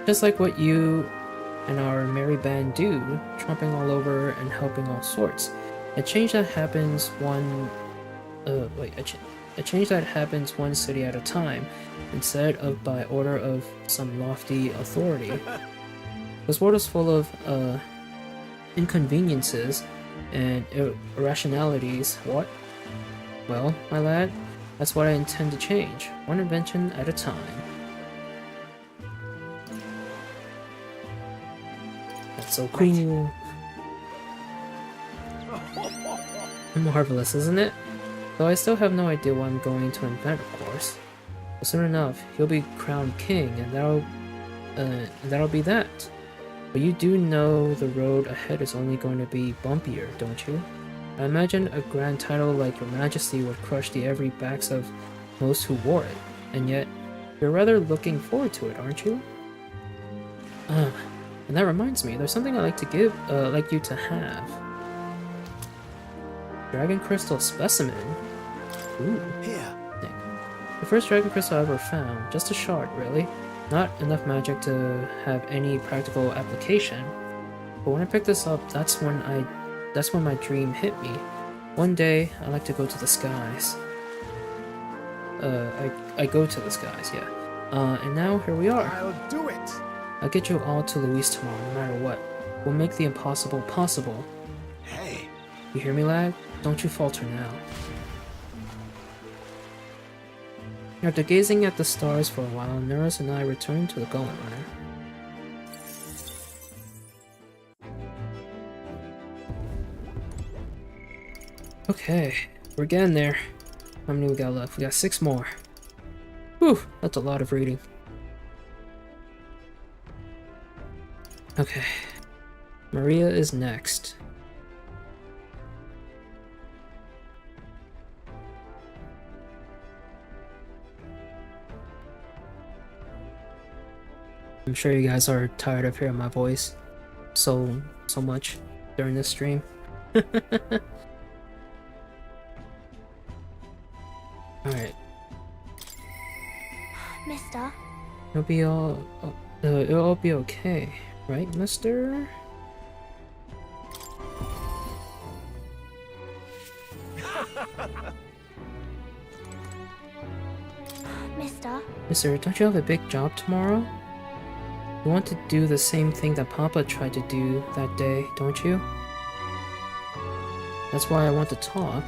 Just like what you and our merry band do, tromping all over and helping all sorts. A change that happens one city at a time, instead of by order of some lofty authority. This world is full of inconveniences and irrationalities. What? Well, my lad, that's what I intend to change, one invention at a time. That's so cool. Marvelous, isn't it? Though I still have no idea what I'm going to invent, of course. But soon enough, he'll be crowned king, and that'll be that. But you do know the road ahead is only going to be bumpier, don't you? I imagine a grand title like Your Majesty would crush the every backs of most who wore it, and yet you're rather looking forward to it, aren't you? And that reminds me, there's something I'd like to give, like you to have. Dragon Crystal Specimen. Ooh. Here. The first Dragon Crystal I ever found. Just a shard, really. Not enough magic to have any practical application. But when I picked this up, that's when my dream hit me. One day, I like to go to the skies. I go to the skies, yeah. And now, here we are. I'll do it! I'll get you all to Luis tomorrow, no matter what. We'll make the impossible possible. Hey! You hear me, lad? Don't you falter now. After gazing at the stars for a while, Neros and I returned to the Golem Runner. Okay, we're getting there. How many we got left? We got 6 more. Whew, that's a lot of reading. Okay, Maria is next. I'm sure you guys are tired of hearing my voice so much during this stream. Alright. Mister? It'll all be okay, right, mister? Mister, don't you have a big job tomorrow? You want to do the same thing that Papa tried to do that day, don't you? That's why I want to talk.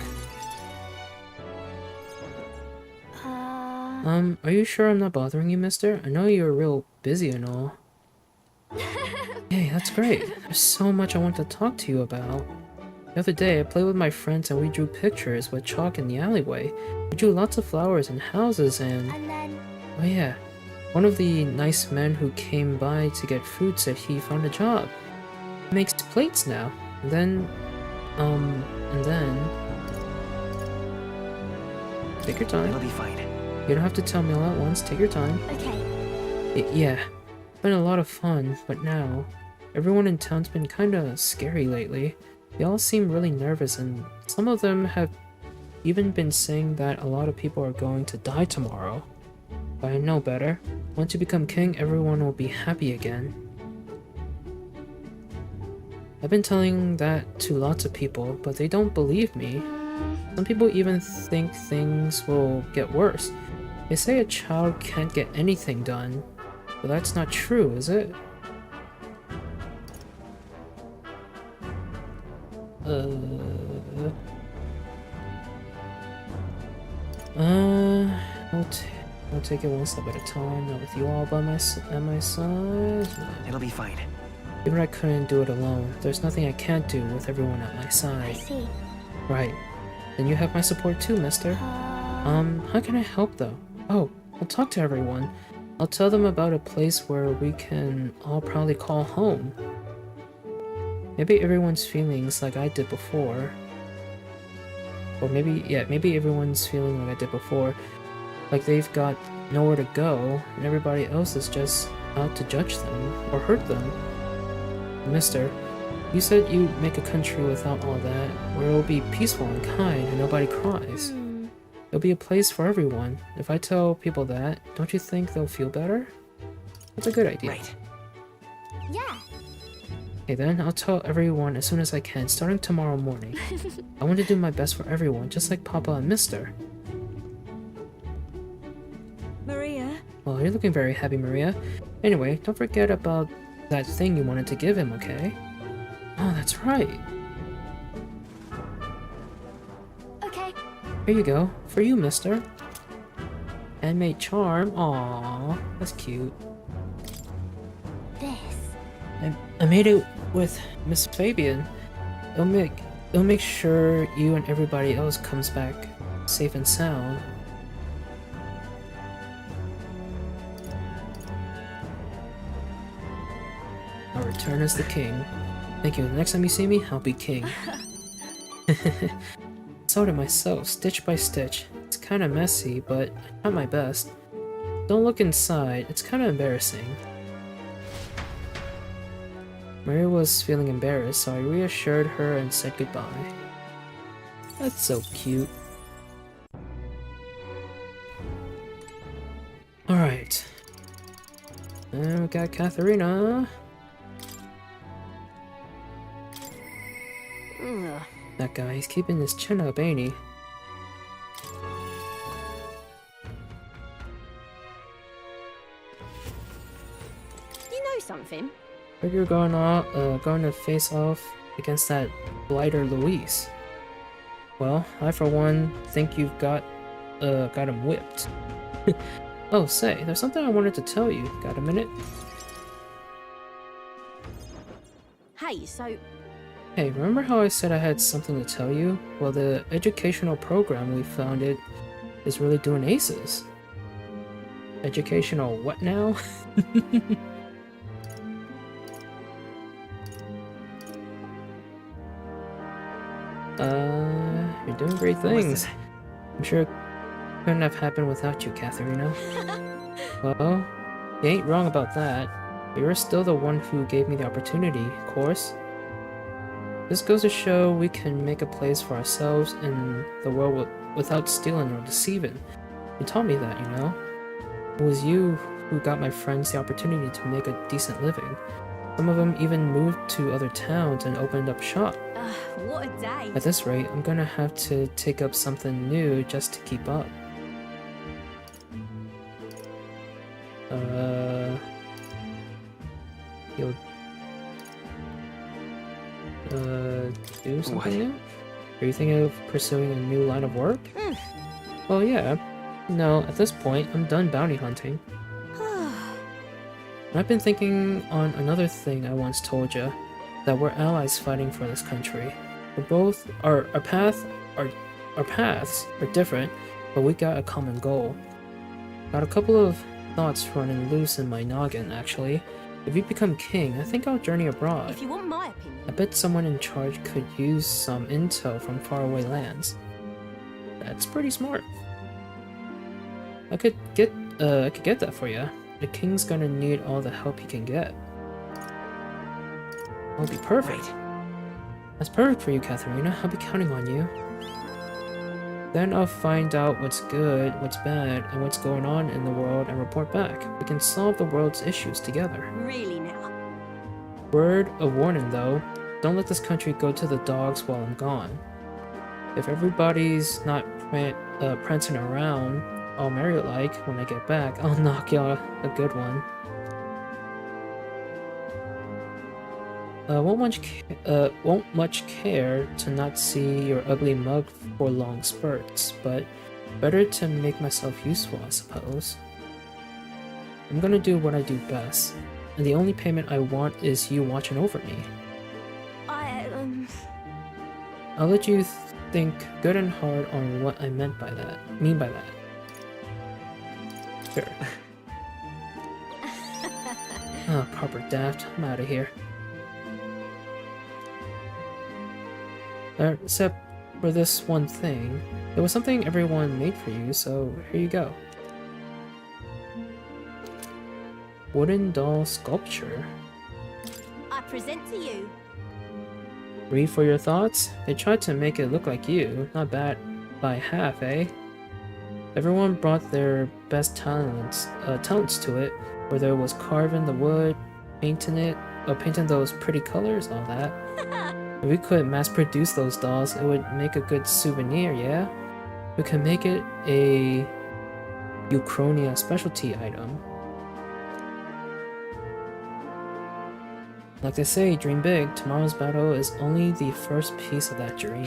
Are you sure I'm not bothering you, mister? I know you're real busy and all. Hey, that's great. There's so much I want to talk to you about. The other day, I played with my friends and we drew pictures with chalk in the alleyway. We drew lots of flowers and houses and then... Oh yeah. One of the nice men who came by to get food said he found a job. He makes plates now. And then... Take your time. It'll be fine. You don't have to tell me all at once. Take your time. Okay. Yeah. It's been a lot of fun, but now... Everyone in town's been kinda scary lately. They all seem really nervous and some of them have even been saying that a lot of people are going to die tomorrow. But I know better. Once you become king, everyone will be happy again. I've been telling that to lots of people, but they don't believe me. Some people even think things will get worse. They say a child can't get anything done, but that's not true, is it? I'll take it one step at a time, not with you all by at my side. It'll be fine. Even I couldn't do it alone. There's nothing I can't do with everyone at my side. I see. Right. Then you have my support too, mister. How can I help though? Oh, I'll talk to everyone. I'll tell them about a place where we can all proudly call home. Maybe everyone's feelings like I did before. Or maybe, yeah, maybe everyone's feeling like I did before. Like they've got nowhere to go, and everybody else is just out to judge them or hurt them. Mister, you said you'd make a country without all that, where it'll be peaceful and kind and nobody cries. It'll be a place for everyone. If I tell people that, don't you think they'll feel better? That's a good idea. Right. Yeah. Okay then, I'll tell everyone as soon as I can, starting tomorrow morning. I want to do my best for everyone, just like Papa and Mister. Maria? Well, you're looking very happy, Maria. Anyway, don't forget about that thing you wanted to give him, okay? Oh, that's right. Okay. Here you go. For you, mister. Handmade charm. Aww, that's cute. This. I made it with Miss Fabian. It'll make sure you and everybody else comes back safe and sound. I'll return as the king. Thank you. The next time you see me, I'll be king. Sewed it myself, stitch by stitch. It's kinda messy, but I tried my best. Don't look inside, it's kinda embarrassing. Maria was feeling embarrassed, so I reassured her and said goodbye. That's so cute. Alright. And we got Katharina. That guy, he's keeping his chin up, ain't he? You know something? Heard you're going to face off against that blighter Luis. Well, I for one think you've got him whipped. Oh, say, there's something I wanted to tell you. Got a minute? Hey, so Hey, remember how I said I had something to tell you? Well, the educational program we founded is really doing aces. Educational what now? You're doing great things. I'm sure it couldn't have happened without you, Katharina. Well, you ain't wrong about that. But you're still the one who gave me the opportunity, of course. This goes to show we can make a place for ourselves in the world without stealing or deceiving. You taught me that, you know? It was you who got my friends the opportunity to make a decent living. Some of them even moved to other towns and opened up shop. what a day. At this rate, I'm gonna have to take up something new just to keep up. You'll do something new? Are you thinking of pursuing a new line of work? Well, yeah. No, at this point, I'm done bounty hunting. And I've been thinking on another thing I once told you, that we're allies fighting for this country. We're both our paths are different, but we got a common goal. Got a couple of thoughts running loose in my noggin, actually. If you become king, I think I'll journey abroad. If you want my opinion. I bet someone in charge could use some intel from faraway lands. That's pretty smart. I could get that for you. The king's gonna need all the help he can get. That'll be perfect. That's perfect for you, Katharina. I'll be counting on you. Then I'll find out what's good, what's bad, and what's going on in the world and report back. We can solve the world's issues together. Really now? Word of warning though, don't let this country go to the dogs while I'm gone. If everybody's not prancing around all merry-like when I get back, I'll knock y'all a good one. Won't much care to not see your ugly mug for long spurts, but better to make myself useful, I suppose. I'm gonna do what I do best, and the only payment I want is you watching over me. I'll let you think good and hard on what I mean by that. Sure. Ah, proper daft. I'm out of here. Except for this one thing. There was something everyone made for you, so here you go. Wooden doll sculpture. I present to you. Read for your thoughts? They tried to make it look like you. Not bad by half, eh? Everyone brought their best talents to it, whether it was carving the wood, painting those pretty colors, all that. If we could mass produce those dolls, it would make a good souvenir, yeah? We could make it a Uchronia specialty item. Like they say, dream big. Tomorrow's battle is only the first piece of that dream.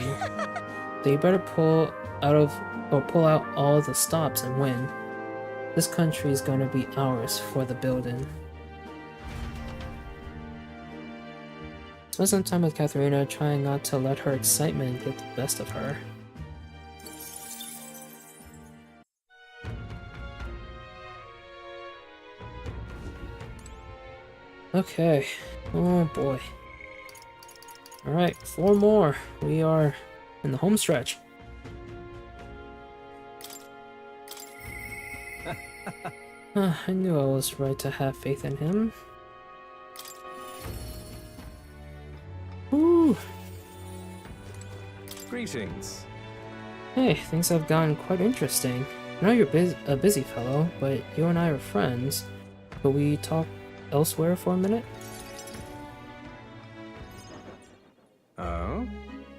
So you better pull out all the stops and win. This country is gonna be ours for the building. Spend some time with Katharina, trying not to let her excitement get the best of her. Okay. Oh boy. Alright, 4 more. We are in the home stretch. I knew I was right to have faith in him. Woo! Greetings. Hey, things have gotten quite interesting. I know you're a busy fellow, but you and I are friends. Could we talk elsewhere for a minute? Oh?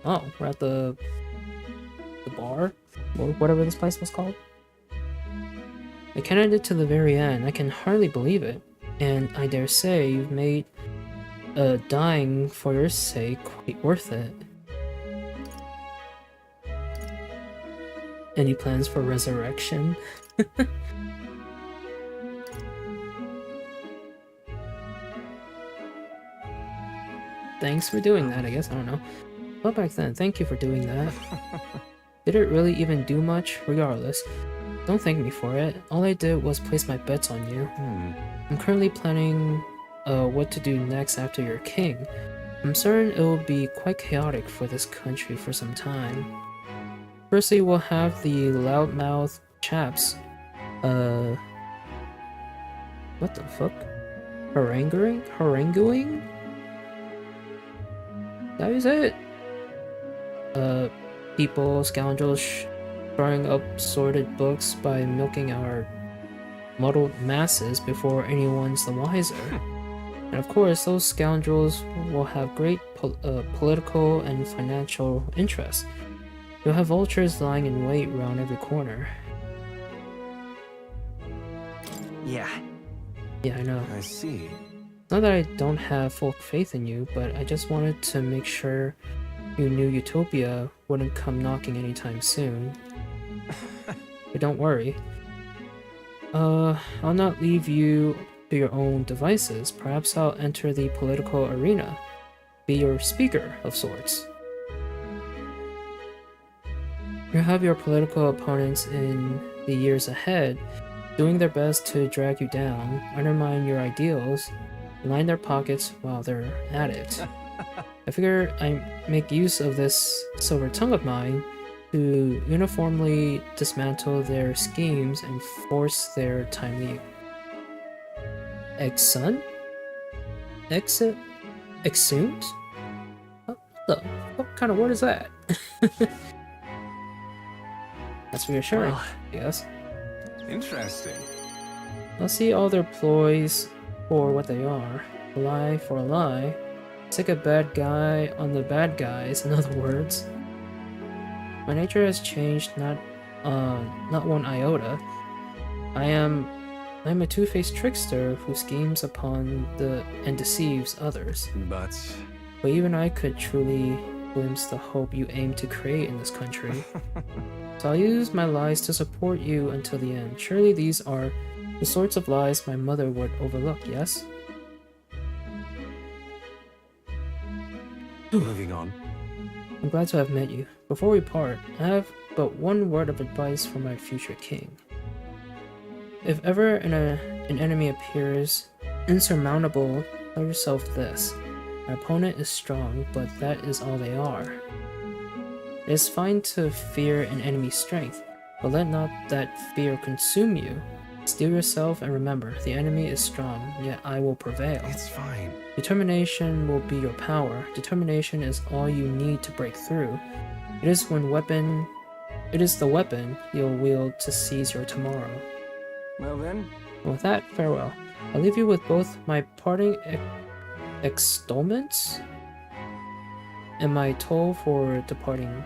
Oh, we're at the bar? Or whatever this place was called? I counted it to the very end. I can hardly believe it. And I dare say you've made dying for your sake quite worth it. Any plans for resurrection? Thanks for doing that, I guess. I don't know. But back then, thank you for doing that. Did it really even do much? Regardless, don't thank me for it. All I did was place my bets on you. I'm currently planning what to do next after you're king. I'm certain it will be quite chaotic for this country for some time. Firstly, we'll have the loudmouth chaps. What the fuck? Haranguing? That is it. People, scoundrels, throwing up sorted books by milking our muddled masses before anyone's the wiser. And of course, those scoundrels will have great political and financial interests. You'll have vultures lying in wait around every corner. Yeah. Yeah, I know. I see. Not that I don't have full faith in you, but I just wanted to make sure you knew Utopia wouldn't come knocking anytime soon. But don't worry. I'll not leave you to your own devices. Perhaps I'll enter the political arena. Be your speaker of sorts. You'll have your political opponents in the years ahead doing their best to drag you down, undermine your ideals, line their pockets while they're at it. I figure I make use of this silver tongue of mine to uniformly dismantle their schemes and force their timely exeunt? What kind of word is that? That's reassuring, Well, yes. Interesting. I'll see all their ploys for what they are. A lie for a lie. Take a bad guy on the bad guys, in other words. My nature has changed not one iota. I am a two-faced trickster who schemes upon and deceives others. But even I could truly glimpse the hope you aim to create in this country. So I'll use my lies to support you until the end. Surely these are the sorts of lies my mother would overlook, yes? Moving on. I'm glad to have met you. Before we part, I have but one word of advice for my future king. If ever an enemy appears insurmountable, tell yourself this. My opponent is strong, but that is all they are. It is fine to fear an enemy's strength, but let not that fear consume you. Steel yourself and remember, the enemy is strong, yet I will prevail. It's fine. Determination will be your power. Determination is all you need to break through. It is the weapon you'll wield to seize your tomorrow. Well then. With that, farewell. I'll leave you with both my parting extolments and my toll for departing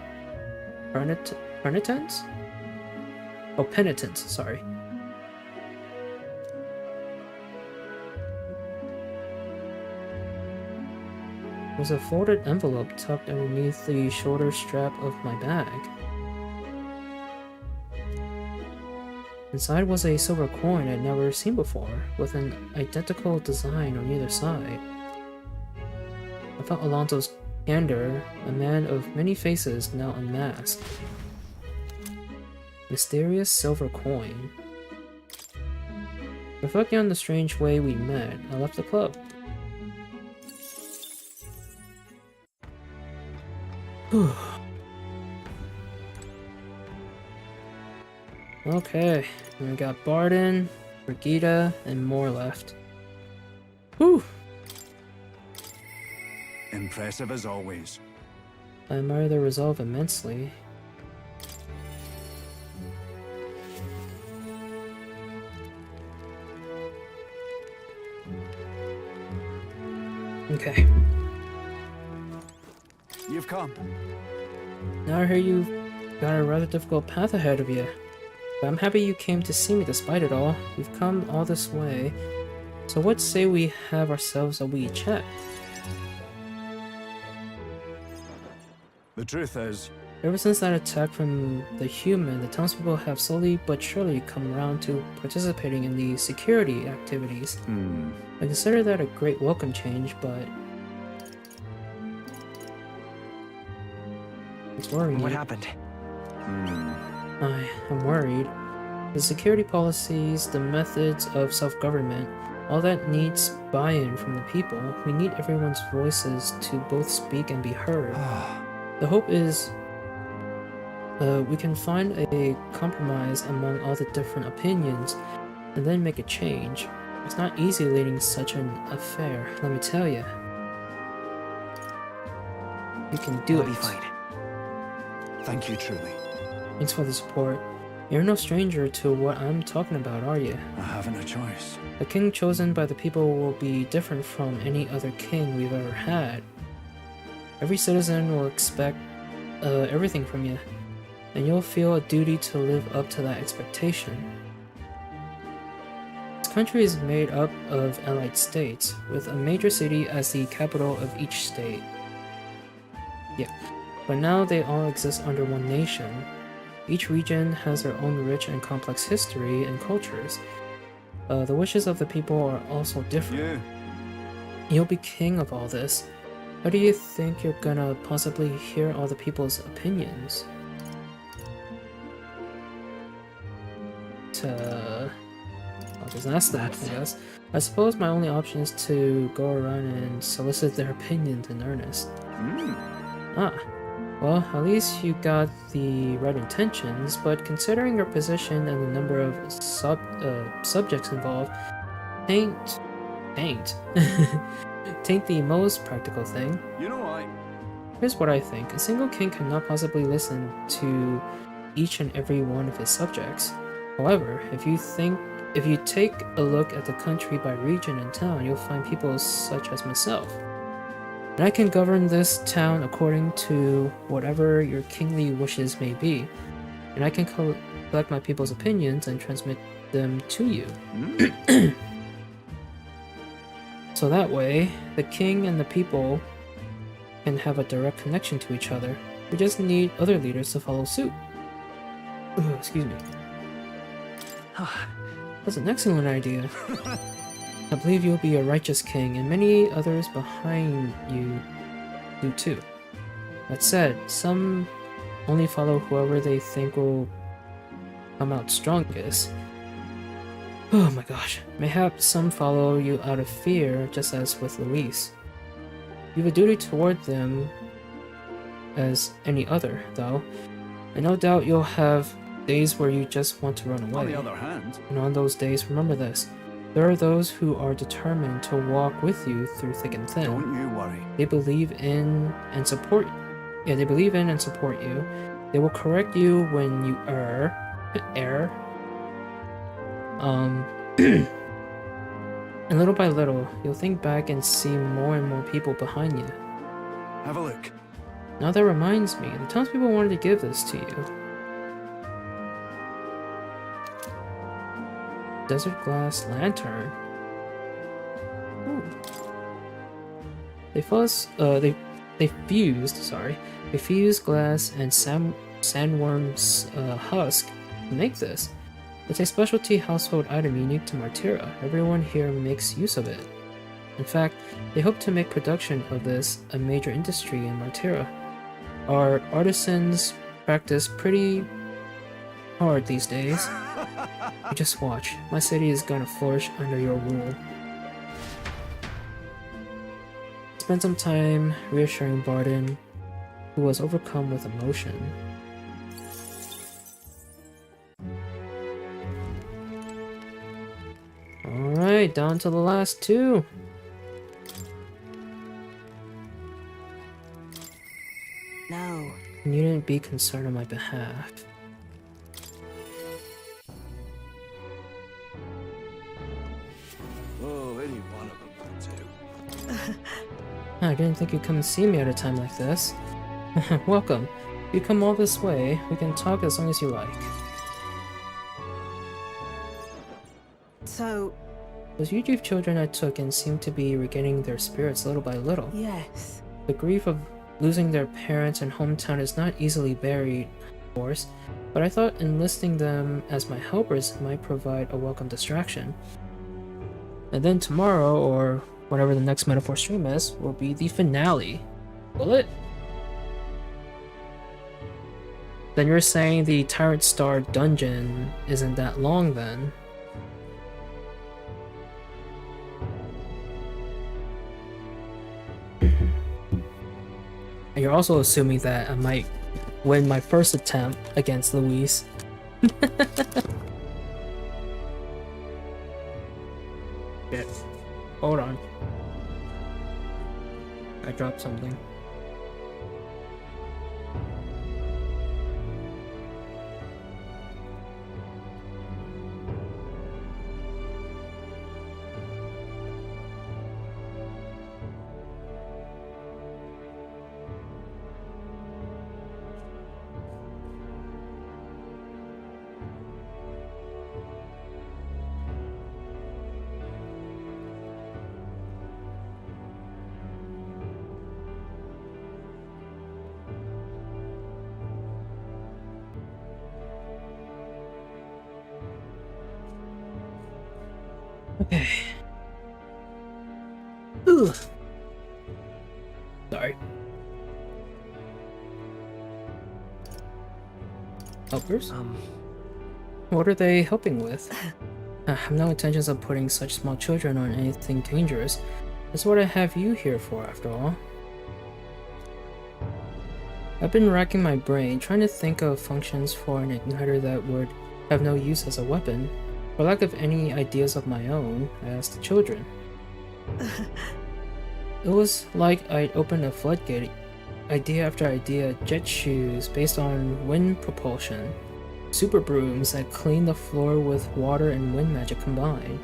penitence? Oh, penitence, sorry. There's a folded envelope tucked underneath the shoulder strap of my bag. Inside was a silver coin I'd never seen before, with an identical design on either side. I felt Alonso's candor, a man of many faces now unmasked. Mysterious silver coin. Reflecting on the strange way we met, I left the club. Okay, we got Barden, Brigida, and more left. Whew! Impressive as always. I admire their resolve immensely. Okay. You've come. Now I hear you've got a rather difficult path ahead of you. But I'm happy you came to see me despite it all. We've come all this way. So what say we have ourselves a wee chat? The truth is, ever since that attack from the human, the townspeople have slowly but surely come around to participating in the security activities. I consider that a great welcome change, but it's worrying. What happened? I'm worried. The security policies, the methods of self-government, all that needs buy-in from the people. We need everyone's voices to both speak and be heard. The hope is we can find a compromise among all the different opinions and then make a change. It's not easy leading such an affair, let me tell you. You can do it. Be fine. Thank you truly. Thanks for the support. You're no stranger to what I'm talking about, are you? I haven't a choice. The king chosen by the people will be different from any other king we've ever had. Every citizen will expect everything from you, and you'll feel a duty to live up to that expectation. This country is made up of allied states, with a major city as the capital of each state. Yeah, but now they all exist under one nation. Each region has their own rich and complex history and cultures. The wishes of the people are also different. You'll be king of all this. How do you think you're gonna possibly hear all the people's opinions? I'll just ask them, I guess. I suppose my only option is to go around and solicit their opinions in earnest. Well, at least you got the right intentions, but considering your position and the number of subjects involved, taint the most practical thing. You know I... Here's what I think. A single king cannot possibly listen to each and every one of his subjects. However, if you take a look at the country by region and town, you'll find people such as myself. And I can govern this town according to whatever your kingly wishes may be. And I can collect my people's opinions and transmit them to you. So that way, the king and the people can have a direct connection to each other. We just need other leaders to follow suit. Excuse me. That's an excellent idea. I believe you'll be a righteous king, and many others behind you do too. That said, some only follow whoever they think will come out strongest. Oh my gosh. Mayhap some follow you out of fear, just as with Luis. You have a duty toward them as any other, though, and no doubt you'll have days where you just want to run away. On the other hand, And on those days, remember this. There are those who are determined to walk with you through thick and thin. don't you worry. They believe in and support you. Yeah, they believe in and support you. They will correct you when you err. And little by little, you'll think back and see more and more people behind you. Have a look. Now that reminds me, the townspeople wanted to give this to you. Desert glass lantern. Ooh. They fused glass and sandworm's husk to make this. It's a specialty household item unique to Martira. Everyone here makes use of it. In fact, they hope to make production of this a major industry in Martira. Our artisans practice pretty hard these days. You just watch. My city is gonna flourish under your rule. Spend some time reassuring Barden, who was overcome with emotion. Alright, down to the last two. No. You needn't be concerned on my behalf. Oh, any one of them will do. I didn't think you'd come and see me at a time like this. Welcome. If you come all this way, we can talk as long as you like. So... Those Yuji children I took in seem to be regaining their spirits little by little. Yes. The grief of losing their parents and hometown is not easily buried, of course, but I thought enlisting them as my helpers might provide a welcome distraction. And then tomorrow, or whatever the next Metaphor stream is, will be the finale. Will it? Then you're saying the Tyrant Star dungeon isn't that long then? And you're also assuming that I might win my first attempt against Luis. Shit. Hold on. I dropped something. Okay. Ugh. Sorry. Helpers? What are they helping with? I have no intentions of putting such small children on anything dangerous. That's what I have you here for, after all. I've been racking my brain, trying to think of functions for an igniter that would have no use as a weapon. For lack of any ideas of my own, I asked the children. It was like I'd opened a floodgate. Idea after idea, jet shoes based on wind propulsion, super brooms that clean the floor with water and wind magic combined.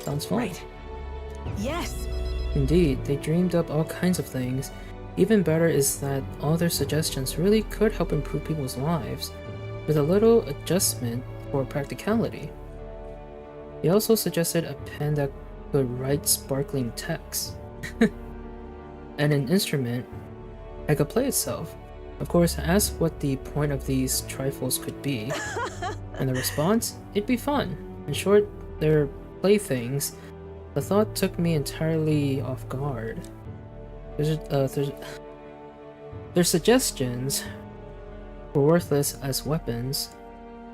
Sounds fun. Right. Yes! Indeed, they dreamed up all kinds of things. Even better is that all their suggestions really could help improve people's lives, with a little adjustment for practicality. He also suggested a pen that could write sparkling text, and an instrument that could play itself. Of course, I asked what the point of these trifles could be, and the response? It'd be fun. In short, they're playthings. The thought took me entirely off guard. Their suggestions were worthless as weapons.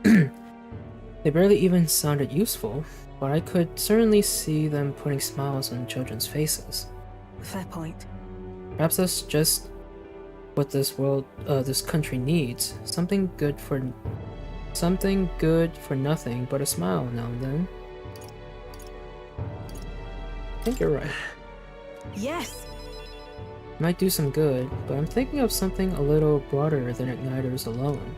They barely even sounded useful, but I could certainly see them putting smiles on children's faces. Fair point. Perhaps that's just what this country needs. Something good for nothing but a smile now and then. I think you're right. Yes. Might do some good, but I'm thinking of something a little broader than igniters alone.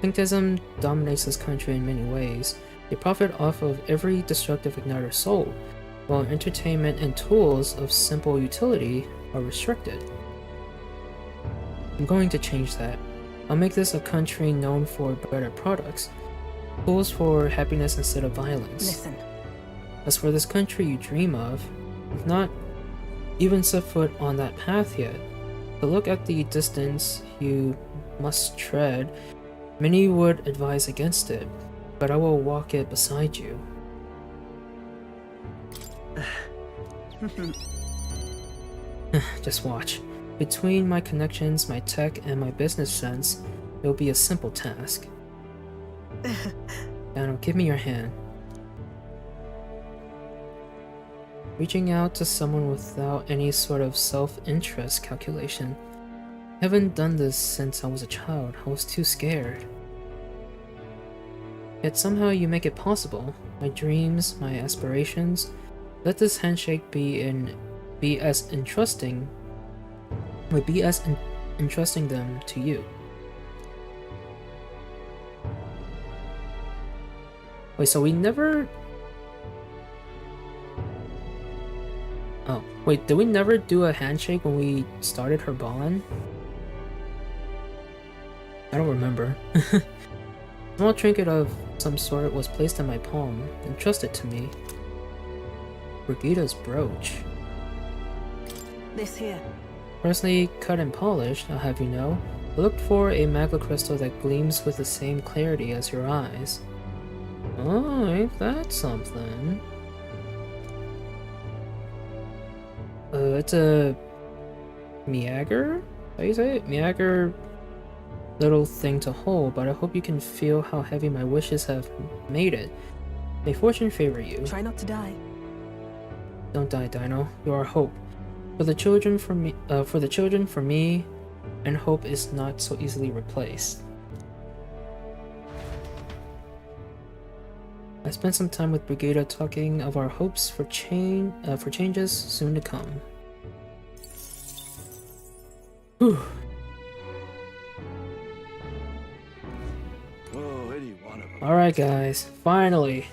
Syncretism dominates this country in many ways. They profit off of every destructive igniter sold, while entertainment and tools of simple utility are restricted. I'm going to change that. I'll make this a country known for better products, tools for happiness instead of violence. Listen. As for this country you dream of, you've not even set foot on that path yet. To look at the distance you must tread, many would advise against it, but I will walk it beside you. Just watch. Between my connections, my tech, and my business sense, it will be a simple task. Dano, give me your hand. Reaching out to someone without any sort of self-interest calculation. I haven't done this since I was a child. I was too scared. Yet somehow you make it possible. My dreams, my aspirations. Let this handshake be as entrusting them to you. Wait, so we never... Oh, wait, did we never do a handshake when we started her bond? I don't remember. A small trinket of some sort was placed in my palm, entrusted to me. Brigida's brooch. This here. Personally cut and polished, I'll have you know. I looked for a magma crystal that gleams with the same clarity as your eyes. Oh, ain't that something? It's a Miager? How do you say it? Miager little thing to hold, but I hope you can feel how heavy my wishes have made it. May fortune favor you. Try not to die. Don't die, Dino. You are hope. For the children, for me, and hope is not so easily replaced. I spent some time with Brigida talking of our hopes for changes soon to come. Whew. Alright guys, finally,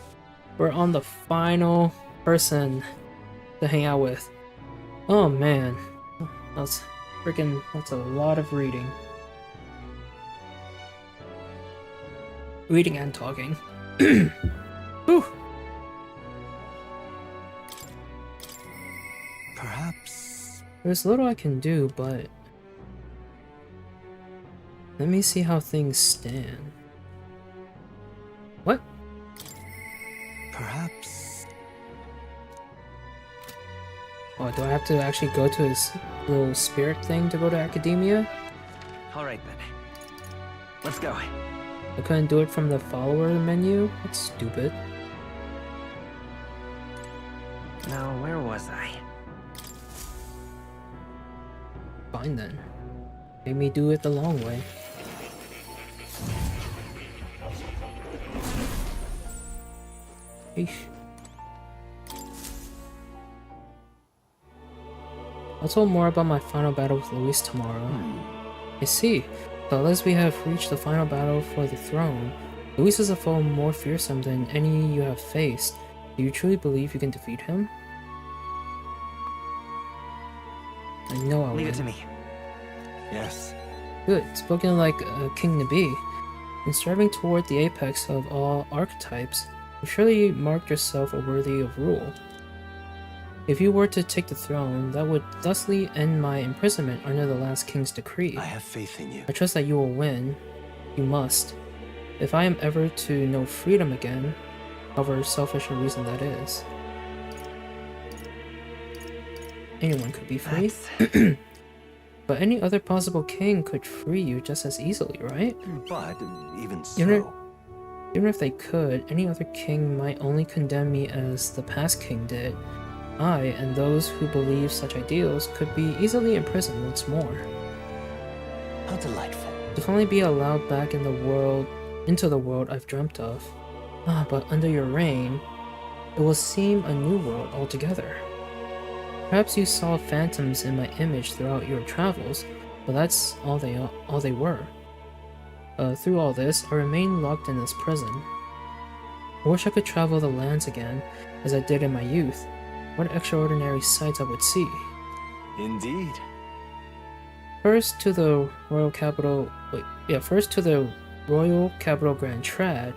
we're on the final person to hang out with. Oh man, that's a lot of reading. Reading and talking. Whew. Perhaps... There's little I can do, but... Let me see how things stand. What? Perhaps... Oh, do I have to actually go to his little spirit thing to go to academia? Alright then. Let's go. I couldn't do it from the follower menu? That's stupid. Now, where was I? Fine then. Make me do it the long way. Eesh. I'll tell more about my final battle with Luis tomorrow. I see. So unless we have reached the final battle for the throne, Luis is a foe more fearsome than any you have faced. Do you truly believe you can defeat him? I know I'll Leave win. it to me. Yes. Good, spoken like a king to be. In striving toward the apex of all archetypes, you surely marked yourself a worthy of rule. If you were to take the throne, that would thusly end my imprisonment under the last king's decree. I have faith in you. I trust that you will win. You must. If I am ever to know freedom again, however selfish a reason that is. anyone could be free. But any other possible king could free you just as easily, right? But even so... Even if they could, any other king might only condemn me as the past king did. I, and those who believe such ideals, could be easily imprisoned once more. How delightful. To finally be allowed back into the world I've dreamt of. But under your reign, it will seem a new world altogether. Perhaps you saw phantoms in my image throughout your travels, but that's all they were. Through all this, I remain locked in this prison. I wish I could travel the lands again, as I did in my youth. What extraordinary sights I would see. Indeed. First to the Royal Capital Grand Trad,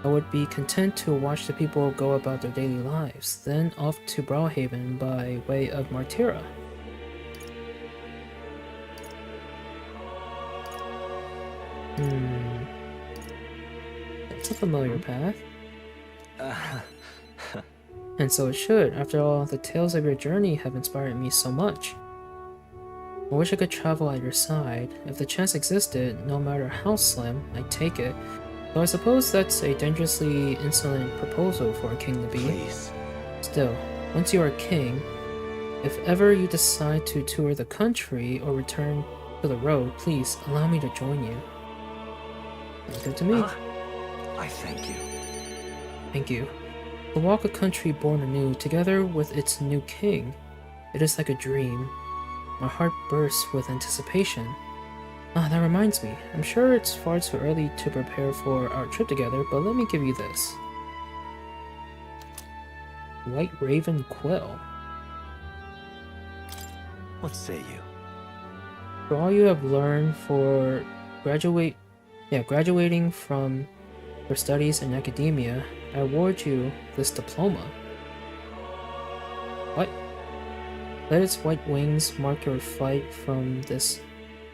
I would be content to watch the people go about their daily lives, then off to Browhaven by way of Martira. That's a familiar path. And so it should. After all, the tales of your journey have inspired me so much. I wish I could travel at your side. If the chance existed, no matter how slim, I'd take it. Though I suppose that's a dangerously insolent proposal for a king to be. Please. Still, once you are king, if ever you decide to tour the country or return to the road, please allow me to join you. Sounds good to me. I thank you. Thank you. To walk a country born anew, together with its new king, it is like a dream. My heart bursts with anticipation. That reminds me, I'm sure it's far too early to prepare for our trip together, but let me give you this. White Raven Quill. What say you? For all you have learned for graduating from your studies in academia, I award you this diploma. What? Let its white wings mark your flight from this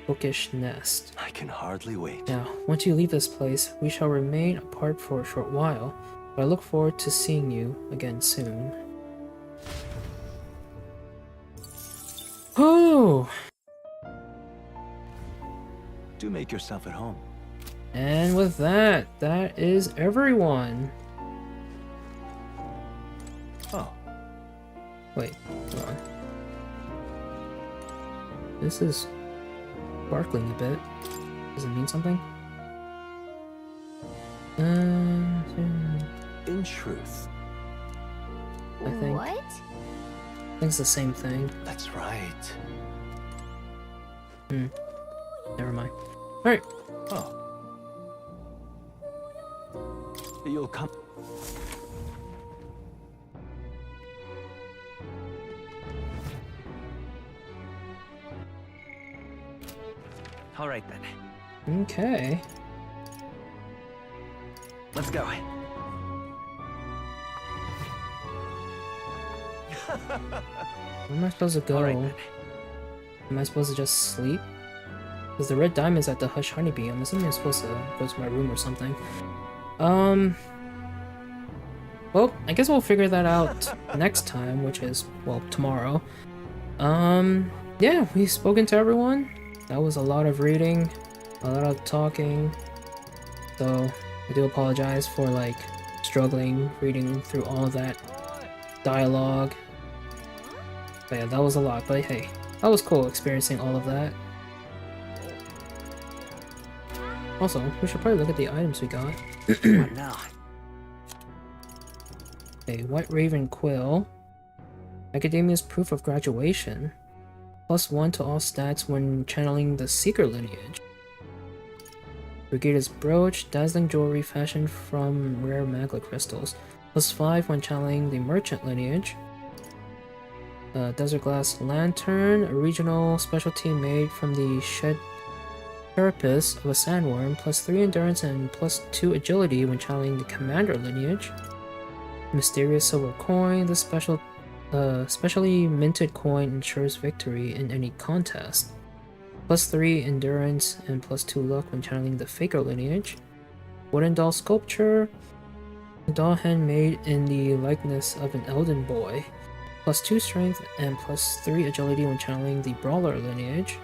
bookish nest. I can hardly wait. Now, once you leave this place, we shall remain apart for a short while, but I look forward to seeing you again soon. Oh! Do make yourself at home. And with that, that is everyone. Oh. Wait, hold on. This is sparkling a bit. Does it mean something? In truth. I think. What? I think it's the same thing. That's right. Never mind. Alright. Oh. You'll come. All right then. Okay. Let's go. Where am I supposed to go? Am I supposed to just sleep? Because the red diamond's at the Hush Honeybee. I'm assuming I'm supposed to go to my room or something. Well, I guess we'll figure that out next time, which is, well, tomorrow. Yeah, we've spoken to everyone. That was a lot of reading, a lot of talking. So, I do apologize for, like, struggling reading through all that dialogue. But yeah, that was a lot, but hey, that was cool experiencing all of that. Also, we should probably look at the items we got. What now? A White Raven Quill. Academia's proof of graduation. +1 to all stats when channeling the Seeker lineage. Brigade's Brooch, dazzling jewelry fashioned from rare magla crystals. +5 when channeling the Merchant lineage. Desert Glass Lantern, a regional specialty made from the shed carapace of a sandworm, +3 endurance and +2 agility when channeling the Commander lineage. Mysterious Silver Coin, this specially minted coin ensures victory in any contest. +3 endurance and +2 luck when channeling the Faker lineage. Wooden doll sculpture, a doll hand made in the likeness of an Elden boy. +2 strength and +3 agility when channeling the Brawler lineage.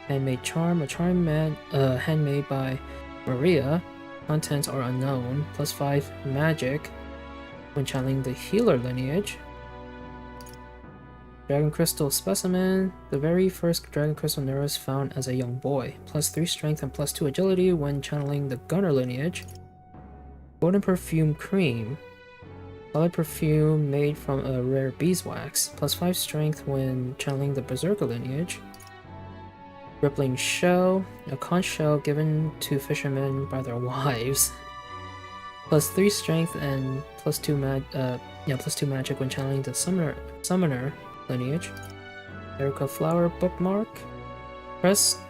Handmade charm, a charm handmade by Maria. Contents are unknown. +5 magic when channeling the Healer lineage. Dragon Crystal Specimen. The very first Dragon Crystal Neros found as a young boy. +3 strength and +2 agility when channeling the Gunner lineage. Golden Perfume Cream. Solid perfume made from a rare beeswax. +5 strength when channeling the Berserker lineage. Rippling Shell. A conch shell given to fishermen by their wives. +3 strength and +2 magic when channeling the Summoner lineage. Erica Flower bookmark. Pressed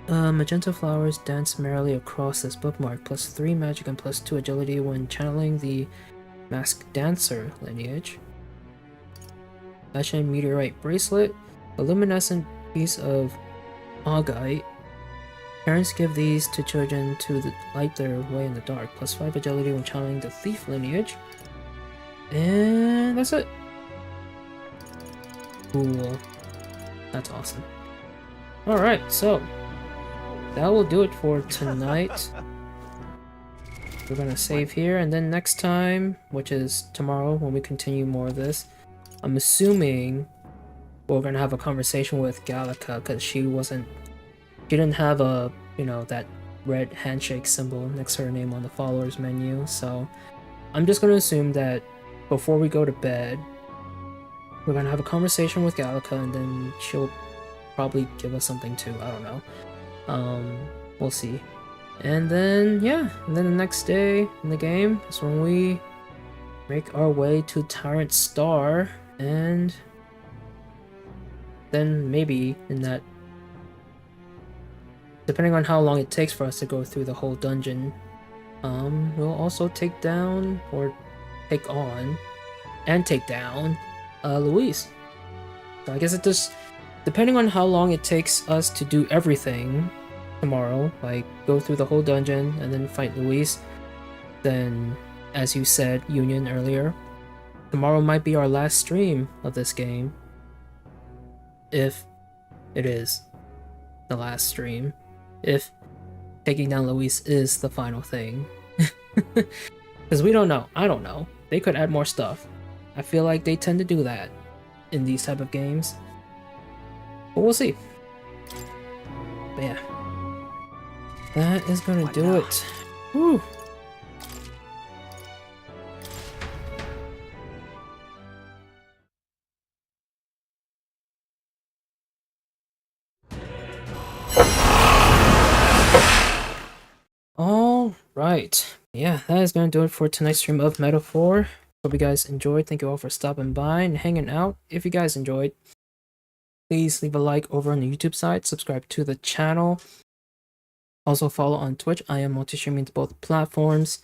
magenta flowers dance merrily across this bookmark. +3 magic and +2 agility when channeling the Masked Dancer lineage. Fashion Meteorite bracelet. A luminescent piece of augite. Parents give these to children to light their way in the dark. +5 agility when channeling the Thief lineage. And that's it. Cool. That's awesome. Alright, so that will do it for tonight. We're gonna save here, and then next time, which is tomorrow when we continue more of this, I'm assuming we're gonna have a conversation with Gallica, because she didn't have a, that red handshake symbol next to her name on the followers menu, so I'm just gonna assume that before we go to bed, we're gonna have a conversation with Gallica, and then she'll probably give us something too, I don't know. We'll see. And then, yeah, and then the next day in the game is when we make our way to Tyrant Star, and then maybe in that, depending on how long it takes for us to go through the whole dungeon, we'll also take down, or take on, and take down, Luis. So I guess it just, depending on how long it takes us to do everything tomorrow, like go through the whole dungeon and then fight Luis, then, as you said, Union, earlier, tomorrow might be our last stream of this game. If it is the last stream. If taking down Luis is the final thing. Because we don't know. I don't know. They could add more stuff. I feel like they tend to do that in these type of games. But we'll see. But yeah. That is gonna do it. Woo! Alright. Yeah, that is gonna do it for tonight's stream of Metaphor. Hope you guys enjoyed. Thank you all for stopping by and hanging out. If you guys enjoyed, please leave a like over on the YouTube side, subscribe to the channel. Also follow on Twitch. I am multi-streaming to both platforms.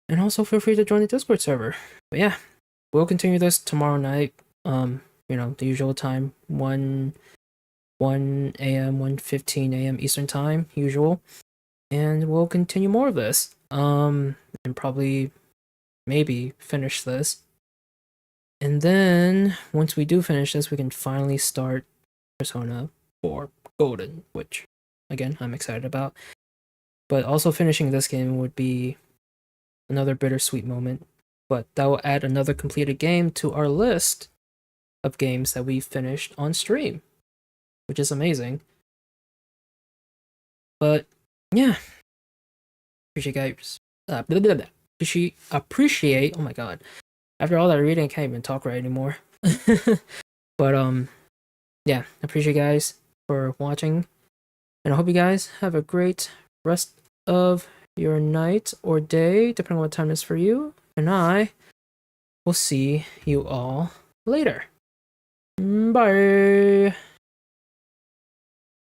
And also feel free to join the Discord server. But yeah, we'll continue this tomorrow night. The usual time, 1 a.m., 1:15 a.m. Eastern time, usual. And we'll continue more of this. And probably, maybe, finish this. And then, once we do finish this, we can finally start Persona 4 Golden, which, again, I'm excited about. But also finishing this game would be another bittersweet moment. But that will add another completed game to our list of games that we finished on stream, which is amazing. But yeah, appreciate guys. Appreciate. Oh my god! After all that reading, I can't even talk right anymore. But yeah, appreciate guys for watching, and I hope you guys have a great rest of your night or day, depending on what time it is for you. And I will see you all later. Bye.